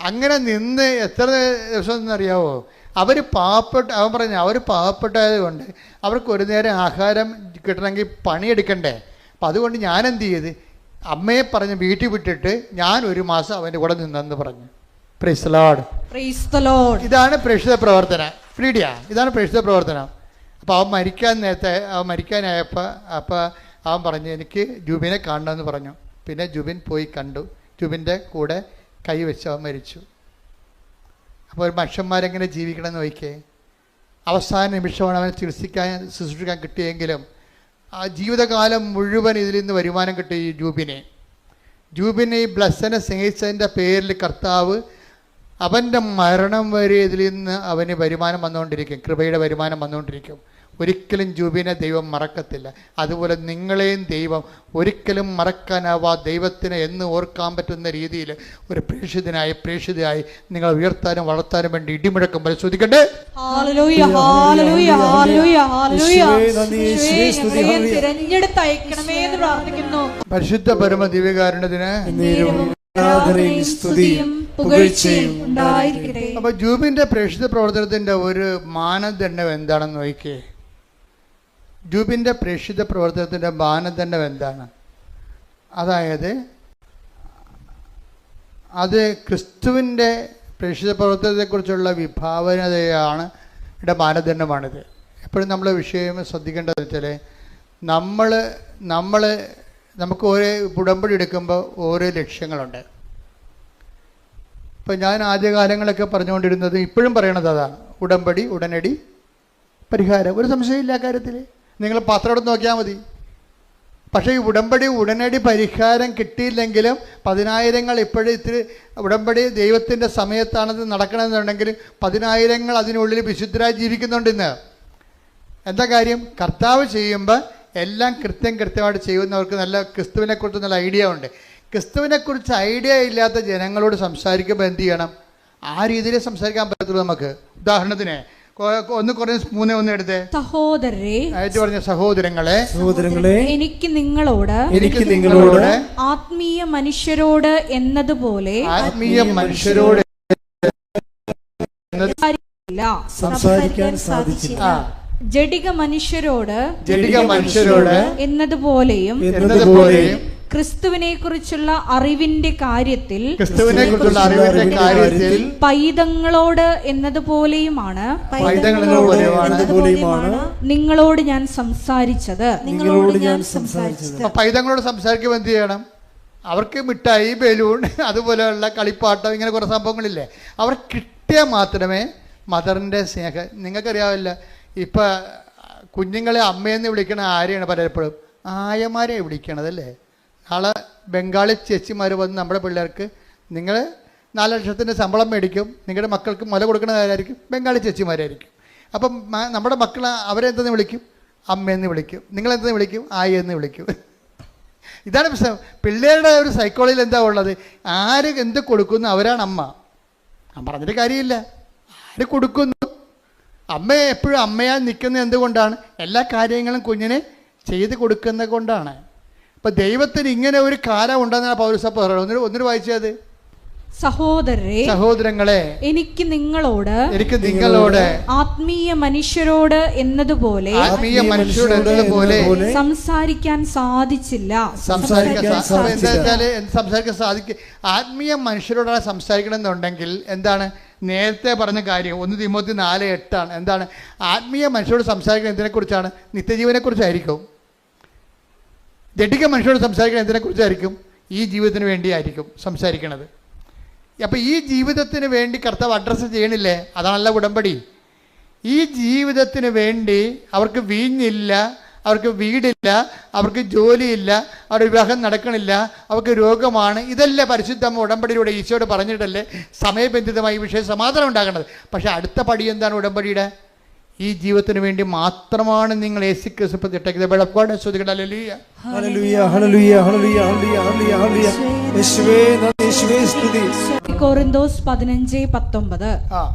അങ്ങനെ നിന്ന് എത്ര ദിവസം എന്നറിയാവോ? അവൻ പാവപ്പെട്ടത് കൊണ്ട് അവർക്ക് ഒരു നേരം ആഹാരം കിട്ടണമെങ്കിൽ പണിയെടുക്കണ്ടേ. അപ്പം അതുകൊണ്ട് ഞാൻ എന്ത് ചെയ്ത് അമ്മയെ പറഞ്ഞ് വീട്ടിൽ വിട്ടിട്ട് ഞാൻ 1 മാസം അവൻ്റെ കൂടെ നിന്നെന്ന് പറഞ്ഞു. Price the Lord. ഇതാണ് പ്രേക്ഷിത പ്രവർത്തനം. ഇതാണ് പ്രേക്ഷിത പ്രവർത്തനം. അപ്പോൾ അവൻ മരിക്കാനായപ്പോൾ അവൻ പറഞ്ഞു എനിക്ക് ജൂബിനെ കാണണമെന്ന് പറഞ്ഞു. പിന്നെ ജൂബിൻ പോയി കണ്ടു. ജൂബിൻ്റെ കൂടെ കൈവച്ച് അവൻ മരിച്ചു. അപ്പോൾ ഒരു മനുഷ്യന്മാരെങ്ങനെ ജീവിക്കണം എന്ന് നോക്കിയേ. അവസാന നിമിഷമാണ് അവനെ ശുശ്രൂഷിക്കാൻ കിട്ടിയെങ്കിലും ആ ജീവിതകാലം മുഴുവൻ ഇതിൽ നിന്ന് വരുമാനം കിട്ടി. ഈ ജൂബിനെ ഈ ബ്ലസ്സനെ സ്നേഹിച്ചതിൻ്റെ പേരിൽ കർത്താവ് അവൻ്റെ മരണം വരെ ഇതിൽ നിന്ന് അവന് വരുമാനം വന്നുകൊണ്ടിരിക്കും, കൃപയുടെ വരുമാനം വന്നുകൊണ്ടിരിക്കും. ഒരിക്കലും ജൂബിനെ ദൈവം മറക്കത്തില്ല. അതുപോലെ നിങ്ങളെയും ദൈവം ഒരിക്കലും മറക്കാനാവാ ദൈവത്തിന് എന്ന് ഓർക്കാൻ പറ്റുന്ന രീതിയിൽ ഒരു പ്രേക്ഷിതയായി നിങ്ങൾ ഉയർത്താനും വളർത്താനും വേണ്ടി ഇടിമുഴക്കം പരിശോധിക്കണ്ടേ. പരിശുദ്ധ പരമ ദിവ്യകാരുണ്യത്തിന് അപ്പൊ ജൂബിന്റെ പ്രേക്ഷിത പ്രവർത്തനത്തിന്റെ ഒരു മാനദണ്ഡം എന്താണെന്ന് നോക്കിയേ. ജൂബിന്റെ പ്രേക്ഷിത പ്രവർത്തനത്തിന്റെ മാനദണ്ഡം എന്താണ്? അതായത് അത് ക്രിസ്തുവിൻ്റെ പ്രേക്ഷിത പ്രവർത്തനത്തെക്കുറിച്ചുള്ള വിഭാവനതയാണ് ഇവിടെ മാനദണ്ഡമാണിത്. എപ്പോഴും നമ്മൾ വിഷയം ശ്രദ്ധിക്കേണ്ടതെന്ന് വെച്ചാൽ നമുക്ക് ഓരോ ഉടമ്പടി എടുക്കുമ്പോൾ ഓരോ ലക്ഷ്യങ്ങളുണ്ട്. ഇപ്പം ഞാൻ ആദ്യകാലങ്ങളൊക്കെ പറഞ്ഞുകൊണ്ടിരുന്നത് ഇപ്പോഴും പറയണത് അതാണ്, ഉടമ്പടി ഉടനടി പരിഹാരം. ഒരു സംശയമില്ല കാര്യത്തിൽ, നിങ്ങൾ പത്രം എടുത്ത് നോക്കിയാൽ മതി. പക്ഷേ ഈ ഉടമ്പടി ഉടനടി പരിഹാരം കിട്ടിയില്ലെങ്കിലും 10,000 ഇപ്പോഴും ഇത്തിരി ഉടമ്പടി ദൈവത്തിൻ്റെ സമയത്താണത് നടക്കണമെന്നുണ്ടെങ്കിൽ 10,000 അതിനുള്ളിൽ വിശുദ്ധരായി ജീവിക്കുന്നുണ്ട് ഇന്ന്. എന്താ കാര്യം? കർത്താവ് ചെയ്യുമ്പോൾ എല്ലാം കൃത്യമായിട്ട് ചെയ്യുന്നവർക്ക് നല്ല ക്രിസ്തുവിനെക്കുറിച്ച് നല്ല ഐഡിയ ഉണ്ട്. ക്രിസ്തുവിനെക്കുറിച്ച് ഐഡിയ ഇല്ലാത്ത ജനങ്ങളോട് സംസാരിക്കുമ്പോൾ എന്ത് ചെയ്യണം? ആ രീതിയിൽ സംസാരിക്കാൻ പറ്റത്തുള്ളൂ നമുക്ക്. ഉദാഹരണത്തിന് 1 Corinthians 3:1 എടുത്തേ. സഹോദരങ്ങളെ എനിക്ക് നിങ്ങളോട് ആത്മീയ മനുഷ്യരോട് എന്നതുപോലെ സംസാരിക്കാൻ സാധിച്ചില്ല. ജഡിക മനുഷ്യരോട് എന്നതുപോലെയും ക്രിസ്തുവിനെ കുറിച്ചുള്ള അറിവിന്റെ കാര്യത്തിൽ പൈതങ്ങളോട് എന്നതുപോലെയുമാണ് നിങ്ങളോട് ഞാൻ സംസാരിച്ചത്. പൈതങ്ങളോട് സംസാരിക്കുമ്പോൾ എന്ത് ചെയ്യണം? അവർക്ക് മിഠായി, ബലൂൺ, അതുപോലെയുള്ള കളിപ്പാട്ടം, ഇങ്ങനെ കുറേ സംഭവങ്ങളില്ലേ, അവർ കിട്ടിയാൽ മാത്രമേ മദറിൻ്റെ സ്നേഹം. നിങ്ങൾക്കറിയാവില്ല, ഇപ്പം കുഞ്ഞുങ്ങളെ അമ്മയെന്ന് വിളിക്കണ ആരെയാണ്? പലപ്പോഴും ആയമാരെ വിളിക്കണതല്ലേ. നാളെ ബംഗാളി ചേച്ചിമാർ വന്ന് നമ്മുടെ പിള്ളേർക്ക് നിങ്ങൾ 4 ലക്ഷത്തിൻ്റെ ശമ്പളം മേടിക്കും, നിങ്ങളുടെ മക്കൾക്ക് മുല കൊടുക്കുന്നതായിരിക്കും ബംഗാളി ചേച്ചിമാരായിരിക്കും. അപ്പം നമ്മുടെ മക്കൾ അവരെന്തെന്ന് വിളിക്കും? അമ്മയെന്ന് വിളിക്കും. നിങ്ങളെന്തെന്ന് വിളിക്കും? ആയെന്ന് വിളിക്കും. ഇതാണ് പ്രശ്നം. പിള്ളേരുടെ ഒരു സൈക്കോളജിയിൽ എന്താ ഉള്ളത്? ആര് എന്ത് കൊടുക്കുന്നു അവരാണ് അമ്മ. ഞാൻ പറഞ്ഞിട്ട് കാര്യമില്ല. ആര് കൊടുക്കുന്നു? അമ്മ എപ്പോഴും അമ്മയാൽ നിൽക്കുന്നത് എന്തുകൊണ്ടാണ്? എല്ലാ കാര്യങ്ങളും കുഞ്ഞിനെ ചെയ്ത് കൊടുക്കുന്നത് കൊണ്ടാണ്. അപ്പം ദൈവത്തിന് ഇങ്ങനെ ഒരു കാലം ഉണ്ടെന്നാണ് പൗലോസ് പറയുന്നത്. ഒന്നിനു വായിച്ചത്. സഹോദരങ്ങളെ എനിക്ക് നിങ്ങളോട് ആത്മീയ മനുഷ്യരോട് എന്നതുപോലെ സംസാരിക്കാൻ സാധിച്ചില്ല. സംസാരിക്കാൻ സാധിക്കും. ആത്മീയ മനുഷ്യരോടാണ് സംസാരിക്കണമെന്നുണ്ടെങ്കിൽ എന്താണ്? നേരത്തെ പറഞ്ഞ കാര്യം 1 തിമോത്തി 4:8 എന്താണ്? ആത്മീയ മനുഷ്യരോട് സംസാരിക്കുന്നത് എന്തിനെക്കുറിച്ചാണ്? നിത്യജീവനെക്കുറിച്ചായിരിക്കും. ജഡിക മനുഷ്യരോട് സംസാരിക്കുന്നത് എന്തിനെക്കുറിച്ചായിരിക്കും? ഈ ജീവിതത്തിന് വേണ്ടിയായിരിക്കും സംസാരിക്കണത്. അപ്പോൾ ഈ ജീവിതത്തിന് വേണ്ടി കർത്താവ് അഡ്രസ്സ് ചെയ്യണില്ലേ? അതാണല്ലോ ഉടമ്പടി. ഈ ജീവിതത്തിന് വേണ്ടി അവർക്ക് വീഞ്ഞില്ല, അവർക്ക് വീടില്ല, അവർക്ക് ജോലിയില്ല, അവരുടെ വിവാഹം നടക്കണില്ല, അവർക്ക് രോഗമാണ്. ഇതല്ലേ പരിശുദ്ധ ഉടമ്പടിയിലൂടെ ഈശോയോട് പറഞ്ഞിട്ടല്ലേ സമയബന്ധിതമായി ഈ വിഷയം സമാധാനം ഉണ്ടാകേണ്ടത്. പക്ഷേ അടുത്ത പടി എന്താണ് ഉടമ്പടിയുടെ? ഈ ജീവിതത്തിന് വേണ്ടി മാത്രമാണ് നിങ്ങൾ യേശുക്രിസ്തു ഇട്ടേക്കുന്നത്. വെളപ്പാട് ശ്രദ്ധിക്കണം. ഹല്ലേലൂയ ഹല്ലേലൂയ ഹല്ലേലൂയ ഹല്ലേലൂയ ഹല്ലേലൂയ ഹല്ലേലൂയ. യേശുവേ നന്ദി, യേശുവേ സ്തുതി. കൊരിന്തോസ് 15:19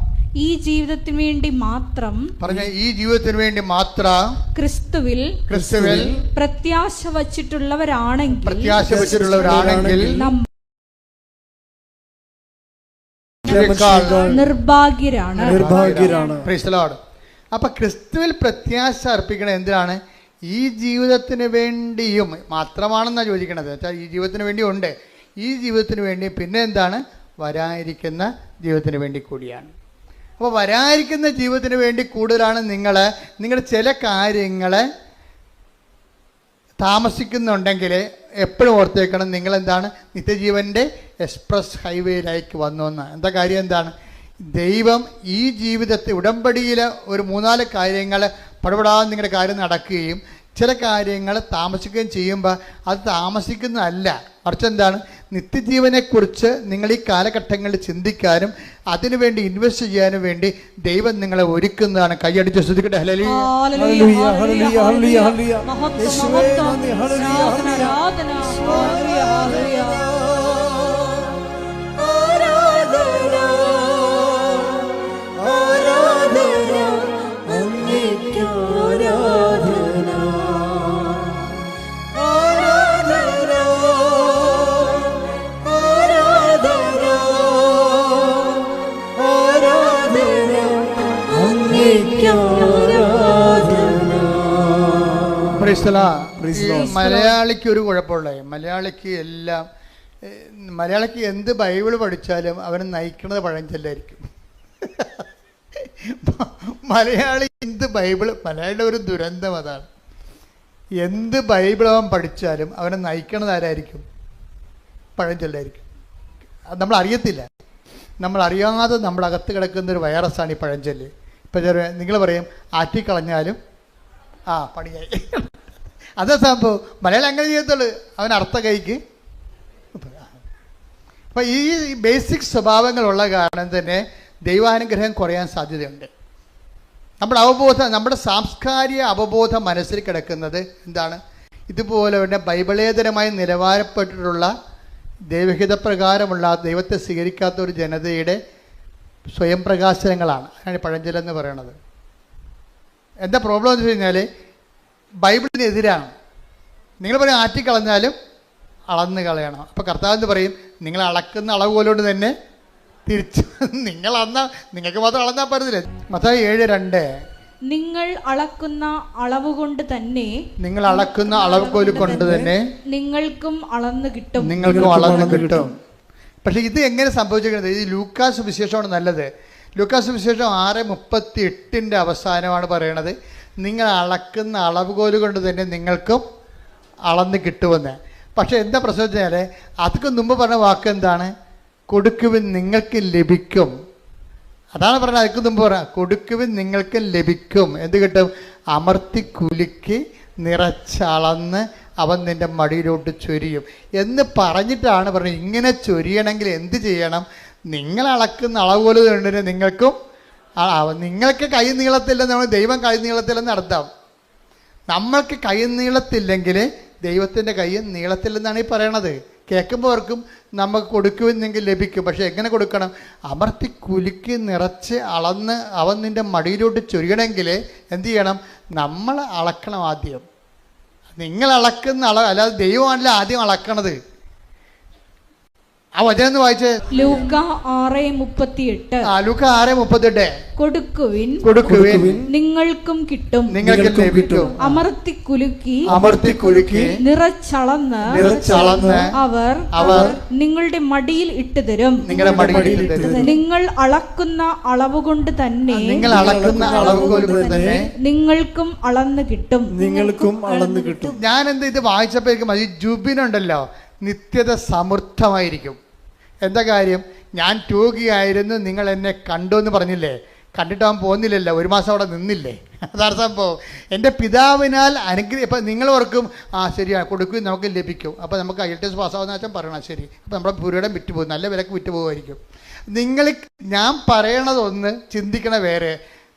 ഈ ജീവിതത്തിന് വേണ്ടി മാത്രം പറഞ്ഞ ഈ ജീവിതത്തിന് വേണ്ടി മാത്രം ക്രിസ്തുവിൽ പ്രത്യാശ വച്ചിട്ടുള്ളവരാണെങ്കിൽ നിർഭാഗ്യരാണ്. Praise the Lord. അപ്പൊ ക്രിസ്തുവിൽ പ്രത്യാശ അർപ്പിക്കണം എന്തിനാണ്? ഈ ജീവിതത്തിന് വേണ്ടിയും മാത്രമാണെന്നാണ് ചോദിക്കണത്. വെച്ചാൽ ഈ ജീവിതത്തിന് വേണ്ടി ഉണ്ട്, ഈ ജീവിതത്തിന് വേണ്ടി, പിന്നെ എന്താണ്? വരാനിരിക്കുന്ന ജീവിതത്തിന് വേണ്ടി കൂടിയാണ്. അപ്പോൾ വരാനിരിക്കുന്ന ജീവിതത്തിന് വേണ്ടി കൂടുതലാണ് നിങ്ങൾ ചില കാര്യങ്ങൾ താമസിക്കുന്നുണ്ടെങ്കിൽ എപ്പോഴും ഓർത്തേക്കണം, നിങ്ങളെന്താണ്? നിത്യജീവൻ്റെ എക്സ്പ്രസ് ഹൈവേയിലേക്ക് വന്നു. എന്താ കാര്യം? എന്താണ്? ദൈവം ഈ ജീവിതത്തെ ഉടമ്പടിയിൽ ഒരു 3-4 കാര്യങ്ങൾ പടപെടാതെ നിങ്ങളുടെ കാര്യം നടക്കുകയും ചില കാര്യങ്ങൾ താമസിക്കുകയും ചെയ്യുമ്പോൾ അത് താമസിക്കുന്നതല്ല, മറിച്ച് എന്താണ്? നിത്യജീവനെക്കുറിച്ച് നിങ്ങൾ ഈ കാലഘട്ടങ്ങളിൽ ചിന്തിക്കാനും അതിനുവേണ്ടി ഇൻവെസ്റ്റ് ചെയ്യാനും വേണ്ടി ദൈവം നിങ്ങളെ ഒരുക്കുന്നതാണ്. കൈയടിച്ച് ശ്രദ്ധിക്കട്ടെ. ഹല്ലേലൂയ ഹല്ലേലൂയ ഹല്ലേലൂയ ഹല്ലേലൂയ ഹല്ലേലൂയ. യേശുവേ നന്ദി. ഹല്ലേലൂയ ഹല്ലേലൂയ മലയാളിക്ക് ഒരു കുഴപ്പമുള്ള, മലയാളിക്ക് എന്ത് ബൈബിൾ പഠിച്ചാലും അവന് നയിക്കുന്നത് പഴഞ്ചൊല്ലായിരിക്കും. മലയാളി എന്ത് ബൈബിൾ, മലയാളിയുടെ ഒരു ദുരന്തം അതാണ്. എന്ത് ബൈബിൾ അവൻ പഠിച്ചാലും അവനെ നയിക്കണത് ആരായിരിക്കും? പഴഞ്ചൊല്ലായിരിക്കും. അത് നമ്മൾ അറിയത്തില്ല. നമ്മളറിയാതെ നമ്മുടെ അകത്ത് കിടക്കുന്ന ഒരു വൈറസാണ് ഈ പഴഞ്ചൊല്ല്. ഇപ്പം നിങ്ങൾ പറയും ആറ്റിക്കളഞ്ഞാലും പണിയായി. അതേ സംഭവം മലയാളം അങ്ങനെ ചെയ്യത്തുള്ളൂ. അവൻ അർത്ഥ കൈക്ക്. അപ്പം ഈ ബേസിക് സ്വഭാവങ്ങളുള്ള കാരണം തന്നെ ദൈവാനുഗ്രഹം കുറയാൻ സാധ്യതയുണ്ട്. നമ്മുടെ അവബോധം, നമ്മുടെ സാംസ്കാരിക അവബോധം മനസ്സിൽ കിടക്കുന്നത് എന്താണ്? ഇതുപോലെ തന്നെ ബൈബിളേതരമായി നിലവാരപ്പെട്ടിട്ടുള്ള ദൈവഹിതപ്രകാരമുള്ള ദൈവത്തെ സ്വീകരിക്കാത്ത ഒരു ജനതയുടെ സ്വയം പ്രകാശനങ്ങളാണ്. അതിനാണ് പഴഞ്ചൊല്ലെന്ന് പറയണത്. എന്താ പ്രോബ്ലം എന്ന് വെച്ച് കഴിഞ്ഞാൽ ബൈബിളിനെതിരാണ്. നിങ്ങൾ പറയും ആറ്റിക്കളഞ്ഞാലും അളന്ന് കളയണം. അപ്പോൾ കർത്താവ് എന്ന് പറയും, നിങ്ങൾ അളക്കുന്ന അളവ് പോലോട്ട് തന്നെ തിരിച്ചു നിങ്ങൾക്ക് മാത്രം അളന്നാൽ പറ്റത്തില്ല. മത്തായി 7:2 നിങ്ങൾ അളക്കുന്ന അളവ് കൊണ്ട് തന്നെ, നിങ്ങൾ അളക്കുന്ന അളവുകോല് കൊണ്ട് തന്നെ നിങ്ങൾക്കും അളന്ന് കിട്ടും. നിങ്ങൾക്കും അളന്ന് കിട്ടും. പക്ഷെ ഇത് എങ്ങനെ സംഭവിച്ചിരിക്കുന്നത്? ഈ ലൂക്കാസ് വിശേഷമാണ് നല്ലത്. ലൂക്കാസ് വിശേഷം 6:38 അവസാനമാണ് പറയണത്, നിങ്ങൾ അളക്കുന്ന അളവുകോല് കൊണ്ട് തന്നെ നിങ്ങൾക്കും അളന്ന് കിട്ടുമെന്ന്. പക്ഷെ എന്താ പ്രശ്നം വെച്ചാൽ അതൊക്കെ മുമ്പ് പറഞ്ഞ വാക്ക് എന്താണ്? കൊടുക്കുവിൻ നിങ്ങൾക്ക് ലഭിക്കും. അതാണ് പറഞ്ഞത്. അതിക്ക് മുമ്പ് പറഞ്ഞ കൊടുക്കുവിൻ നിങ്ങൾക്ക് ലഭിക്കും. എന്ത് കിട്ടും? അമർത്തി കുലുക്കി നിറച്ചളന്ന് അവൻ നിൻ്റെ മടിയിലോട്ട് ചൊരിയും എന്ന് പറഞ്ഞിട്ടാണ് പറഞ്ഞത്. ഇങ്ങനെ ചൊരിയണമെങ്കിൽ എന്ത് ചെയ്യണം? നിങ്ങൾ അളക്കുന്ന അളവുപോലെ തന്നെ നിങ്ങൾക്കും, നിങ്ങൾക്ക് കൈ നീളത്തില്ലെന്ന് നമ്മൾ ദൈവം കൈ നീളത്തില്ലെന്ന് അർത്ഥം. നമ്മൾക്ക് കൈ നീളത്തില്ലെങ്കിൽ ദൈവത്തിൻ്റെ കൈ നീളത്തില്ലെന്നാണ് ഈ പറയണത്. കേൾക്കുമ്പോൾ അവർക്കും നമുക്ക് കൊടുക്കുമെന്നെങ്കിൽ ലഭിക്കും. പക്ഷെ എങ്ങനെ കൊടുക്കണം? അമർത്തി കുലുക്കി നിറച്ച് അളന്ന് അവൻ നിൻ്റെ മടിയിലോട്ട് ചൊരിയണമെങ്കിൽ എന്ത് ചെയ്യണം? നമ്മൾ അളക്കണം ആദ്യം. നിങ്ങൾ അളക്കുന്ന അളവ്, അല്ലാതെ ദൈവമാണല്ലോ ആദ്യം അളക്കണത്. ആ വചനം ഒന്ന് വായിച്ചേ. ലൂക്ക 6:38. ലൂക്ക 6:38. കൊടുക്കുവിൻ നിങ്ങൾക്കും കിട്ടും, നിങ്ങൾക്ക് ലഭിക്കും. അമർത്തി കുലുക്കി നിറച്ചളന്ന് അവർ നിങ്ങളുടെ മടിയിൽ ഇട്ട് തരും. നിങ്ങളുടെ മടിയിൽ ഇട്ട് തരും. നിങ്ങൾ അളക്കുന്ന അളവ് കൊണ്ട് തന്നെ, നിങ്ങൾ അളക്കുന്ന അളവ് കൊണ്ട് തന്നെ നിങ്ങൾക്കും അളന്ന് കിട്ടും. നിങ്ങൾക്കും അളന്ന് കിട്ടും. ഞാൻ എന്ത് ഇത് വായിച്ചപ്പോഴേക്കും ഈ ജുബിനുണ്ടല്ലോ നിത്യത സമൃദ്ധമായിരിക്കും. എന്താ കാര്യം? ഞാൻ രോഗിയായിരുന്നു, നിങ്ങൾ എന്നെ കണ്ടു എന്ന് പറഞ്ഞില്ലേ? കണ്ടിട്ടാൻ പോകുന്നില്ലല്ലോ, ഒരു മാസം അവിടെ നിന്നില്ലേ? അതാണ് സംഭവം. എൻ്റെ പിതാവിനാൽ ഇപ്പം നിങ്ങൾ ഓർക്കും ശരിയാണ്, കൊടുക്കും നമുക്ക് ലഭിക്കും. അപ്പോൾ നമുക്ക് IELTS പാസ്സാവുന്ന വെച്ചാൽ പറയണം ശരി. അപ്പോൾ നമ്മുടെ പുരയിടം വിറ്റുപോകും, നല്ല വിലക്ക് വിറ്റുപോകുമായിരിക്കും. നിങ്ങൾ ഞാൻ പറയണതൊന്ന് ചിന്തിക്കണ വേറെ.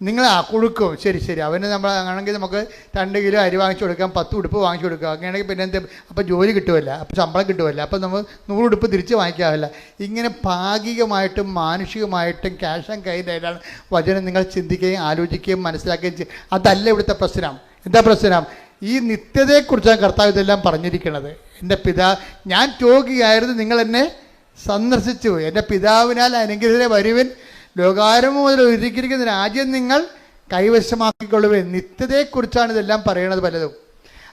നിങ്ങൾ കൊടുക്കും, ശരി ശരി, അവന് നമ്മൾ ആണെങ്കിൽ നമുക്ക് 2 കിലോ അരി വാങ്ങിച്ചു കൊടുക്കാം, 10 ഉടുപ്പ് വാങ്ങിച്ചു കൊടുക്കാം. അങ്ങനെയാണെങ്കിൽ പിന്നെ എന്താ? അപ്പോൾ ജോലി കിട്ടുമല്ല, അപ്പോൾ ശമ്പളം കിട്ടുമല്ല, അപ്പോൾ നമ്മൾ 100 ഉടുപ്പ് തിരിച്ച് വാങ്ങിക്കാമല്ല. ഇങ്ങനെ ഭാഗികമായിട്ടും മാനുഷികമായിട്ടും ക്യാഷ് ആൻഡ് കയ്യിലായിട്ടാണ് വചനം നിങ്ങൾ ചിന്തിക്കുകയും ആലോചിക്കുകയും മനസ്സിലാക്കുകയും ചെയ്യും. അതല്ല ഇവിടുത്തെ പ്രശ്നം. എന്താ പ്രശ്നം? ഈ നിത്യതയെക്കുറിച്ചാണ് കർത്താവ് ഇതെല്ലാം പറഞ്ഞിരിക്കുന്നത്. എൻ്റെ ഞാൻ രോഗിയായിരുന്നു, നിങ്ങൾ എന്നെ സന്ദർശിച്ചു. എൻ്റെ പിതാവിനാൽ അനുഗ്രഹീതരെ വരുവിൻ, ലോകാരംഭം മുതൽ ഒരുക്കിയിരിക്കുന്ന രാജ്യം നിങ്ങൾ കൈവശമാക്കിക്കൊള്ളുവേ. നിത്യതയെക്കുറിച്ചാണ് ഇതെല്ലാം പറയണത് പലതും.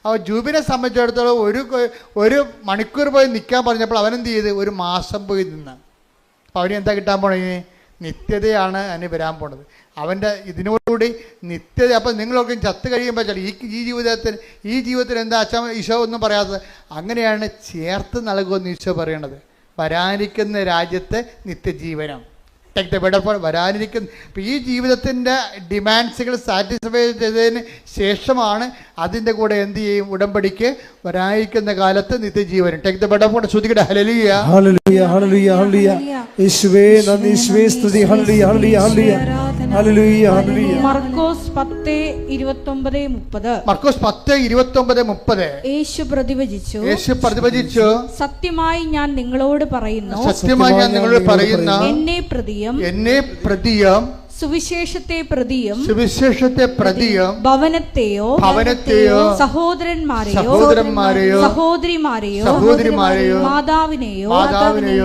അപ്പോൾ ജൂബിനെ സംബന്ധിച്ചിടത്തോളം ഒരു മണിക്കൂർ പോയി നിൽക്കാൻ പറഞ്ഞപ്പോൾ അവനെന്ത് ചെയ്ത്? ഒരു മാസം പോയി നിന്ന്. അപ്പോൾ അവന് എന്താ കിട്ടാൻ പോണേ? നിത്യതയാണ് അതിന് വരാൻ പോണത്. അവൻ്റെ ഇതിനോടുകൂടി നിത്യത. അപ്പം നിങ്ങളൊക്കെ ചത്ത് കഴിയുമ്പോൾ ഈ ജീവിതത്തിൽ എന്താ ഈശോ ഒന്നും പറയാത്തത്? അങ്ങനെയാണ് ചേർത്ത് നൽകുമെന്ന് ഈശോ പറയണത്. വരാനിരിക്കുന്ന രാജ്യത്തെ നിത്യജീവനം. വരാനിരിക്കുന്ന ഈ ജീവിതത്തിൻ്റെ ഡിമാൻഡ്സുകൾ സാറ്റിസ്ഫൈ ചെയ്തതിന് ശേഷമാണ് അതിൻ്റെ കൂടെ എന്ത് ചെയ്യും? ഉടമ്പടിക്ക് വരാനിരിക്കുന്ന കാലത്ത് നിത്യജീവനം. ടേക്ക് ദ ബെഡ് ഓഫ് ശ്രുതികട. ഹല്ലേലൂയ ഹല്ലേലൂയ ഹല്ലേലൂയ ഹല്ലേലൂയ. യേശുവേ നന്ദി, യേശുവേ സ്തുതി. ഹല്ലേലൂയ ഹല്ലേലൂയ ഹല്ലേലൂയ ഹല്ലേലൂയ ഹല്ലേലൂയ. മർക്കോസ് 10:29-30. മർക്കോസ് 10:29-30. യേശു പ്രതിവചിച്ചു, സത്യമായി ഞാൻ നിങ്ങളോട് പറയുന്നു, എന്നെ പ്രതിയും സുവിശേഷത്തെ പ്രതിയും ഭവനത്തെയോ സഹോദരന്മാരെയോ സഹോദരിമാരെയോ മാതാവിനെയോ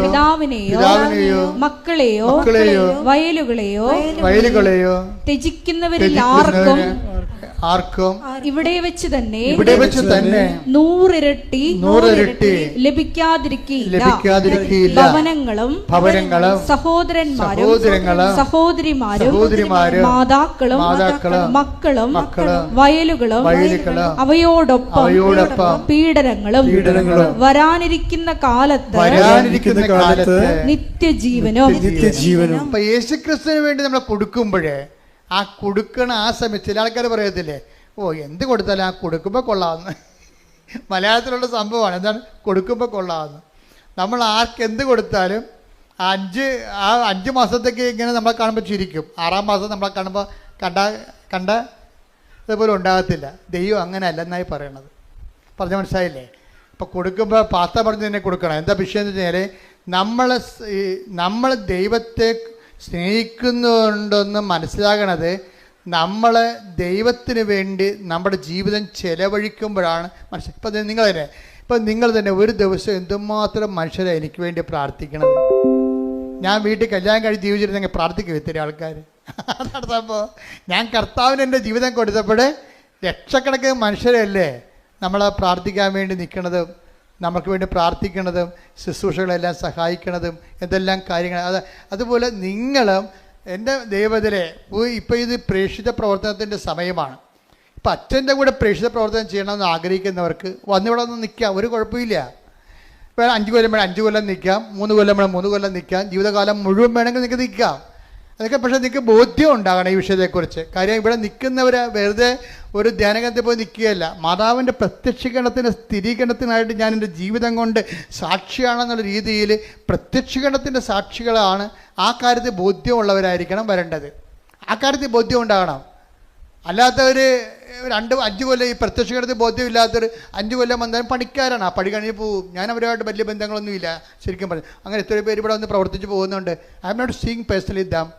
പിതാവിനെയോ മക്കളെയോ വയലുകളെയോ ത്യജിക്കുന്നവരിൽ ആർക്കും ഇവിടെ വെച്ച് തന്നെ 100 ഇരട്ടി ലഭിക്കാതിരിക്കില്ല. ഭവനങ്ങളും സഹോദരന്മാരും സഹോദരിമാരും മാതാക്കളും മക്കളും വയലുകളും അവയോടൊപ്പം പീഡനങ്ങളും വരാനിരിക്കുന്ന കാലത്ത് നിത്യജീവനും. യേശുക്രിസ്തുവിന് വേണ്ടി നമ്മൾ കൊടുക്കുമ്പോഴേ ആ കൊടുക്കണ ആ സമയത്ത് ചില ആൾക്കാർ പറയത്തില്ലേ, എന്ത് കൊടുത്താലും ആ കൊടുക്കുമ്പോൾ കൊള്ളാമെന്ന്. മലയാളത്തിലുള്ള സംഭവമാണ്. എന്താണ് കൊടുക്കുമ്പോൾ കൊള്ളാമെന്ന്? നമ്മൾ ആർക്കെന്ത് കൊടുത്താലും 5 മാസത്തേക്ക് ഇങ്ങനെ നമ്മളെ കാണുമ്പോൾ ചിരിക്കും. 6-ാം മാസം നമ്മളെ കാണുമ്പോൾ കണ്ട ഇതുപോലെ ഉണ്ടാകത്തില്ല. ദൈവം അങ്ങനെ അല്ലെന്നായി പറയണത്. പറഞ്ഞ മനസ്സിലായില്ലേ? അപ്പോൾ കൊടുക്കുമ്പോൾ പാത്ത പറഞ്ഞ് തന്നെ കൊടുക്കണം. എന്താ വിഷയം എന്ന് വെച്ചാൽ നമ്മൾ ദൈവത്തെ സ്നേഹിക്കുന്നുണ്ടെന്ന് മനസ്സിലാകണത് നമ്മൾ ദൈവത്തിന് വേണ്ടി നമ്മുടെ ജീവിതം ചെലവഴിക്കുമ്പോഴാണ് മനസ്സിലായി. ഇപ്പം നിങ്ങൾ തന്നെ ഒരു ദിവസം എന്തുമാത്രം മനുഷ്യരെ എനിക്ക് വേണ്ടി പ്രാർത്ഥിക്കണം. ഞാൻ വീട്ടിൽ കല്യാണം കഴിച്ച് ജീവിച്ചിരുന്നെങ്കിൽ പ്രാർത്ഥിക്കും ഇത്തിരി ആൾക്കാർ. നടത്തപ്പോൾ ഞാൻ കർത്താവിന് എൻ്റെ ജീവിതം കൊടുത്തപ്പോൾ ലക്ഷക്കണക്കിന് മനുഷ്യരല്ലേ നമ്മളെ പ്രാർത്ഥിക്കാൻ വേണ്ടി നിൽക്കണതും നമുക്ക് വേണ്ടി പ്രാർത്ഥിക്കണതും ശുശ്രൂഷകളെല്ലാം സഹായിക്കണതും എന്തെല്ലാം കാര്യങ്ങൾ. അതുപോലെ നിങ്ങളും എൻ്റെ ദൈവത്തിലെ ഇപ്പോൾ ഇത് പ്രേക്ഷിത പ്രവർത്തനത്തിൻ്റെ സമയമാണ്. ഇപ്പം അച്ഛൻ്റെ കൂടെ പ്രേക്ഷിത പ്രവർത്തനം ചെയ്യണമെന്ന് ആഗ്രഹിക്കുന്നവർക്ക് വന്നിവിടെ ഒന്ന് നിൽക്കാം, ഒരു കുഴപ്പമില്ല. ഇപ്പോൾ 5 കൊല്ലം വേണം 5 കൊല്ലം നിൽക്കാം, 3 കൊല്ലം വേണം 3 കൊല്ലം നിൽക്കാം, ജീവിതകാലം മുഴുവൻ വേണമെങ്കിൽ നിങ്ങൾക്ക് നിൽക്കാം. അതൊക്കെ പക്ഷേ നിങ്ങൾക്ക് ബോധ്യം ഉണ്ടാകണം ഈ വിഷയത്തെക്കുറിച്ച്. കാര്യം ഇവിടെ നിൽക്കുന്നവർ വെറുതെ ഒരു ധ്യാനകത്തിൽ പോയി നിൽക്കുകയല്ല. മാതാവിൻ്റെ പ്രത്യക്ഷീകരണത്തിന് സ്ഥിരീകരണത്തിനായിട്ട് ഞാൻ എൻ്റെ ജീവിതം കൊണ്ട് സാക്ഷിയാണെന്നുള്ള രീതിയിൽ പ്രത്യക്ഷീകരണത്തിൻ്റെ സാക്ഷികളാണ്. ആ കാര്യത്തിൽ ബോധ്യമുള്ളവരായിരിക്കണം വരേണ്ടത്. ആ കാര്യത്തിൽ ബോധ്യം ഉണ്ടാകണം. അല്ലാത്തവർ 5 കൊല്ലം ഈ പ്രത്യക്ഷീകരണത്തിൽ ബോധ്യമില്ലാത്തവർ 5 കൊല്ലം വന്നാലും പണിക്കാരാണ്. ആ പണി കഴിഞ്ഞ് പോവും. ഞാൻ അവരുമായിട്ട് വലിയ ബന്ധങ്ങളൊന്നുമില്ല ശരിക്കും പറഞ്ഞു. അങ്ങനെ എത്രയോ പേര് ഇവിടെ വന്ന് പ്രവർത്തിച്ച് പോകുന്നുണ്ട്. I am not seeing personally them.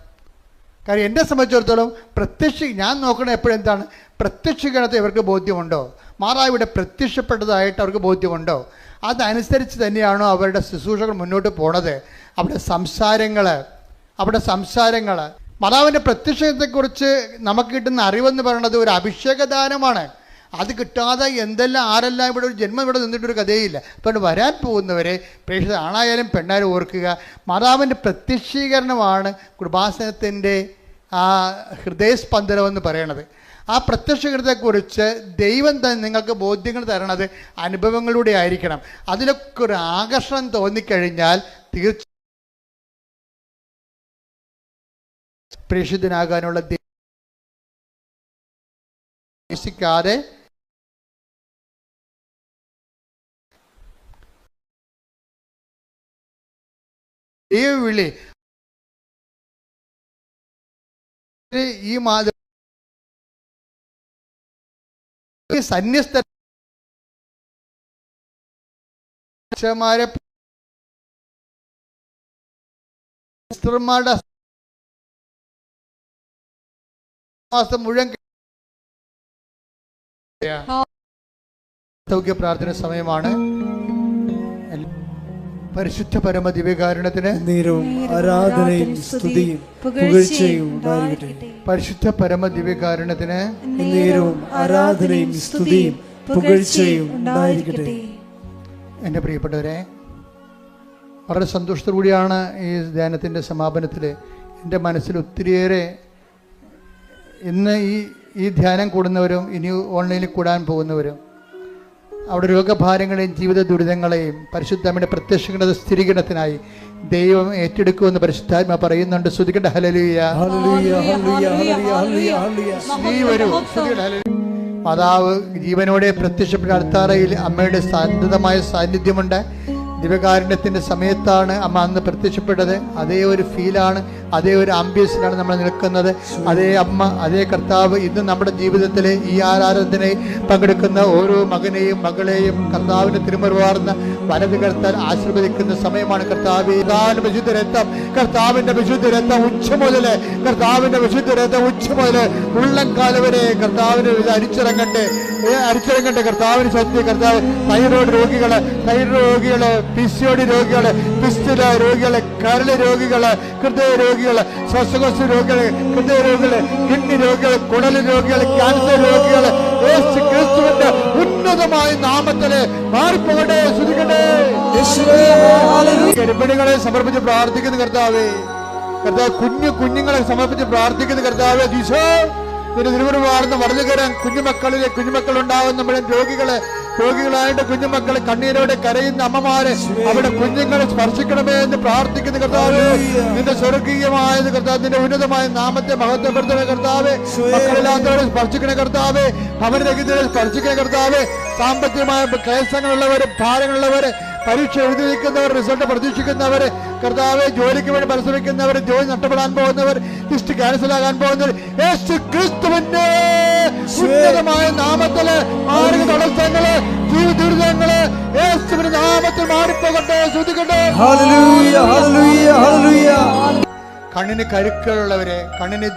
കാര്യം എന്നെ സംബന്ധിച്ചിടത്തോളം ഞാൻ നോക്കണത് എപ്പോഴും എന്താണ്, പ്രത്യക്ഷീകരണത്തിൽ ഇവർക്ക് ബോധ്യമുണ്ടോ, മാതാവിടെ പ്രത്യക്ഷപ്പെട്ടതായിട്ട് അവർക്ക് ബോധ്യമുണ്ടോ, അതനുസരിച്ച് തന്നെയാണോ അവരുടെ ശുശ്രൂഷകൾ മുന്നോട്ട് പോണത്. അവിടെ സംസാരങ്ങൾ മാതാവിൻ്റെ പ്രത്യക്ഷത്തെക്കുറിച്ച് നമുക്ക് കിട്ടുന്ന അറിവെന്ന് പറയുന്നത് ഒരു അഭിഷേകദാനമാണ്. അത് കിട്ടാതെ ആരെല്ലാം ഇവിടെ ഒരു ജന്മം ഇവിടെ നിന്നിട്ടൊരു കഥയില്ല. അതുകൊണ്ട് വരാൻ പോകുന്നവരെ പ്രേക്ഷിത ആണായാലും പെണ്ണായാലും ഓർക്കുക, മാതാവിൻ്റെ പ്രത്യക്ഷീകരണമാണ് കൃപാസനത്തിൻ്റെ ആ ഹൃദയസ്പന്ദനമെന്ന് പറയണത്. ആ പ്രത്യക്ഷീകരണത്തെക്കുറിച്ച് ദൈവം തന്നെ നിങ്ങൾക്ക് ബോധ്യങ്ങൾ തരണത് അനുഭവങ്ങളിലൂടെ ആയിരിക്കണം. അതിലൊക്കെ ഒരു ആകർഷണം തോന്നിക്കഴിഞ്ഞാൽ തീർച്ചയായും പ്രേക്ഷിതനാകാനുള്ള ാതെ വിളി ഈ സന്യസ്തന്മാരെ മുഴുവൻ സൗഖ്യ പ്രാർത്ഥന സമയമാണ്. പരിശുദ്ധ പരമ ദിവ്യകാരുണ്യത്തിന് നേരവും ആരാധനയും സ്തുതിയും പുകഴ്ചയും ഉണ്ടായിരിക്കട്ടെ. പരിശുദ്ധ പരമ ദിവ്യകാരുണ്യത്തിന് നേരവും ആരാധനയും സ്തുതിയും പുകഴ്ചയും ഉണ്ടായിരിക്കട്ടെ. എൻ്റെ പ്രിയപ്പെട്ടവരെ, വളരെ സന്തോഷത്തോടുകൂടിയാണ് ഈ ധ്യാനത്തിൻ്റെ സമാപനത്തിൽ എൻ്റെ മനസ്സിൽ ഒത്തിരിയേറെ ഇന്ന് ഈ ധ്യാനം കൂടുന്നവരും ഇനി ഓൺലൈനിൽ കൂടാൻ പോകുന്നവരും അവിടെ രോഗഭാരങ്ങളെയും ജീവിത ദുരിതങ്ങളെയും പരിശുദ്ധമ്മയുടെ പ്രത്യക്ഷങ്ങളുടെ സ്ഥിരീകരണത്തിനായി ദൈവം ഏറ്റെടുക്കുമെന്ന് പരിശുദ്ധാത്മ പറയുന്നുണ്ട്. സ്തുതിക്കട്ടെ. ഹല്ലേലൂയ. മാതാവ് ജീവനോടെ പ്രത്യക്ഷപ്പെട്ട അൾത്താരയിൽ അമ്മയുടെ ശാന്തമായ സാന്നിധ്യമുണ്ട്. ദിവ്യകാരുണ്യത്തിൻ്റെ സമയത്താണ് അമ്മ അന്ന് പ്രത്യക്ഷപ്പെട്ടത്. അതേ ഒരു ഫീലാണ്, അതേ ഒരു ആംബിയൻസിലാണ് നമ്മൾ നിൽക്കുന്നത്. അതേ അമ്മ, അതേ കർത്താവ് ഇന്ന് നമ്മുടെ ജീവിതത്തിൽ ഈ ആരാധനയിൽ പങ്കെടുക്കുന്ന ഓരോ മകനെയും മകളെയും കർത്താവിൻ്റെ തിരുമുറുവാർന്ന വലത് കർത്താൻ ആശീർവദിക്കുന്ന സമയമാണ്. കർത്താവിന്റെ വിശുദ്ധ രക്തം, കർത്താവിന്റെ വിശുദ്ധ രക്തം ഉച്ച മുതൽ, കർത്താവിന്റെ വിശുദ്ധ രക്തം ഉച്ച മുതൽ ഉള്ളംകാല വരെ കർത്താവിന് ഇത് അരിച്ചിറങ്ങട്ടെ. കർത്താവിന് സത്യം. കർത്താവ് തൈറോയ്ഡ് രോഗികള്, പിസിഒഡി രോഗികള്, പിസ്തുല രോഗികള്, കരള് രോഗികള്, ഹൃദയ രോഗികള്, ശ്വാസകോശ രോഗികള്, ഹൃദയ രോഗികള്, കിഡ്നി രോഗികള്, കുടല് രോഗികള്, ക്യാൻസർ രോഗികള്, യേശു ക്രിസ്തുവിന്റെ ഉന്നതമായ നാമത്തില് മാറിപ്പോകട്ടെ. ശ്രുതിക്കട്ടെ. ഗർഭിണികളെ സമർപ്പിച്ച് പ്രാർത്ഥിക്കുന്ന കർത്താവേ, കുഞ്ഞുങ്ങളെ സമർപ്പിച്ച് പ്രാർത്ഥിക്കുന്ന കർത്താവേ, ഈശോ തിരുവരുവാർന്ന് വളർന്നു കയറാൻ കുഞ്ഞുമക്കൾ ഉണ്ടാവുന്ന നമ്മുടെ രോഗികളായിട്ട് കുഞ്ഞുമക്കളെ കണ്ണീരോടെ കരയുന്ന അമ്മമാരെ അവിടെ കുഞ്ഞുങ്ങളെ സ്പർശിക്കണമേ എന്ന് പ്രാർത്ഥിക്കുന്ന കർത്താവ്, നിന്റെ സ്വർഗീയമായത് കർത്താവ്, നിന്റെ ഉന്നതമായ നാമത്തെ മഹത്വപ്പെടുത്തുന്ന കർത്താവ്, മക്കളില്ലാത്തവരെ സ്പർശിക്കണ കർത്താവ്, ഭവനരഹിതരെ സ്പർശിക്കണ കർത്താവ്, സാമ്പത്തികമായ ക്ലേശങ്ങളുള്ളവര്, ഭാരങ്ങളുള്ളവര് പരീക്ഷ എഴുതി വയ്ക്കുന്നവർ, റിസൾട്ട് പ്രതീക്ഷിക്കുന്നവർ, കർത്താവെ ജോലിക്ക് വേണ്ടി പരിശ്രമിക്കുന്നവർ, ജോലി നഷ്ടപ്പെടാൻ പോകുന്നവർ, ലിസ്റ്റ് ക്യാൻസൽ ആകാൻ പോകുന്നവർ, യേശു ക്രിസ്തുവിന്റെ ഉന്നതമായ നാമത്തില് മാർഗ തടസ്സങ്ങള്, ജീവിത ദുരിതങ്ങള് യേശുവിന്റെ നാമത്തിൽ മാറിപ്പോകട്ടെ. ശ്രദ്ധിക്കട്ടെ. ഹല്ലേലൂയ ഹല്ലേലൂയ ഹല്ലേലൂയ. കണ്ണിന് കരുക്കളുള്ളവരെ, കണ്ണിന്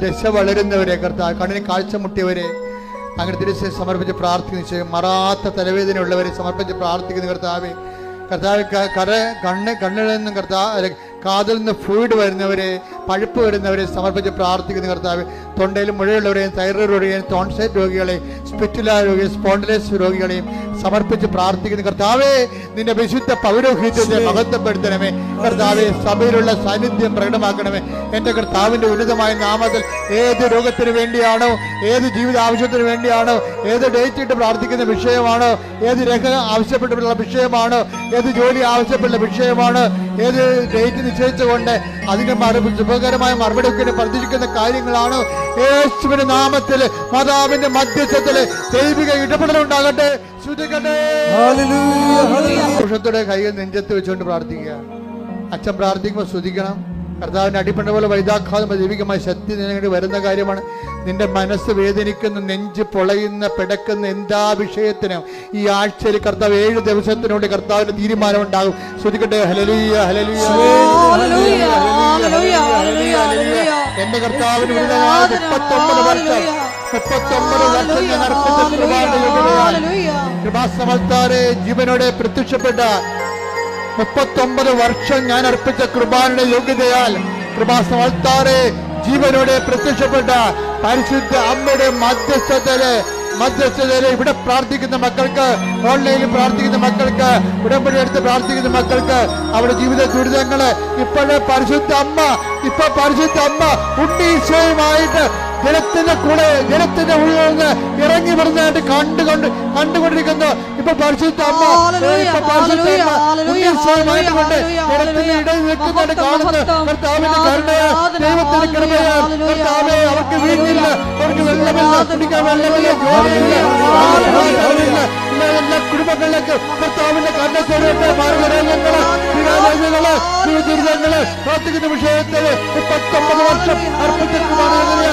ദശ വളരുന്നവരെ, കർത്താവ് കണ്ണിന് കാഴ്ച മുട്ടിയവരെ അങ്ങനെ തിരിച്ച് സമർപ്പിച്ച് പ്രാർത്ഥിക്കുന്ന, മറാത്ത തലവേദന ഉള്ളവരെ സമർപ്പിച്ച് പ്രാർത്ഥിക്കുന്ന കർത്താവെ, കണ്ണിൽ നിന്നും കാതിൽ നിന്ന് ഫ്ലൂയിഡ് വരുന്നവരെ, പഴുപ്പ് വരുന്നവരെ സമർപ്പിച്ച് പ്രാർത്ഥിക്കുന്ന കർത്താവ്, തൊണ്ടയിൽ മുഴയുള്ളവരെയും, തൈറോയ്ഡ് രോഗികളെയും, ടോൺസൈറ്റ് രോഗികളെയും, സ്പിറ്റുല രോഗികളെയും, സ്പോണ്ടിലൈറ്റിസ് രോഗികളെയും സമർപ്പിച്ച് പ്രാർത്ഥിക്കുന്ന കർത്താവേ, നിന്റെ വിശുദ്ധ പൗരോഹിത്യത്തെ മഹത്വപ്പെടുത്തണമേ. കർത്താവെ, സഭയിലുള്ള സാന്നിധ്യം പ്രകടമാക്കണമേ. എൻ്റെ കർത്താവിൻ്റെ ഉന്നതമായ നാമത്തിൽ ഏത് രോഗത്തിന് വേണ്ടിയാണോ, ഏത് ജീവിത ആവശ്യത്തിന് വേണ്ടിയാണോ, ഏത് ഡേറ്റ് ഇട്ട് പ്രാർത്ഥിക്കുന്ന വിഷയമാണോ, ഏത് രേഖ ആവശ്യപ്പെട്ടുള്ള വിഷയമാണോ, ഏത് ജോലി ആവശ്യപ്പെട്ട വിഷയമാണ്, ഏത് ഡേറ്റ് നിശ്ചയിച്ചുകൊണ്ട് അതിന് ശുഭകരമായ മറുപടി ഒക്കെ പ്രതീക്ഷിക്കുന്ന കാര്യങ്ങളാണ്, യേശുവിന്റെ നാമത്തിൽ മാതാവിന്റെ മധ്യസ്ഥത്തില് ദൈവിക ഇടപെടലുണ്ടാകട്ടെ. സന്തോഷത്തോടെ കൈകൾ നെഞ്ചത്ത് വെച്ചുകൊണ്ട് പ്രാർത്ഥിക്കുക. അച്ഛൻ പ്രാർത്ഥിക്കുമ്പോൾ ശ്രദ്ധിക്കണം. കർത്താവിന്റെ അടിപ്പണ്ട പോലെ വൈദാഘാതം ദൈവികമായ ശക്തി നിനക്ക് വരുന്ന കാര്യമാണ്. നിന്റെ മനസ്സ് വേദനിക്കുന്ന, നെഞ്ച് പൊളയുന്ന, പിടക്കുന്ന എന്താ വിഷയത്തിനും ഈ ആഴ്ചയിൽ കർത്താവ് 7 ദിവസത്തിനുള്ളിൽ കർത്താവിന്റെ തീരുമാനം ഉണ്ടാകും. ശ്രദ്ധിക്കട്ടെ. ഹല്ലേലൂയ ഹല്ലേലൂയ. എന്റെ കർത്താവിന് 39 വർഷം ഞാൻ അർപ്പിച്ച കൃപാസമർത്താരെ ജീവനോടെ പ്രത്യക്ഷപ്പെട്ട 39 വർഷം ഞാൻ അർപ്പിച്ച കൃപാന്റെ യോഗ്യതയാൽ കൃപാസമർത്താരെ ജീവനോടെ പ്രത്യക്ഷപ്പെട്ട പരിശുദ്ധ അമ്മയുടെ മധ്യസ്ഥതയില് ഇവിടെ പ്രാർത്ഥിക്കുന്ന മക്കൾക്ക്, ഓൺലൈനിൽ പ്രാർത്ഥിക്കുന്ന മക്കൾക്ക്, ഉടമ്പടി എടുത്ത് പ്രാർത്ഥിക്കുന്ന മക്കൾക്ക് അവരുടെ ജീവിത ദുരിതങ്ങള് ഇപ്പോഴേ പരിശുദ്ധ അമ്മ ഉണ്ണീശോയുമായിട്ട് ജലത്തിന്റെ ഉള്ളിൽ നിന്ന് ഇറങ്ങി വരുന്നതായിട്ട് കണ്ടുകൊണ്ടിരിക്കുന്നു. ഇപ്പൊ പരിശുദ്ധ അമ്മ ഉണ്ണീശോയുമായിട്ട് കൊണ്ട് ജലത്തിന്റെ ഇടയിൽ നിൽക്കുന്നതായിട്ട് കാണുന്നു. കർത്താവിന്റെ കരുണയാ, ദൈവത്തിന്റെ കൃപയാ, കർത്താവേ അവർക്ക് വീട്ടില്ല, അവർക്ക് വെള്ളമില്ല, കുടിക്കാൻ വെള്ളമില്ല, എല്ലാ കുടുംബങ്ങളിലേക്ക് കർത്താവിന്റെ കണ്ണത്തോടെ മാർഗരേഖകള്, ദുരിതങ്ങള് പ്രാർത്ഥിക്കുന്ന വിഷയത്തില് 39 വർഷം അർപ്പിച്ചിട്ടുമാണ്.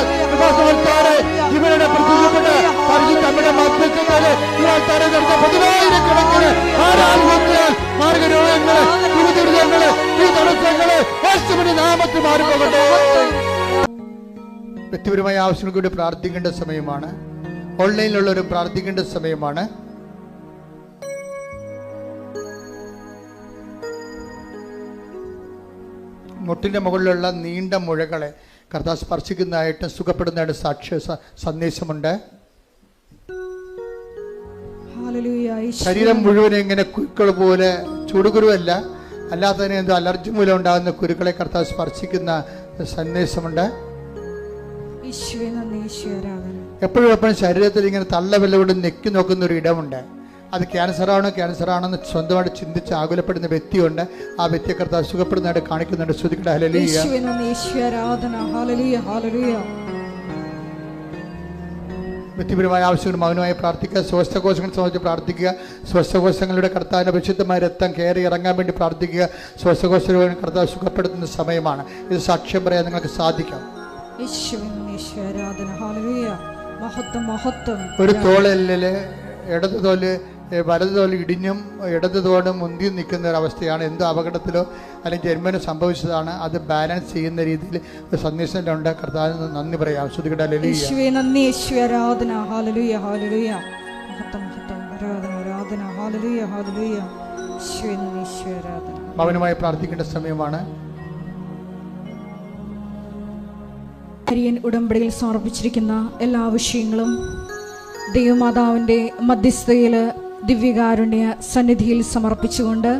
ജീവനോടെ പ്രത്യക്ഷപ്പെട്ട് പരിശുദ്ധ അമ്മയുടെ മധ്യസ്ഥതയില് ഈ ആൾക്കാരെ നടത്ത 10,000-കണക്കിന് ആരാധനയാൽ മാർഗരോഗങ്ങള്, ദുരിതങ്ങള്, ഈ തടസ്സങ്ങള് യേശുവിന്റെ നാമത്തിൽ മാറിപ്പോകട്ടെ. വ്യക്തിപരമായ ആവശ്യങ്ങൾക്ക് വേണ്ടി പ്രാർത്ഥിക്കേണ്ട സമയമാണ്. ഓൺലൈനിലുള്ളവരും പ്രാർത്ഥിക്കേണ്ട സമയമാണ്. മുട്ടിന്റെ മുകളിലുള്ള നീണ്ട മുഴകളെ കർത്താവ് സ്പർശിക്കുന്നതായിട്ട് സുഖപ്പെടുന്നതായിട്ട് സാക്ഷ്യ സന്ദേശമുണ്ട്. ശരീരം മുഴുവൻ ഇങ്ങനെ കുരുക്കൾ പോലെ, ചൂടുകുരുവല്ല, അല്ലാത്തതിന് എന്തോ അലർജി മൂലം ഉണ്ടാകുന്ന കുരുക്കളെ കർത്താവ് സ്പർശിക്കുന്ന സന്ദേശമുണ്ട്. എപ്പോഴും ശരീരത്തിൽ ഇങ്ങനെ തള്ളവിലവിടെ നെക്കി നോക്കുന്ന ഒരു ഇടമുണ്ട്. അത് ക്യാൻസറാണെന്ന് സ്വന്തമായിട്ട് ചിന്തിച്ച് ആകുലപ്പെടുന്ന വ്യക്തിയുണ്ട്. ആ വ്യക്തിയെ കർത്താവ് സുഖപ്പെടുന്നതായിട്ട് കാണിക്കുന്നുണ്ട്. ശ്രദ്ധിക്കട്ടെ. ഹല്ലേലൂയ. വ്യക്തിപരമായ ആവശ്യങ്ങൾ മൗനമായി പ്രാർത്ഥിക്കുക. ശ്വാസകോശങ്ങളെ സംബന്ധിച്ച് പ്രാർത്ഥിക്കുക. ശ്വാസകോശങ്ങളുടെ കർത്താവിന്റെ വിശുദ്ധമായ രക്തം കയറി ഇറങ്ങാൻ വേണ്ടി പ്രാർത്ഥിക്കുക. ശ്വാസകോശ കർത്താവ് സുഖപ്പെടുത്തുന്ന സമയമാണ്. ഇത് സാക്ഷ്യം പറയാൻ നിങ്ങൾക്ക് സാധിക്കാം. ഒരു തോളലില് ഇടത് തോല് വലത് തോല് ഇടിഞ്ഞും ഇടത് തോലും മുന്തിയും നിൽക്കുന്ന ഒരവസ്ഥയാണ്. എന്തോ അപകടത്തിലോ അല്ലെങ്കിൽ ജന്മനോ സംഭവിച്ചതാണ്. അത് ബാലൻസ് ചെയ്യുന്ന രീതിയിൽ ഒരു സന്ദേശമുണ്ട്. കർത്താവിന് നന്ദി പറയാം. ശ്രദ്ധിക്കട്ടെ. മൗനമായി പ്രാർത്ഥിക്കേണ്ട സമയമാണ്. ഉടമ്പടിയിൽ സമർപ്പിച്ചിരിക്കുന്ന എല്ലാ വിഷയങ്ങളും ദൈവമാതാവിൻ്റെ മധ്യസ്ഥതയിൽ ദിവ്യകാരുണ്യ സന്നിധിയിൽ സമർപ്പിച്ചുകൊണ്ട്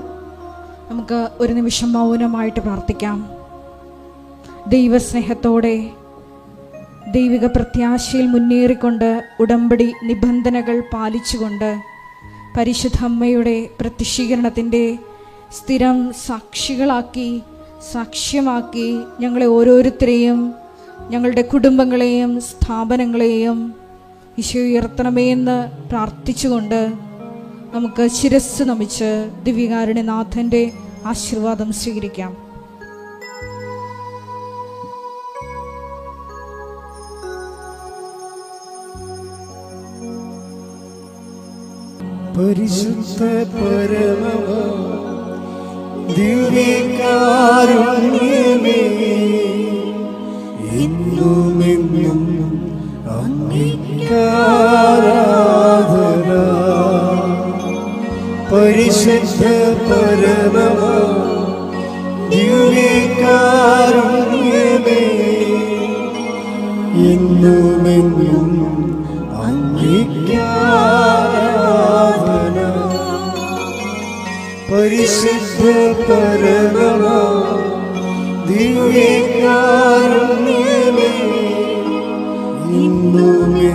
നമുക്ക് ഒരു നിമിഷം മൗനമായിട്ട് പ്രാർത്ഥിക്കാം. ദൈവസ്നേഹത്തോടെ ദൈവിക പ്രത്യാശയിൽ മുന്നേറിക്കൊണ്ട് ഉടമ്പടി നിബന്ധനകൾ പാലിച്ചുകൊണ്ട് പരിശുദ്ധ അമ്മയുടെ പ്രത്യക്ഷീകരണത്തിൻ്റെ സ്ഥിരം സാക്ഷ്യമാക്കി ഞങ്ങളെ ഓരോരുത്തരെയും, ഞങ്ങളുടെ കുടുംബങ്ങളെയും സ്ഥാപനങ്ങളെയും ഈശോ ഉയർത്തണമേ എന്ന് പ്രാർത്ഥിച്ചുകൊണ്ട് നമുക്ക് ശിരസ് നമിച്ച് ദിവ്യകാരുണ്യനാഥന്റെ ആശീർവാദം സ്വീകരിക്കാം. പരിശുദ്ധ പരമ ദിവ്യകാരുണ്യമേ, എന്നുമെന്നും അങ്ങേക്കാരാധന. പരിശുദ്ധ പരമ ദിവ്യകാരുണ്യമേ, എന്നുമെന്നും അങ്ങേക്കാരാധന. പരിശുദ്ധ പരമ ദിവ്യകാരുണ്യമേ, ഇന്നുമേ